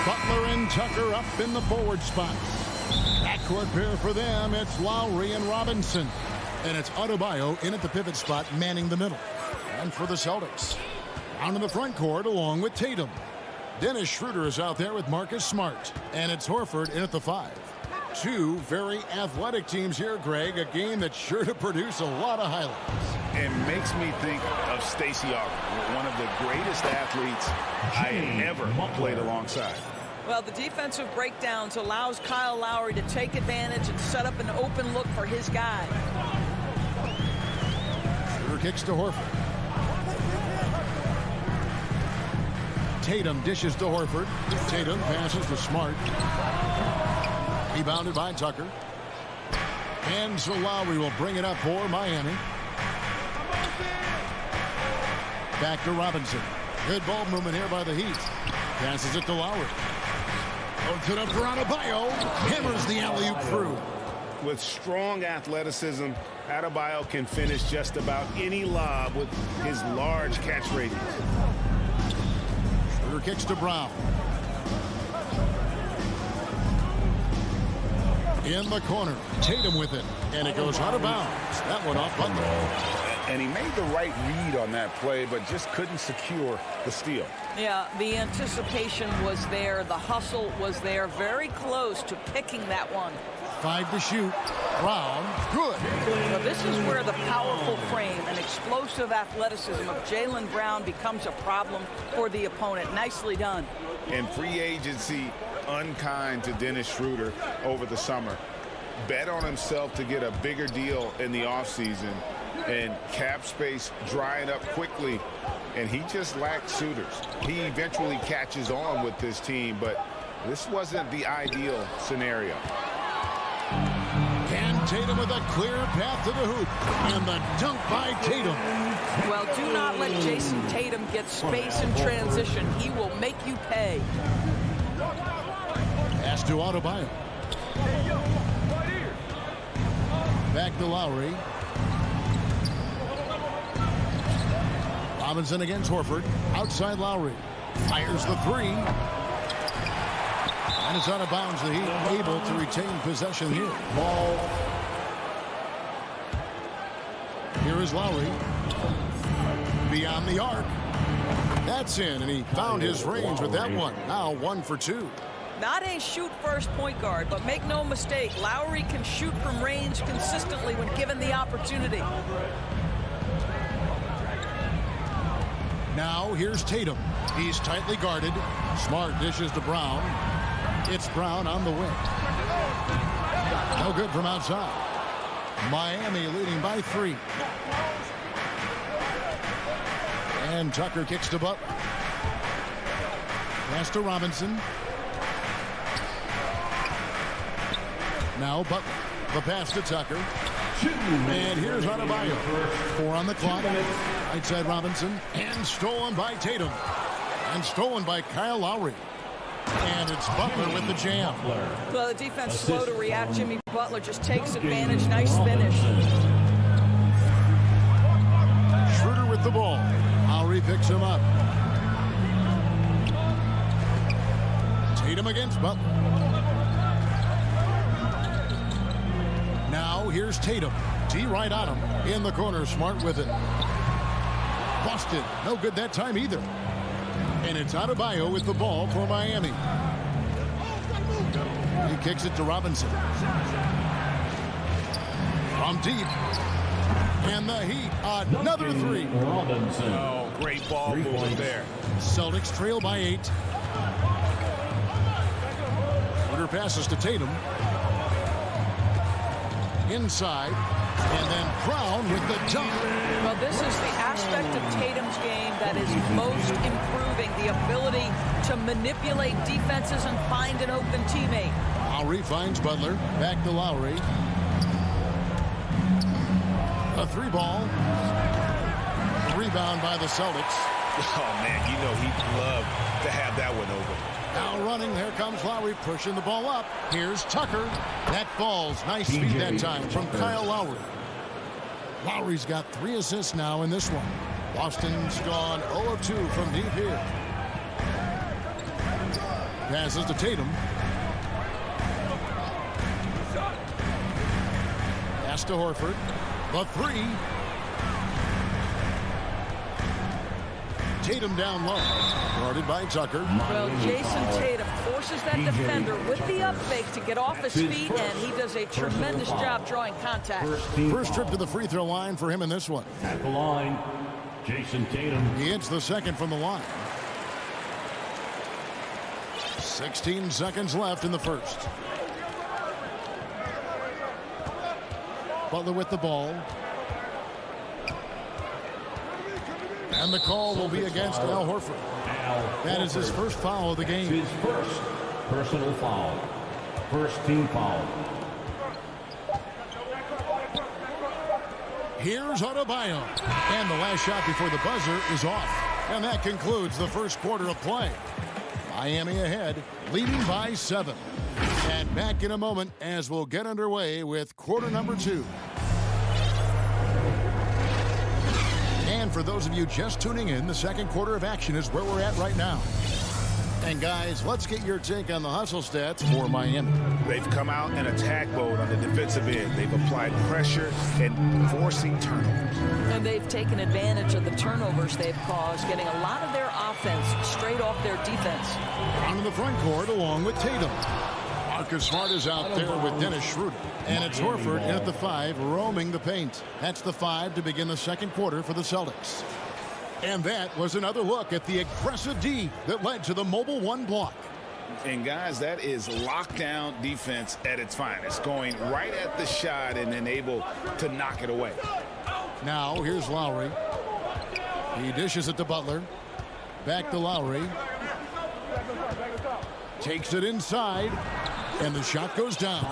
Butler and Tucker up in the forward spots. Backcourt pair for them, it's Lowry and Robinson. And it's Adebayo in at the pivot spot, manning the middle. And for the Celtics, down in the front court along with Tatum. Dennis Schroeder is out there with Marcus Smart. And it's Horford in at the 5. Two very athletic teams here, Greg. A game that's sure to produce a lot of highlights. It makes me think of Stacey Augmon, one of the greatest athletes I ever played alongside. Well, the defensive breakdowns allows Kyle Lowry to take advantage and set up an open look for his guy. Schroeder kicks to Horford. Tatum dishes to Horford. Tatum passes to Smart. Rebounded by Tucker. And so Lowry will bring it up for Miami. Back to Robinson. Good ball movement here by the Heat. Passes it to Lowry. Puts it up for Adebayo. Hammers the alley-oop through. With strong athleticism, Adebayo can finish just about any lob with his large catch radius. Schroeder kicks to Brown. In the corner. Tatum with it. And it goes out of bounds. That one off Butler. And he made the right read on that play, but just couldn't secure the steal. Yeah, the anticipation was there. The hustle was there. Very close to picking that one. 5 to shoot. Brown. Good. Well, this is where the powerful frame and explosive athleticism of Jaylen Brown becomes a problem for the opponent. Nicely done. And free agency unkind to Dennis Schroeder over the summer. Bet on himself to get a bigger deal in the offseason. And cap space drying up quickly, and he just lacked suitors. He eventually catches on with this team, but this wasn't the ideal scenario. And Tatum with a clear path to the hoop, and the dunk by Tatum. Well, do not let Jason Tatum get space in transition. He will make you pay. Pass to Adebayo. Back to Lowry. Robinson against Horford. Outside Lowry. Fires the 3. And it's out of bounds. The Heat able to retain possession here. Ball. Here is Lowry. Beyond the arc. That's in, and he found his range with that one. Now 1 for 2. Not a shoot-first point guard, but make no mistake, Lowry can shoot from range consistently when given the opportunity. Now here's Tatum. He's tightly guarded. Smart dishes to Brown. It's Brown on the wing. No good from outside. Miami leading by 3. And Tucker kicks to Butler. Pass to Robinson. Now Butler. The pass to Tucker. And here's Adebayo. 4 on the clock. Right side Robinson. And stolen by Tatum. And stolen by Kyle Lowry. And it's Butler with the jam. Well, the defense slow to react. Jimmy Butler just takes advantage. Nice finish. Schroeder with the ball. Lowry picks him up. Tatum against Butler. Now here's Tatum. T right on him. In the corner. Smart with it. Busted. No good that time either. And it's Adebayo with the ball for Miami. He kicks it to Robinson. From deep. And the Heat, another 3. Oh, great ball movement there. Celtics trail by 8. Schroeder passes to Tatum. Inside. And then Brown with the dunk. Well, this is the aspect of Tatum's game that is most improving, the ability to manipulate defenses and find an open teammate. Lowry finds Butler. Back to Lowry. A 3 ball. Rebound by the Celtics. Oh, man, you know he'd love to have that one over. Now running, there comes Lowry pushing the ball up. Here's Tucker. That falls. Nice feed that time from Kyle Lowry. Lowry's got 3 assists now in this one. Boston's gone 0 of 2 from deep here. Passes to Tatum. Pass to Horford. The three. Tatum down low. Guarded by Tucker. Well, Jason Tatum forces that defender with the up fake to get off his feet, and he does a tremendous job drawing contact. First trip to the free throw line for him in this one. At the line, Jason Tatum. He hits the second from the line. 16 seconds left in the first. Butler with the ball. And the call will be against Al Horford. That is his first foul of the game. His first personal foul. First team foul. Here's Adebayo. And the last shot before the buzzer is off. And that concludes the first quarter of play. Miami ahead, leading by 7. And back in a moment as we'll get underway with quarter number 2. And for those of you just tuning in, the second quarter of action is where we're at right now. And guys, let's get your take on the hustle stats for Miami. They've come out in attack mode on the defensive end. They've applied pressure and forcing turnovers. And they've taken advantage of the turnovers they've caused, getting a lot of their offense straight off their defense. Onto the front court along with Tatum. Marcus Smart is out there with Dennis Schroeder. And it's Horford in at the 5, roaming the paint. That's the 5 to begin the second quarter for the Celtics. And that was another look at the aggressive D that led to the mobile 1 block. And guys, that is lockdown defense at its finest, going right at the shot and then able to knock it away. Now here's Lowry. He dishes it to Butler. Back to Lowry. Takes it inside. And the shot goes down.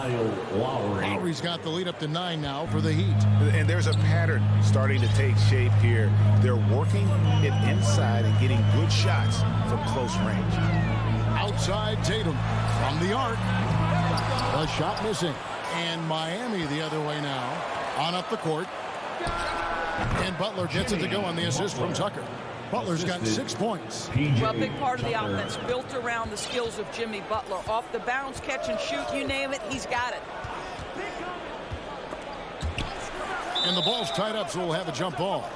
Lowry's got the lead up to 9 now for the Heat. And there's a pattern starting to take shape here. They're working it inside and getting good shots from close range. Outside Tatum from the arc. A shot missing. And Miami the other way now. On up the court. And Butler gets it to go on the assist from Tucker. Butler's got 6 points. Well, a big part of the offense built around the skills of Jimmy Butler. Off the bounce, catch and shoot, you name it, he's got it. And the ball's tied up, so we'll have a jump ball.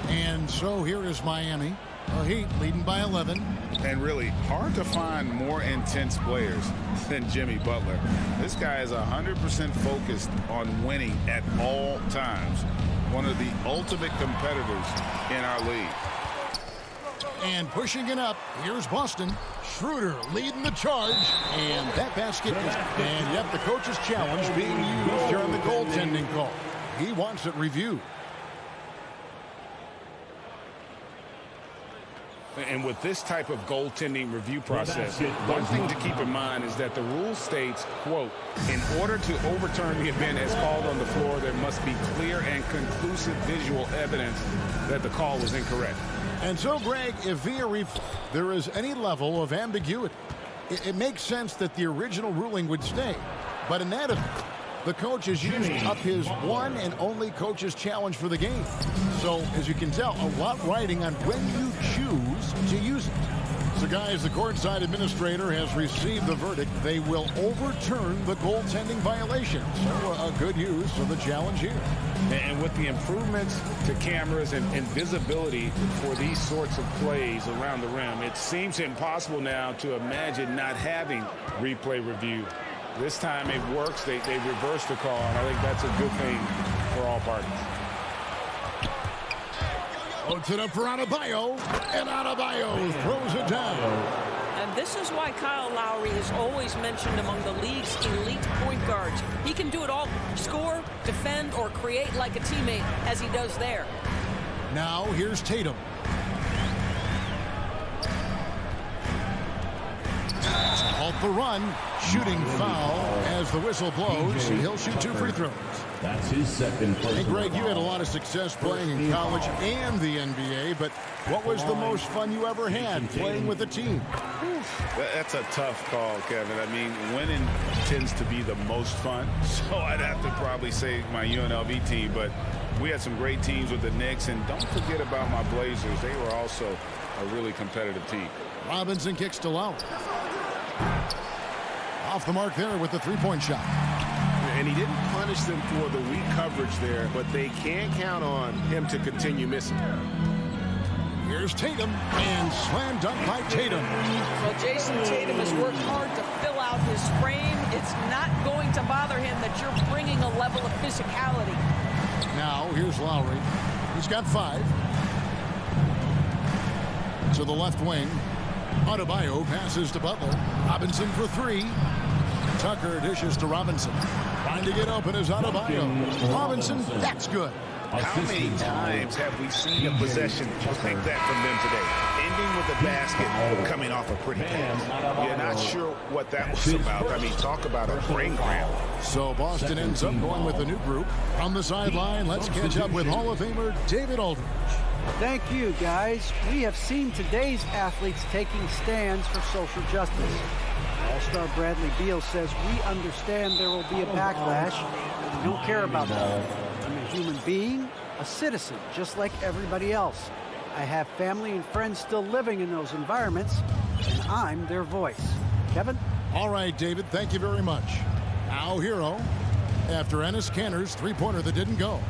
And so here is Miami. The Heat leading by 11. And really hard to find more intense players than Jimmy Butler. This guy is 100% focused on winning at all times. One of the ultimate competitors in our league. And pushing it up, here's Boston. Schroeder leading the charge. And that basket is... And yet the coach's challenge being used during the goaltending call. He wants it reviewed. And with this type of goaltending review process, one thing to keep in mind is that the rule states, quote, in order to overturn the event as called on the floor, there must be clear and conclusive visual evidence that the call was incorrect. And so, Greg, if via there is any level of ambiguity, it makes sense that the original ruling would stay. But in that event, the coach has used up his one and only coach's challenge for the game. So, as you can tell, a lot riding on when you choose to use it. So, guys, the courtside administrator has received the verdict. They will overturn the goaltending violation. So, a good use of the challenge here. And with the improvements to cameras and visibility for these sorts of plays around the rim, it seems impossible now to imagine not having replay review. This time it works. They reversed the call, and I think that's a good thing for all parties. Puts it up for Adebayo, and Adebayo throws it down. And this is why Kyle Lowry is always mentioned among the league's elite point guards. He can do it all, score, defend, or create like a teammate, as he does there. Now here's Tatum. All the run. Shooting foul as the whistle blows. He'll shoot 2 free throws. That's his second. Hey, Greg, you had a lot of success playing in college and the NBA, but what was the most fun you ever had playing with a team? That's a tough call, Kevin. I mean, winning tends to be the most fun, so I'd have to probably say my UNLV team, but we had some great teams with the Knicks, and don't forget about my Blazers. They were also a really competitive team. Robinson kicks to Lowry. Off the mark there with the three-point shot. And he didn't punish them for the weak coverage there, but they can't count on him to continue missing. Here's Tatum, and slam dunk by Tatum. Well, Jason Tatum has worked hard to fill out his frame. It's not going to bother him that you're bringing a level of physicality. Now, here's Lowry. He's got 5. To the left wing. Adebayo passes to Butler. Robinson for 3. Tucker dishes to Robinson. Trying to get open is Adebayo. Robinson, that's good. How many times have we seen a possession like that from them today? Ending with a basket, coming off a pretty pass. You're not sure what that was about. I mean, talk about a brain cramp. So Boston ends up going with a new group. On the sideline, let's catch up with Hall of Famer David Aldridge. Thank you, guys. We have seen today's athletes taking stands for social justice. All-star Bradley Beal says, we understand there will be a backlash. We don't care about that. I'm a human being, a citizen, just like everybody else. I have family and friends still living in those environments, and I'm their voice. Kevin? All right, David, thank you very much. Now Hero, after Enes Kanter's three-pointer that didn't go.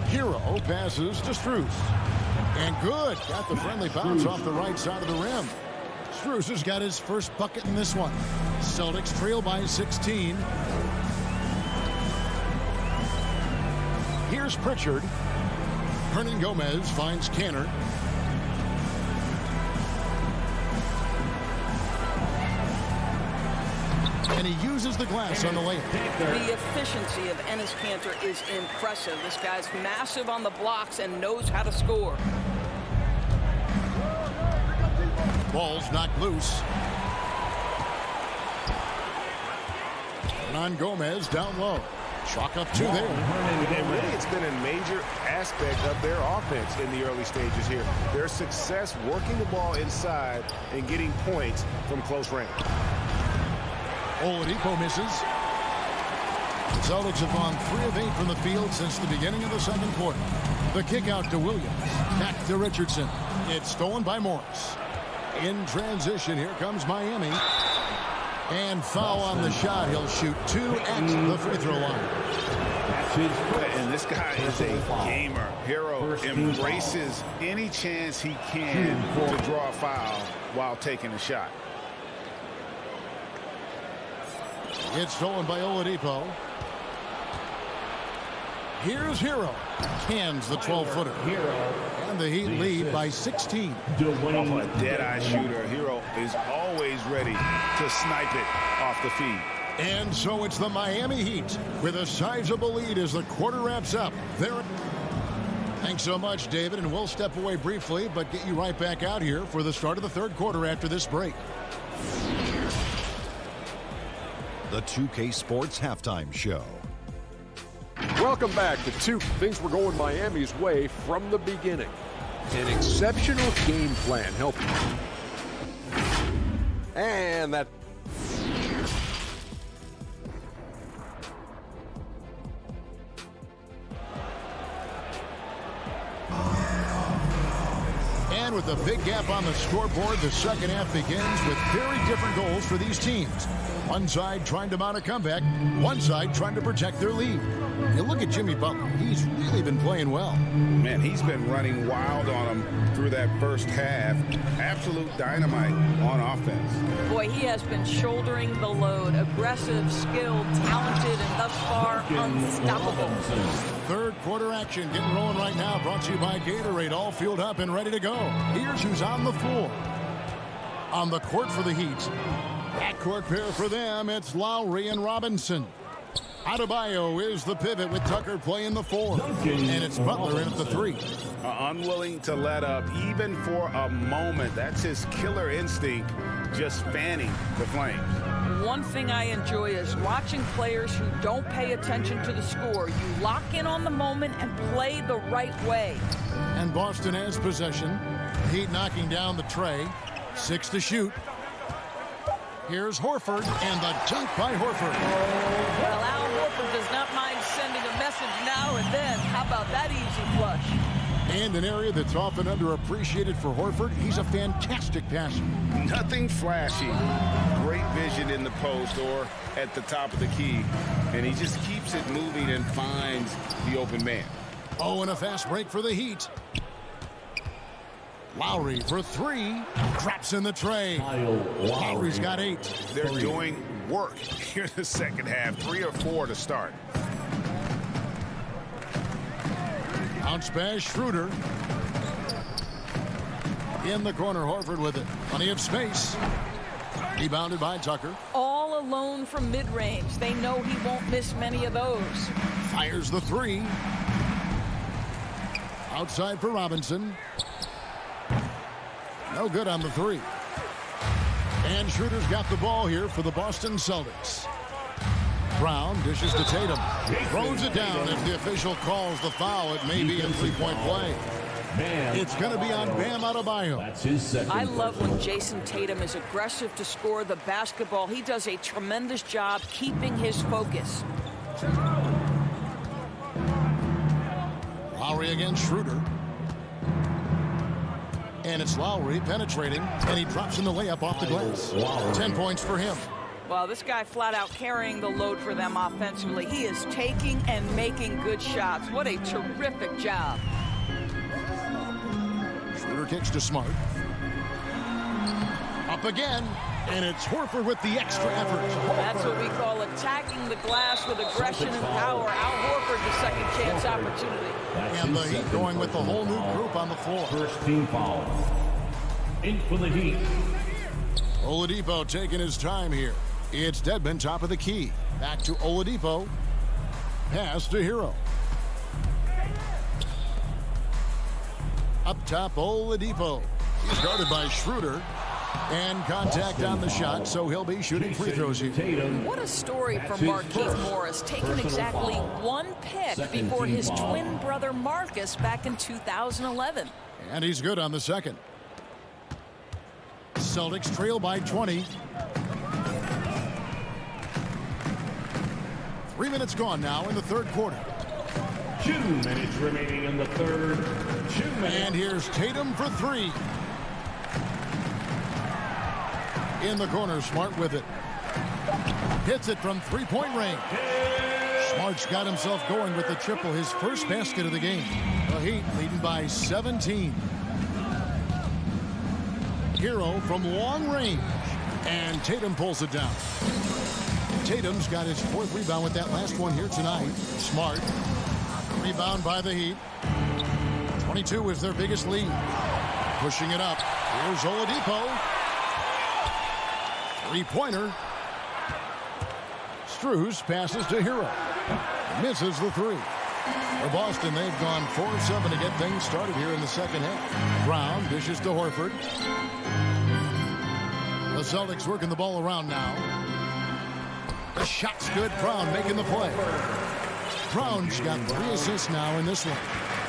Hero passes to Strus. And good. Got the friendly bounce off the right side of the rim. Strus has got his first bucket in this one. Celtics trail by 16. Here's Pritchard. Hernan Gomez finds Kanter. And he uses the glass on the layup. The efficiency of Enes Kanter is impressive. This guy's massive on the blocks and knows how to score. Ball's knocked loose. Hernan Gomez down low. Chalk up 2 there. And really, it's been a major aspect of their offense in the early stages here. Their success working the ball inside and getting points from close range. Oladipo misses. The Celtics have gone 3 of 8 from the field since the beginning of the second quarter. The kick out to Williams. Back to Richardson. It's stolen by Morris. In transition, here comes Miami. And foul on the shot. He'll shoot 2 at the free throw line. And this guy is a gamer. Hero embraces any chance he can to draw a foul while taking a shot. It's stolen by Oladipo. Here's Hero. Cans the 12-footer. And the Heat lead by 16. A dead-eye shooter. Hero is always ready to snipe it off the feed. And so it's the Miami Heat with a sizable lead as the quarter wraps up. Thanks so much, David, and we'll step away briefly, but get you right back out here for the start of the third quarter after this break. The 2K Sports Halftime Show. Welcome back to 2. Things were going Miami's way from the beginning. An exceptional game plan helped. And that. And with a big gap on the scoreboard, the second half begins with very different goals for these teams. One side trying to mount a comeback, one side trying to protect their lead. You look at Jimmy Butler, he's really been playing well. Man, he's been running wild on them through that first half. Absolute dynamite on offense. Boy, he has been shouldering the load. Aggressive, skilled, talented, and thus far unstoppable. Third quarter action getting rolling right now, brought to you by Gatorade, all fueled up and ready to go. Here's who's on the floor. On the court for the Heat. Backcourt pair for them, it's Lowry and Robinson. Adebayo is the pivot with Tucker playing the 4. And it's Butler in at the 3. Unwilling to let up even for a moment. That's his killer instinct, just fanning the flames. One thing I enjoy is watching players who don't pay attention to the score. You lock in on the moment and play the right way. And Boston has possession. Heat knocking down the tray. 6 to shoot. Here's Horford, and the dunk by Horford. Well, Al Horford does not mind sending a message now and then. How about that easy flush? And an area that's often underappreciated for Horford, he's a fantastic passer. Nothing flashy. Great vision in the post or at the top of the key. And he just keeps it moving and finds the open man. Oh, and a fast break for the Heat. Lowry for 3. Drops in the tray. Lowry's got 8. They're doing work here in the second half. 3 or 4 to start. Bounce pass, Schroeder. In the corner, Horford with it. Plenty of space. Rebounded by Tucker. All alone from mid-range. They know he won't miss many of those. Fires the 3. Outside for Robinson. No good on the 3. And Schroeder's got the ball here for the Boston Celtics. Brown dishes to Tatum. Throws it down. If the official calls the foul, it may be a three-point play. It's going to be on Bam Adebayo. I love when Jason Tatum is aggressive to score the basketball. He does a tremendous job keeping his focus. Lowry against Schroeder. And it's Lowry penetrating, and he drops in the layup off the glass. 10 points for him. Well, this guy flat out carrying the load for them offensively. He is taking and making good shots. What a terrific job. Schroeder kicks to Smart. Up again, and it's Horford with the extra effort. That's what we call attacking the glass with aggression and power. Al Horford, the second chance opportunity. And the Heat going with the whole new group on the floor. First team foul. In for the Heat. Oladipo taking his time here. It's Dedmon, top of the key. Back to Oladipo. Pass to Hero. Up top, Oladipo. He's guarded by Schroeder. And contact on the shot, so he'll be shooting free throws here. What a story for Marquise Morris, taking exactly 1 pick before his twin brother Marcus back in 2011. And he's good on the second. Celtics trail by 20. 3 minutes gone now in the third quarter. 2 minutes remaining in the third. 2 minutes. And here's Tatum for 3. In the corner, Smart with it. Hits it from three-point range. Smart's got himself going with the triple, his first basket of the game. The Heat leading by 17. Hero from long range. And Tatum pulls it down. Tatum's got his 4th rebound with that last one here tonight. Smart. Rebound by the Heat. 22 is their biggest lead. Pushing it up. Here's Oladipo. Three-pointer. Strus passes to Hero. Misses the 3. For Boston, they've gone 4-7 to get things started here in the second half. Brown dishes to Horford. The Celtics working the ball around now. The shot's good. Brown making the play. Brown's got 3 assists now in this one.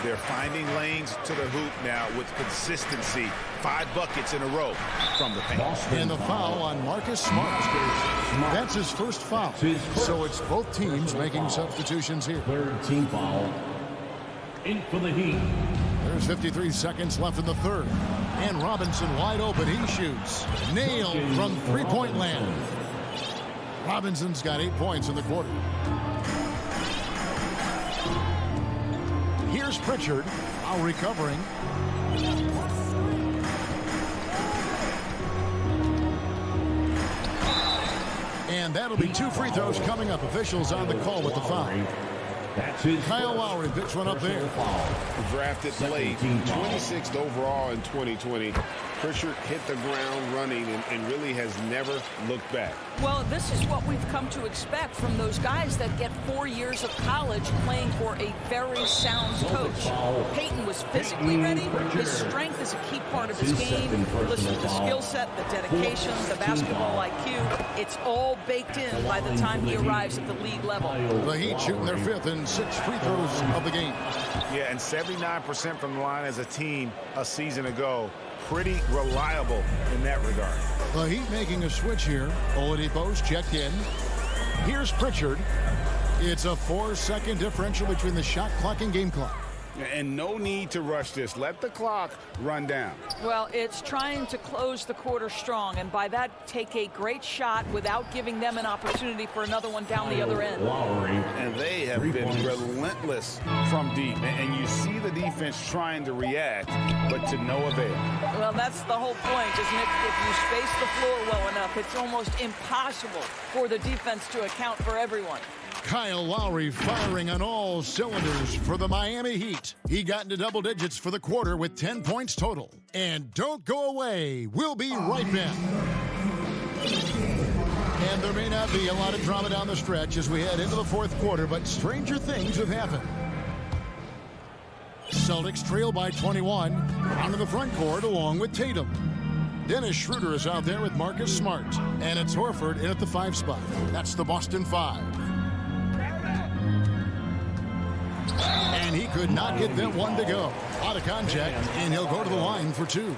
They're finding lanes to the hoop now with consistency. 5 buckets in a row from the paint. And the foul on Marcus Smart. That's his first foul. So it's both teams making substitutions here. 3rd team foul. In for the Heat. There's 53 seconds left in the third. And Robinson wide open. He shoots. Nailed from three-point land. Robinson's got 8 points in the quarter. Here's Pritchard, now recovering. And that'll be 2 free throws coming up. Officials on the call with the foul. Kyle Lowry picks one up there. Drafted late, 26th overall in 2020. Pritchard hit the ground running and really has never looked back. Well, this is what we've come to expect from those guys that get 4 years of college playing for a very sound coach. Peyton was physically ready. His strength is a key part of his game. Listen to the skill set, the dedication, the basketball IQ. It's all baked in by the time he arrives at the league level. The Heat shooting their 5th and 6 free throws of the game. Yeah, and 79% from the line as a team a season ago. Pretty reliable in that regard. The Heat making a switch here. Oladipo's checked in. Here's Pritchard. It's a 4-second differential between the shot clock and game clock. And no need to rush this. Let the clock run down. Well, it's trying to close the quarter strong, and by that, take a great shot without giving them an opportunity for another one down the other end. And they have been relentless from deep. And you see the defense trying to react, but to no avail. Well, that's the whole point, isn't it? If you space the floor well enough, it's almost impossible for the defense to account for everyone. Kyle Lowry firing on all cylinders for the Miami Heat. He got into double digits for the quarter with 10 points total. And don't go away. We'll be right back. And there may not be a lot of drama down the stretch as we head into the 4th quarter, but stranger things have happened. Celtics trail by 21. Onto the front court along with Tatum. Dennis Schroeder is out there with Marcus Smart. And it's Horford in at the 5 spot. That's the Boston 5. And he could not get that one to go. Out of contact, and he'll go to the line for 2.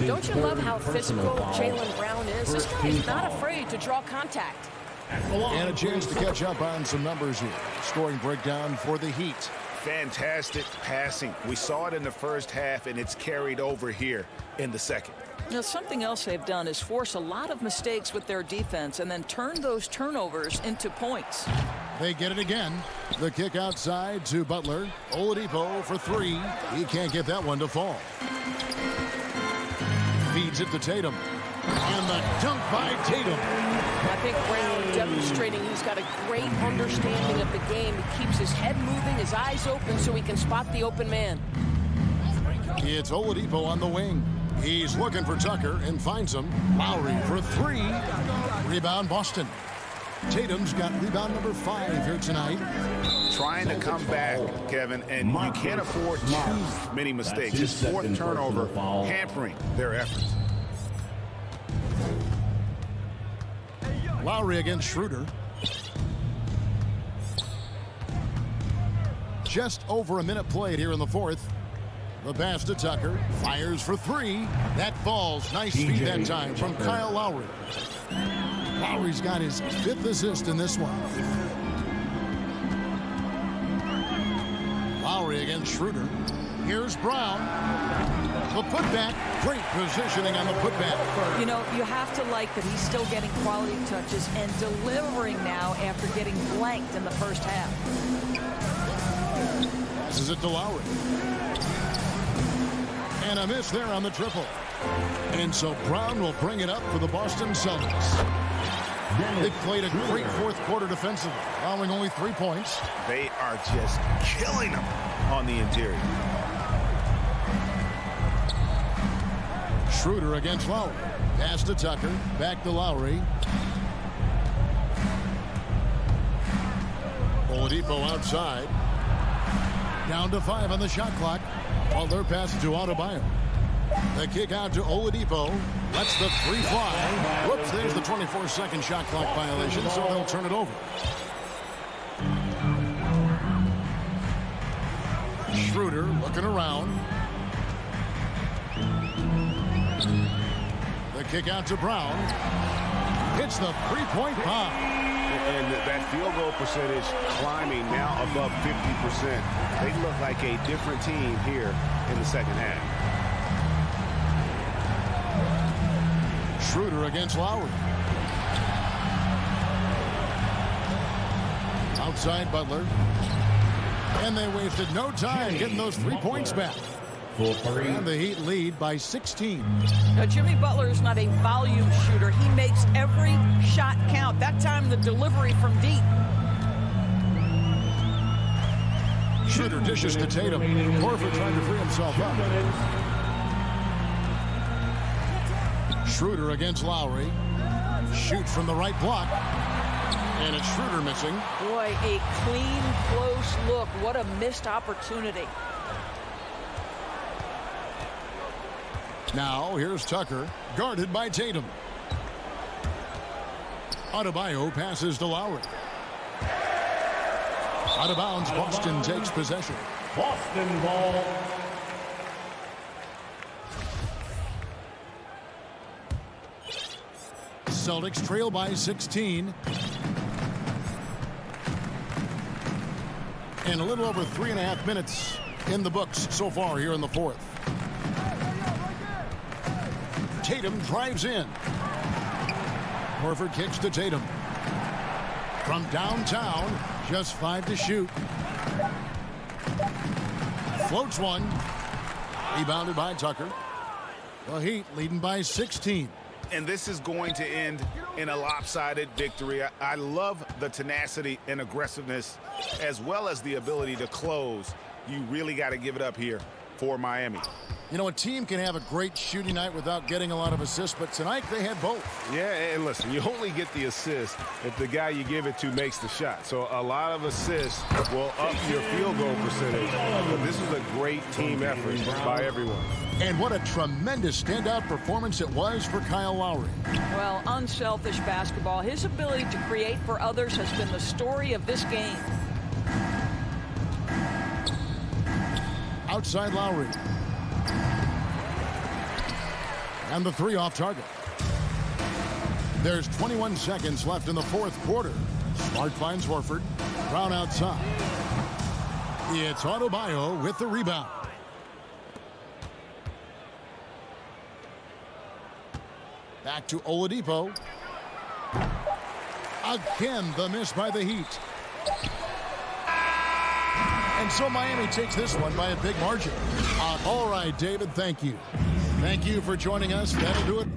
Don't you love how physical Jaylen Brown is? This guy's not afraid to draw contact. And a chance to catch up on some numbers here. Scoring breakdown for the Heat. Fantastic passing. We saw it in the first half, and it's carried over here in the second. Now, something else they've done is force a lot of mistakes with their defense and then turn those turnovers into points. They get it again. The kick outside to Butler. Oladipo for 3. He can't get that one to fall. Feeds it to Tatum. And the dunk by Tatum. I think Brown demonstrating he's got a great understanding of the game. He keeps his head moving, his eyes open so he can spot the open man. It's Oladipo on the wing. He's looking for Tucker and finds him. Lowry for 3. Rebound Boston. Tatum's got rebound number 5 here tonight. Trying to come back, Kevin, and you can't afford too many mistakes. His 4th turnover hampering their efforts. Lowry against Schroeder. Just over a minute played here in the 4th. The pass to Tucker. Fires for 3. That falls. Nice feed that time from Kyle Lowry. Lowry's got his 5th assist in this one. Lowry against Schroeder. Here's Brown. The putback. Great positioning on the putback. You know, you have to like that he's still getting quality touches and delivering now after getting blanked in the first half. Passes it to Lowry. And a miss there on the triple. And so Brown will bring it up for the Boston Celtics. They played a great 4th quarter defensively, allowing only 3 points. They are just killing them on the interior. Schroeder against Lowry. Pass to Tucker. Back to Lowry. Oladipo outside. Down to 5 on the shot clock. Butler passes to Adebayo. The kick out to Oladipo. Lets the 3 fly. Whoops, there's the 24-second shot clock violation, so they'll turn it over. Schroeder looking around. The kick out to Brown. Hits the 3-point bomb. And that field goal percentage climbing now above 50%. They look like a different team here in the second half. Schroeder against Lowry. Outside Butler. And they wasted no time getting those 3 points back. And the Heat lead by 16. Now, Jimmy Butler is not a volume shooter. He makes every shot count. That time, the delivery from deep. Schroeder dishes to Tatum. Horford trying to free himself up. Schroeder against Lowry. Shoots from the right block. And it's Schroeder missing. Boy, a clean, close look. What a missed opportunity. Now, here's Tucker, guarded by Tatum. Adebayo passes to Lowry. Out of bounds, Boston takes possession. Boston ball. Celtics trail by 16. And a little over 3.5 minutes in the books so far here in the fourth. Tatum drives in. Horford kicks to Tatum. From downtown, just 5 to shoot. Floats one. Rebounded by Tucker. The Heat leading by 16. And this is going to end in a lopsided victory. I love the tenacity and aggressiveness as well as the ability to close. You really got to give it up here for Miami. You know, a team can have a great shooting night without getting a lot of assists, but tonight they had both. Yeah, and listen, you only get the assist if the guy you give it to makes the shot. So a lot of assists will up your field goal percentage. But this was a great team effort by everyone. And what a tremendous standout performance it was for Kyle Lowry. Well, unselfish basketball. His ability to create for others has been the story of this game. Outside Lowry. And the three off target. There's 21 seconds left in the fourth quarter. Smart finds Horford. Brown outside. It's Adebayo with the rebound. Back to Oladipo. Again, the miss by the Heat. And so Miami takes this one by a big margin. All right, David, thank you. Thank you for joining us. That'll do it.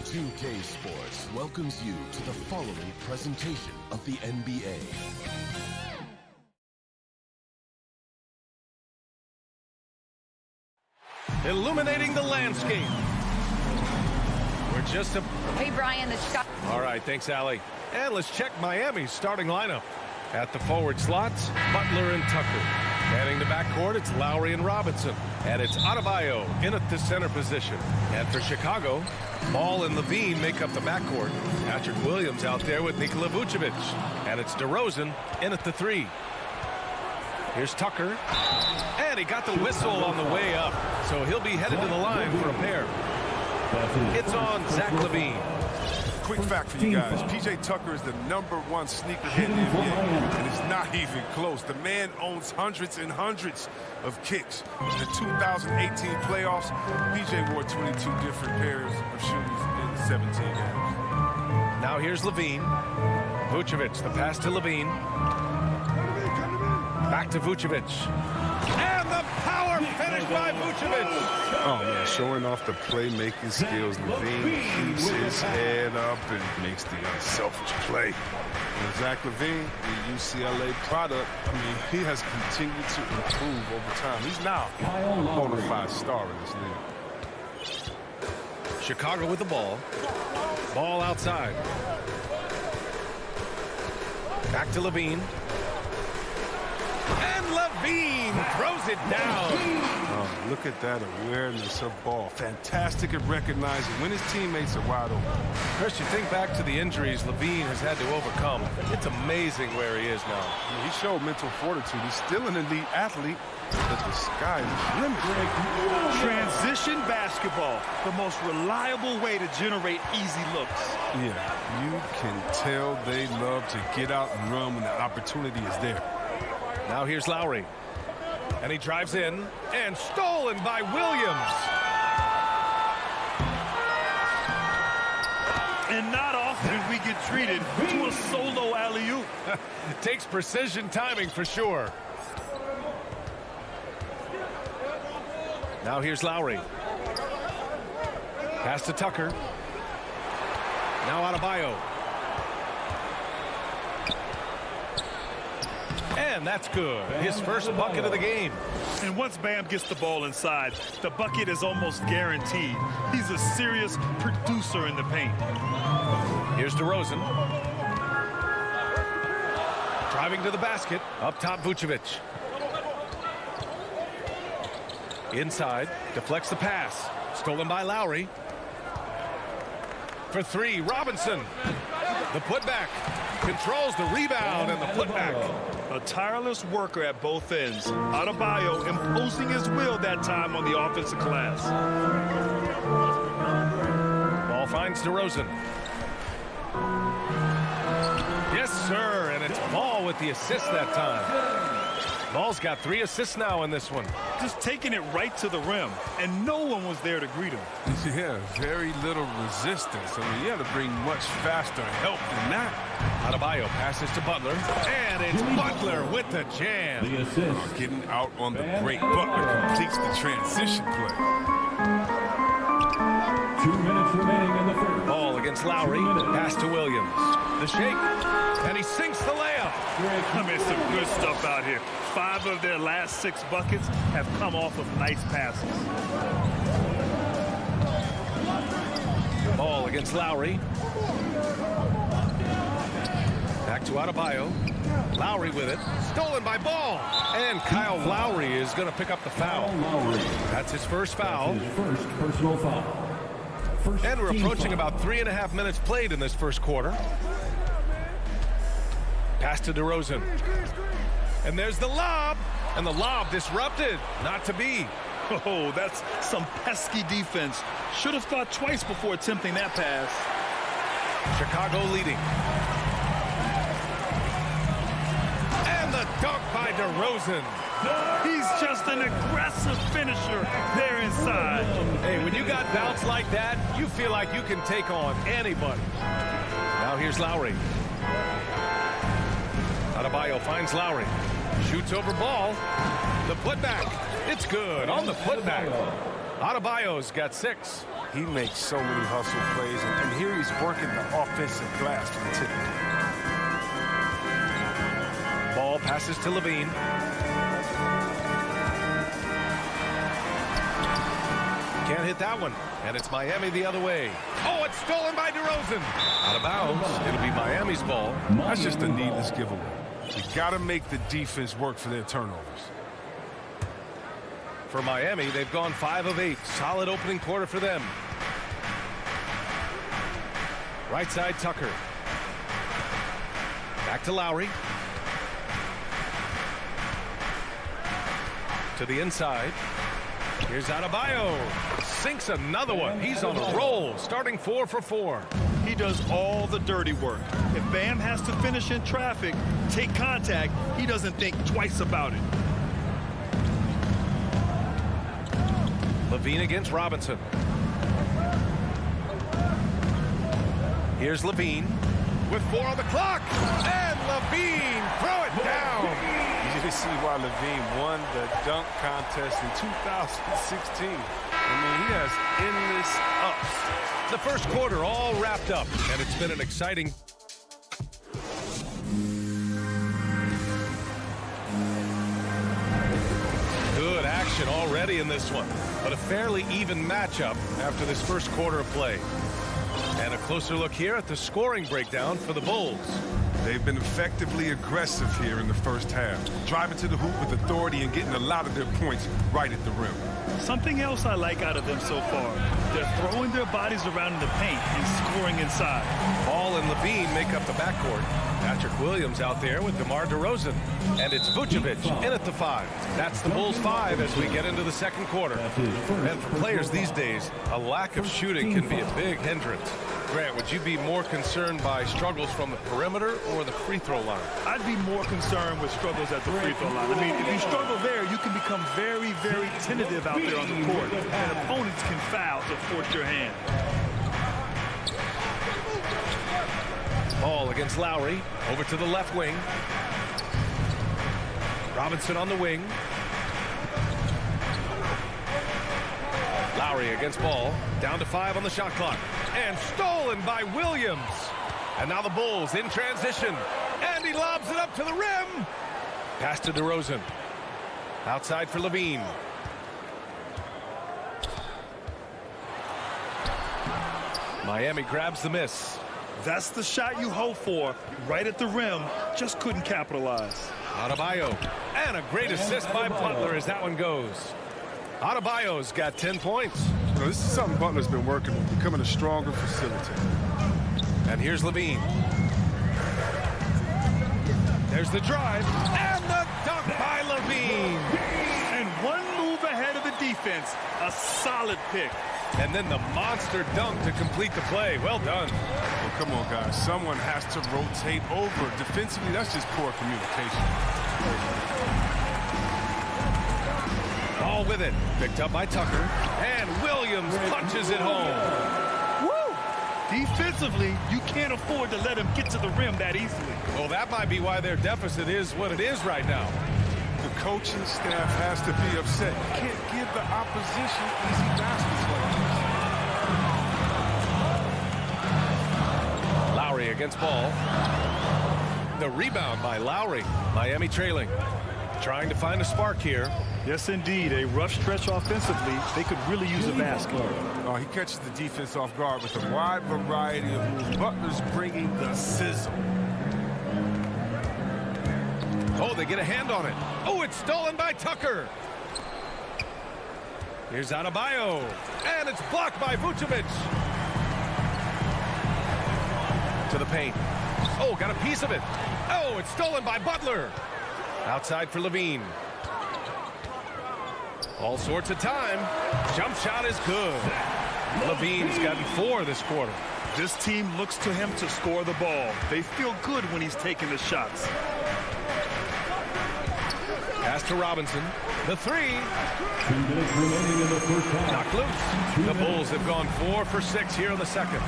2K Sports welcomes you to the following presentation of the NBA. Illuminating the landscape. We're just a... Hey, Brian, the shot. All right, thanks, Allie. And let's check Miami's starting lineup. At the forward slots, Butler and Tucker. Manning the backcourt, it's Lowry and Robinson. And it's Adebayo in at the center position. And for Chicago, Ball and Levine make up the backcourt. Patrick Williams out there with Nikola Vucevic. And it's DeRozan in at the 3. Here's Tucker. And he got the whistle on the way up. So he'll be headed to the line for a pair. It's on Zach LaVine. Quick fact for you guys. P.J. Tucker is the #1 sneakerhead in the NBA. And it's not even close. The man owns hundreds and hundreds of kicks. In the 2018 playoffs, P.J. wore 22 different pairs of shoes in 17 games. Now here's LaVine. Vucevic, the pass to LaVine. Back to Vucevic. And the power finish by Vucevic. Oh, man, showing off the playmaking skills. LaVine keeps his head up and makes the unselfish play. And Zach LaVine, the UCLA product, I mean, he has continued to improve over time. He's now a bona fide star in this league. Chicago with the ball. Ball outside. Back to LaVine. And LaVine throws it down. Look at that awareness of ball. Fantastic at recognizing when his teammates are wide open. Chris, you think back to the injuries Levine has had to overcome. It's amazing where he is now. I mean, he showed mental fortitude. He's still an elite athlete, but the sky is the limit. Transition basketball, the most reliable way to generate easy looks. Yeah, you can tell they love to get out and run when the opportunity is there. Now here's Lowry. And he drives in, and stolen by Williams. And not often we get treated to a solo alley-oop. Takes precision timing for sure. Now here's Lowry. Pass to Tucker. Now Adebayo. And that's good. His first bucket of the game. And once Bam gets the ball inside, the bucket is almost guaranteed. He's a serious producer in the paint. Here's DeRozan. Driving to the basket. Up top, Vucevic. Inside. Deflects the pass. Stolen by Lowry. For three, Robinson. The putback. Controls the rebound and the putback. A tireless worker at both ends. Adebayo imposing his will that time on the offensive glass. Ball finds DeRozan. Yes, sir, and it's Ball with the assist that time. Ball's got 3 assists now in this one. Just taking it right to the rim, and no one was there to greet him. Yeah, very little resistance. I mean, you had to bring much faster help than that. Adebayo passes to Butler, and it's Butler with the jam. Getting out on the break. Butler completes the transition play. 2 minutes remaining in the first. Ball against Lowry, pass to Williams. The shake, and he sinks the layup. I mean, some good stuff out here. 5 of their last 6 buckets have come off of nice passes. Ball against Lowry. Back to Adebayo. Lowry with it. Stolen by Ball. And Kyle Lowry is going to pick up the foul. That's his first foul. His first personal foul. And we're approaching about 3.5 minutes played in this first quarter. Pass to DeRozan. And there's the lob. And the lob disrupted. Not to be. Oh, that's some pesky defense. Should have thought twice before attempting that pass. Chicago leading. And the dunk by DeRozan. He's just an aggressive finisher there inside. Hey, when you got bounce like that, you feel like you can take on anybody. Now here's Lowry. Adebayo finds Lowry. Shoots over Ball. The putback. It's good on the putback. Adebayo's got 6. He makes so many hustle plays, and here he's working the offensive glass from the tip. Ball passes to Levine. Can't hit that one. And it's Miami the other way. Oh, it's stolen by DeRozan. Out of bounds. It'll be Miami's ball. That's just a needless giveaway. You got to make the defense work for their turnovers. For Miami, they've gone 5 of 8. Solid opening quarter for them. Right side, Tucker. Back to Lowry. To the inside. Here's Adebayo. Sinks another one. He's on a roll, starting 4 for 4. He does all the dirty work. If Bam has to finish in traffic, take contact, he doesn't think twice about it. Levine against Robinson. Here's Levine with 4 on the clock. And Levine throw it down. You see why Levine won the dunk contest in 2016. I mean, he has endless ups. The first quarter all wrapped up, and it's been an exciting... Good action already in this one, but a fairly even matchup after this first quarter of play. And a closer look here at the scoring breakdown for the Bulls. They've been effectively aggressive here in the first half, driving to the hoop with authority and getting a lot of their points right at the rim. Something else I like out of them so far, they're throwing their bodies around in the paint and scoring inside. Ball and Levine make up the backcourt. Patrick Williams out there with DeMar DeRozan. And it's Vucevic in at the 5. That's the Bulls 5 as we get into the second quarter. And for players these days, a lack of shooting can be a big hindrance. Grant, would you be more concerned by struggles from the perimeter or the free throw line? I'd be more concerned with struggles at the free throw line. I mean, if you struggle there, you can become very, very tentative out there on the court. And opponents can foul to force your hand. Ball against Lowry. Over to the left wing. Robinson on the wing. Lowry against Ball. Down to 5 on the shot clock. And stolen by Williams. And now the Bulls in transition. And he lobs it up to the rim. Pass to DeRozan. Outside for Levine. Miami grabs the miss. That's the shot you hope for, right at the rim. Just couldn't capitalize. Adebayo. And a great assist by Butler as that one goes. Adebayo's got 10 points. You know, this is something Butler's been working on, becoming a stronger facilitator. And here's Levine. There's the drive. And the dunk by Levine. And one move ahead of the defense. A solid pick. And then the monster dunk to complete the play. Well done. Well, come on, guys. Someone has to rotate over. Defensively, that's just poor communication. Ball with it. Picked up by Tucker. And Williams punches it home. Woo! Defensively, you can't afford to let him get to the rim that easily. Well, that might be why their deficit is what it is right now. The coaching staff has to be upset. You can't give the opposition easy baskets like this. Lowry against Ball. The rebound by Lowry. Miami trailing. Trying to find a spark here. Yes, indeed. A rough stretch offensively. They could really use a basket. Oh, he catches the defense off guard with a wide variety of moves. Butler's bringing the sizzle. Oh, they get a hand on it. Oh, it's stolen by Tucker. Here's Adebayo. And it's blocked by Vucevic. To the paint. Oh, got a piece of it. Oh, it's stolen by Butler. Outside for Levine. All sorts of time. Jump shot is good. Levine's gotten 4 this quarter. This team looks to him to score the ball. They feel good when he's taking the shots. Pass to Robinson. The 3. 2 minutes remaining in the first half. Knocked loose. The Bulls have gone 4 for 6 here in the second.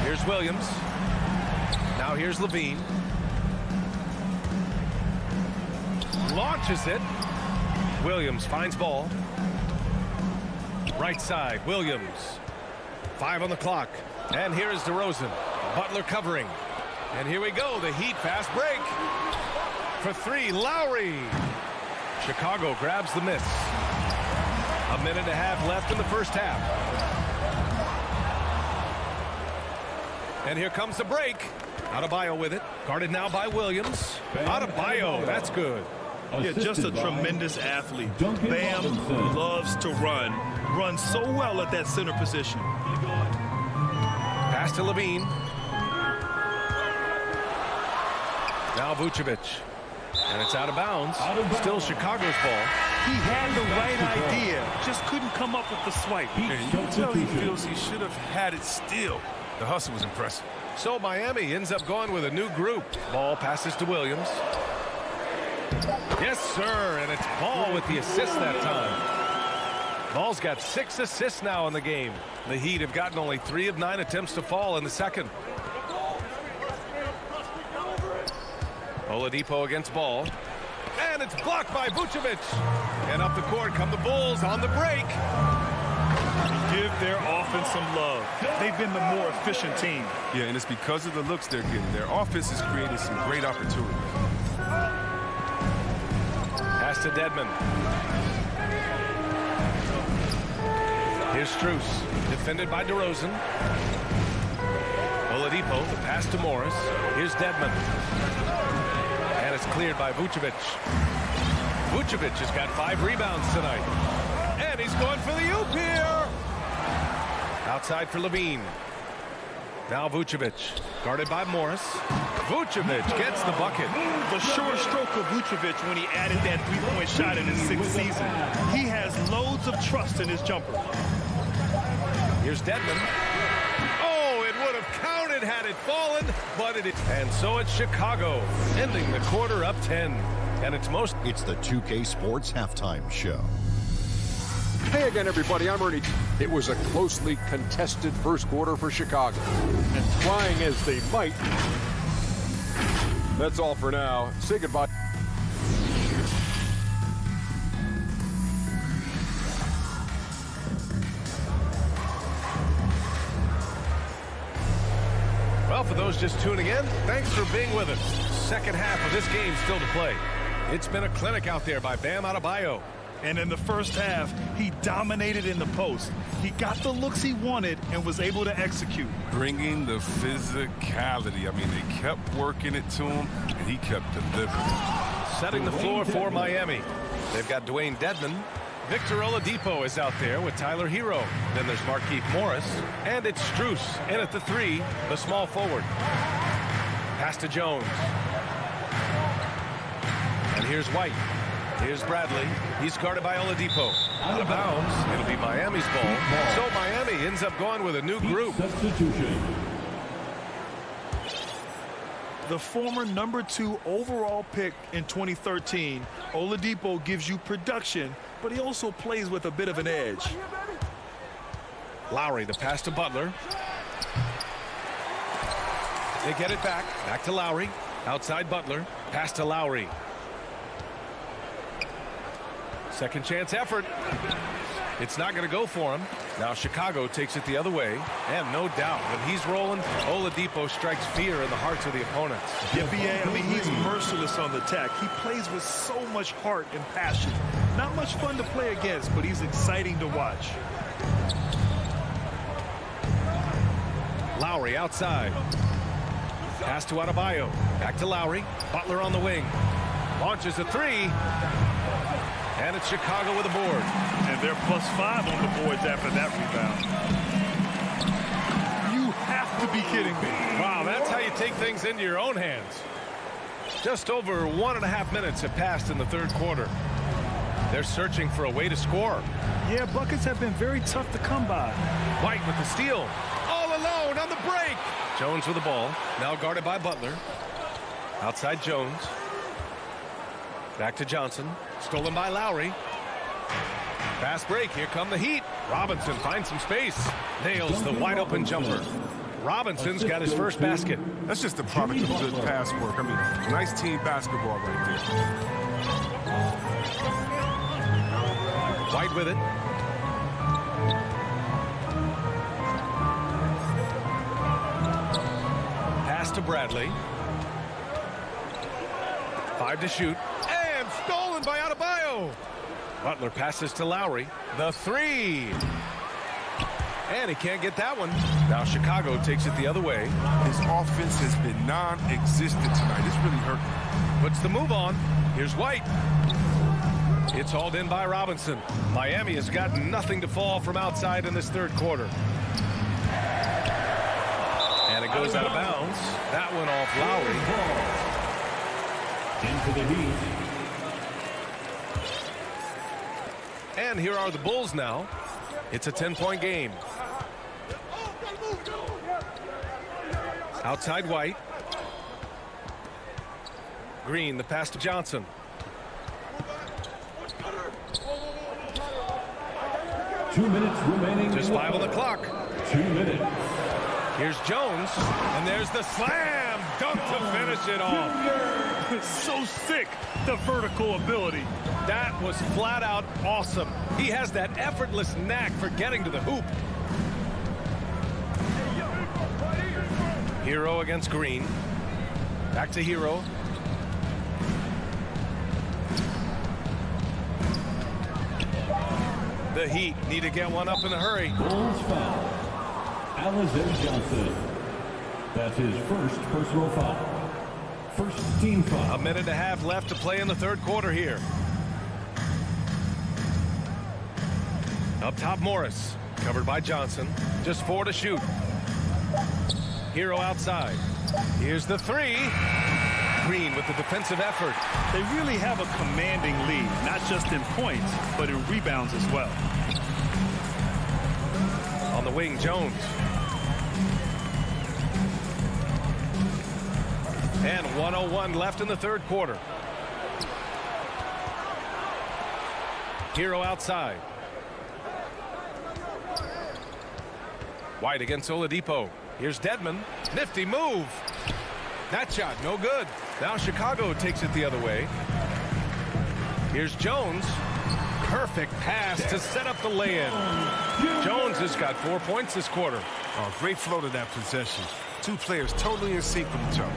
Here's Williams. Now here's Levine. Launches it. Williams finds Ball. Right side, Williams. 5 on the clock. And here is DeRozan. Butler covering. And here we go, the Heat fast break. For 3, Lowry. Chicago grabs the miss. A minute and a half left in the first half. And here comes the break. Adebayo with it. Guarded now by Williams. Adebayo, that's good. Yeah, just a tremendous athlete. Bam loves to run. Runs so well at that center position. Pass to Levine. Now Vucevic. And it's out of bounds. Still Chicago's ball. He had the right idea. Just couldn't come up with the swipe. And you can tell he feels he should have had it still. The hustle was impressive. So Miami ends up going with a new group. Ball passes to Williams. Yes, sir. And it's Ball with the assist that time. Ball's got 6 assists now in the game. The Heat have gotten only 3 of 9 attempts to fall in the second. Oladipo against Ball. And it's blocked by Vucevic. And up the court come the Bulls on the break. Give their offense some love. They've been the more efficient team. Yeah, and it's because of the looks they're getting. Their offense has created some great opportunities. Pass to Dedmon. Here's Strus. Defended by DeRozan. Oladipo, the pass to Morris. Here's Dedmon. And it's cleared by Vucevic. Vucevic has got 5 rebounds tonight. And he's going for the oop here. Outside for Levine. Now Vucevic, guarded by Morris. Vucevic gets the bucket. The short stroke of Vucevic when he added that three-point shot in his 6th season. He has loads of trust in his jumper. Here's Dedmon. Oh, it would have counted had it fallen, but it is. And so it's Chicago, ending the quarter up 10. And it's the 2K Sports Halftime Show. Hey again, everybody. I'm Ernie. It was a closely contested first quarter for Chicago. And trying as they might, that's all for now. Say goodbye. Well, for those just tuning in, thanks for being with us. Second half of this game still to play. It's been a clinic out there by Bam Adebayo. And in the first half, he dominated in the post. He got the looks he wanted and was able to execute. Bringing the physicality. I mean, they kept working it to him, and he kept delivering. Setting the floor for Miami. They've got Dwayne Dedmon. Victor Oladipo is out there with Tyler Hero. Then there's Markieff Morris. And it's Strus in at the 3, the small forward. Pass to Jones. And here's White. Here's Bradley. He's guarded by Oladipo. Out of bounds. It'll be Miami's ball. So Miami ends up going with a new group. The former number 2 overall pick in 2013, Oladipo gives you production, but he also plays with a bit of an edge. Lowry, the pass to Butler. They get it back. Back to Lowry. Outside Butler. Pass to Lowry. Second chance effort. It's not going to go for him. Now Chicago takes it the other way. And no doubt, when he's rolling, Oladipo strikes fear in the hearts of the opponents. Yeah, B.A., I mean, he's merciless on the attack. He plays with so much heart and passion. Not much fun to play against, but he's exciting to watch. Lowry outside. Pass to Adebayo. Back to Lowry. Butler on the wing. Launches a 3. And it's Chicago with a board. And they're +5 on the boards after that rebound. You have to be kidding me. Wow, that's how you take things into your own hands. Just over 1.5 minutes have passed in the third quarter. They're searching for a way to score. Yeah, buckets have been very tough to come by. White with the steal. All alone on the break. Jones with the ball. Now guarded by Butler. Outside Jones. Back to Johnson. Stolen by Lowry. Fast break. Here come the Heat. Robinson finds some space. Nails the wide open jumper. Robinson's got his first basket. That's just the product of good pass work. I mean, nice team basketball right there. White with it. Pass to Bradley. 5 to shoot. And stolen by Adebayo. Butler passes to Lowry. The 3. And he can't get that one. Now Chicago takes it the other way. His offense has been non-existent tonight. It's really hurting. Puts the move on. Here's White. It's hauled in by Robinson. Miami has got nothing to fall from outside in this third quarter. And it goes out of bounds. That one off Lowry. Into the Heat. And here are the Bulls now. It's a 10-point game. Outside White. Green, the pass to Johnson. Two minutes remaining. Just 5 on the clock. 2 minutes. Here's Jones, and there's the slam dunk to finish it off. So sick, the vertical ability. That was flat out awesome. He has that effortless knack for getting to the hoop. Hero against Green. Back to Hero. The Heat need to get one up in a hurry. Bulls foul. Alize Johnson. That's his first personal foul. First team foul. A minute and a half left to play in the third quarter here. Up top, Morris. Covered by Johnson. Just 4 to shoot. Hero outside. Here's the 3. Green with the defensive effort. They really have a commanding lead, not just in points, but in rebounds as well. On the wing, Jones. And 1:01 left in the third quarter. Hero outside. White against Oladipo. Here's Dedmon. Nifty move. That shot, no good. Now Chicago takes it the other way. Here's Jones. Perfect pass to set up the lay-in. Jones has got 4 points this quarter. Oh, great flow to that possession. Two players totally in sync with each other.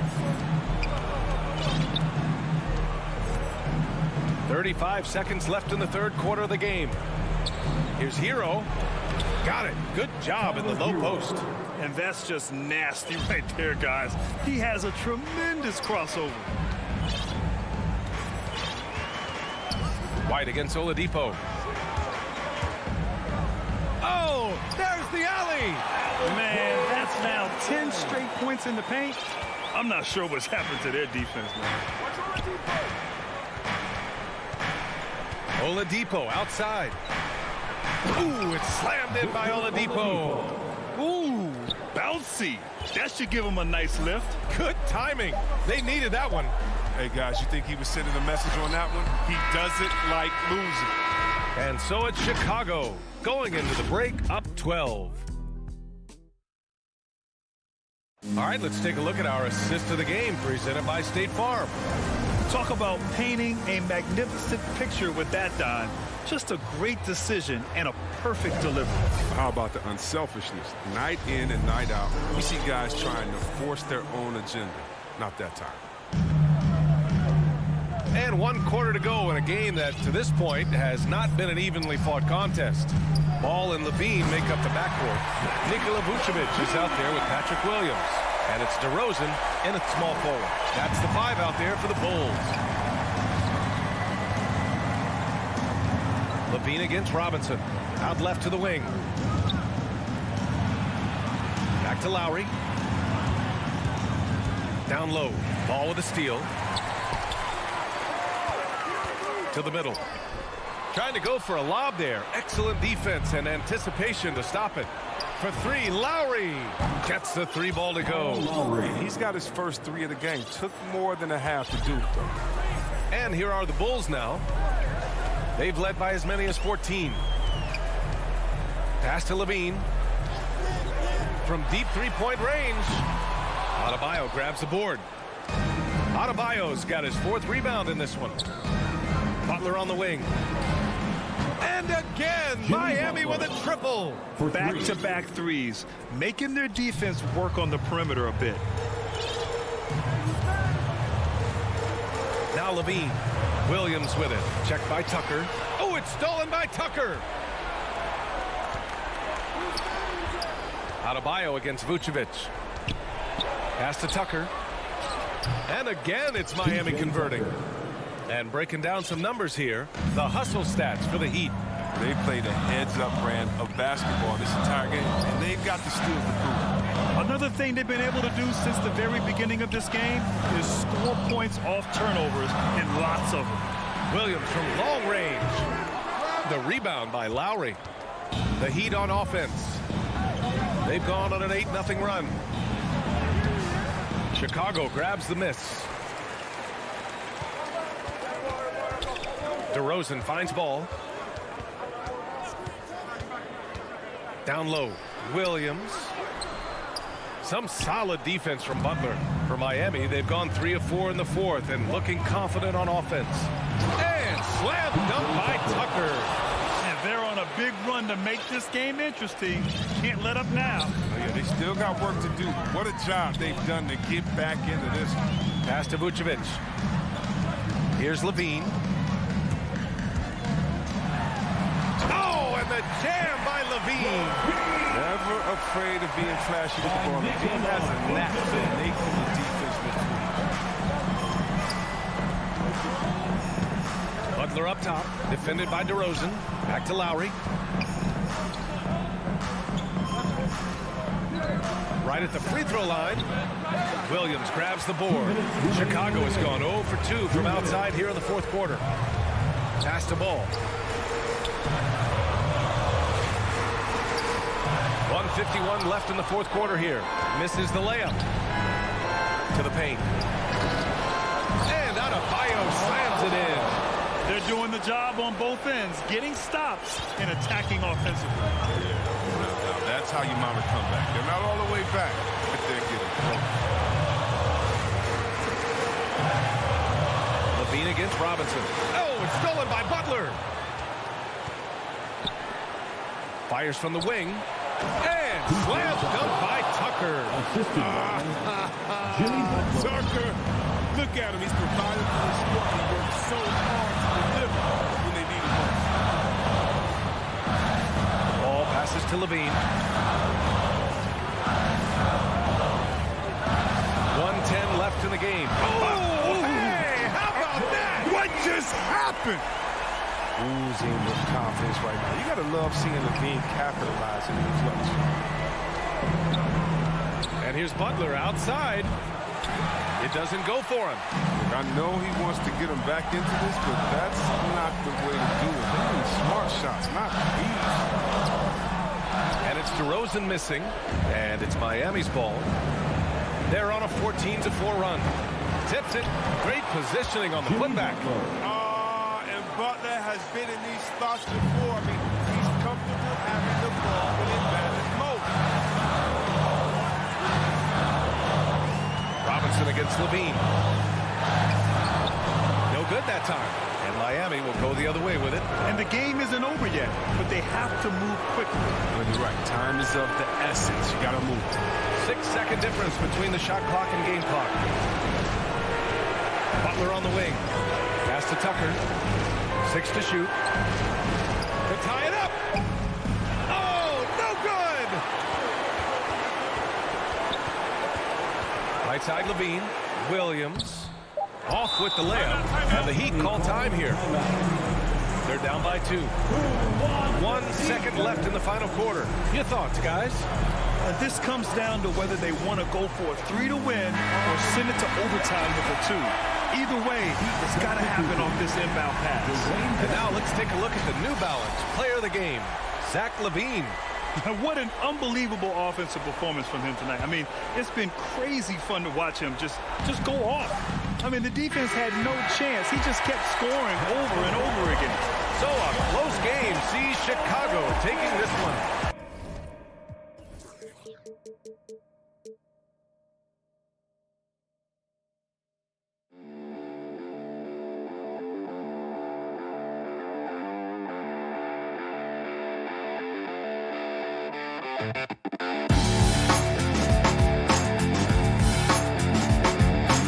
35 seconds left in the third quarter of the game. Here's Hero. Got it. Good job in the low post. And that's just nasty right there, guys. He has a tremendous crossover. White against Oladipo. Oh, there's the alley. Man, that's now 10 straight points in the paint. I'm not sure what's happened to their defense, man. Oladipo outside. Ooh, it's slammed in by Oladipo. Ooh, bouncy. That should give him a nice lift. Good timing. They needed that one. Hey, guys, you think he was sending a message on that one? He doesn't like losing. And so it's Chicago going into the break up 12. All right, let's take a look at our assist of the game presented by State Farm. Talk about painting a magnificent picture with that, Don. Just a great decision and a perfect delivery. How about the unselfishness? Night in and night out, we see guys trying to force their own agenda. Not that time. And 1 quarter to go in a game that, to this point, has not been an evenly fought contest. Ball and Levine make up the backcourt. Nikola Vucevic is out there with Patrick Williams. And it's DeRozan in at small forward. That's the 5 out there for the Bulls. Levine against Robinson. Out left to the wing. Back to Lowry. Down low. Ball with a steal. To the middle. Trying to go for a lob there. Excellent defense and anticipation to stop it. For 3, Lowry gets the 3 ball to go. He's got his first 3 of the game. Took more than a half to do it, though. And here are the Bulls now. They've led by as many as 14. Pass to Levine. From deep 3-point range. Adebayo grabs the board. Adebayo's got his 4th rebound in this one. Butler on the wing. And again, Miami with a triple. Back-to-back threes, making their defense work on the perimeter a bit. Now Levine. Williams with it. Checked by Tucker. Oh, it's stolen by Tucker. Adebayo against Vucevic. Pass to Tucker. And again, it's Miami converting. And breaking down some numbers here, the hustle stats for the Heat. They played a heads-up brand of basketball this entire game, and they've got the steal to prove it. Another thing they've been able to do since the very beginning of this game is score points off turnovers, and lots of them. Williams from long range. The rebound by Lowry. The Heat on offense. They've gone on an 8-0 run. Chicago grabs the miss. DeRozan finds ball. Down low. Williams. Some solid defense from Butler. For Miami, they've gone 3 of 4 in the 4th and looking confident on offense. And slam dunk by Tucker. And they're on a big run to make this game interesting. Can't let up now. Oh, yeah, they still got work to do. What a job they've done to get back into this. Pass to Vucevic. Here's Levine. Oh, and the jam by Levine. Never a afraid of being flashy with the ball. Levine has a knack for making the defense retreat. Butler up top, defended by DeRozan. Back to Lowry. Right at the free throw line. Williams grabs the board. Chicago has gone 0 for 2 from outside here in the fourth quarter. Pass to Ball. 1:51 left in the fourth quarter here. Misses the layup. To the paint. And Adebayo slams it in. They're doing the job on both ends, getting stops and attacking offensively. Now that's how you mount a comeback. They're not all the way back, but they're getting close. Levine against Robinson. Oh, it's stolen by Butler. Fires from the wing. And slam dunk by Tucker. Tucker, look at him. He's provided for the squad. He worked so hard to deliver when they needed him. Ball passes to Levine. 1:10 left in the game. Oh, hey, how about that? What just happened? Oozing with confidence right now. You got to love seeing Levine capitalizing in the clutch. And here's Butler outside. It doesn't go for him. I know he wants to get him back into this, but that's not the way to do it. They need smart shots, not these. And it's DeRozan missing. And it's Miami's ball. They're on a 14-4 run. Tips it. Great positioning on the putback. And Butler has been in these spots before. I mean, he's comfortable having the ball when it matters most. Robinson against Levine. No good that time. And Miami will go the other way with it. And the game isn't over yet, but they have to move quickly. Well, you're right. Time is of the essence. You got to move. 6-second difference between the shot clock and game clock. Butler on the wing. Pass to Tucker. 6 to shoot. To tie it up. Oh, no good. Right side Levine. Williams. Off with the layup. And the Heat call time here. They're down by 2. 1 second left in the final quarter. Your thoughts, guys? This comes down to whether they want to go for a 3 to win or send it to overtime with a 2. Either way, it's got to happen off this inbound pass. And now let's take a look at the New Balance player of the game, Zach LaVine. What an unbelievable offensive performance from him tonight. I mean, it's been crazy fun to watch him just go off. I mean, the defense had no chance. He just kept scoring over and over again. So a close game sees Chicago taking this one.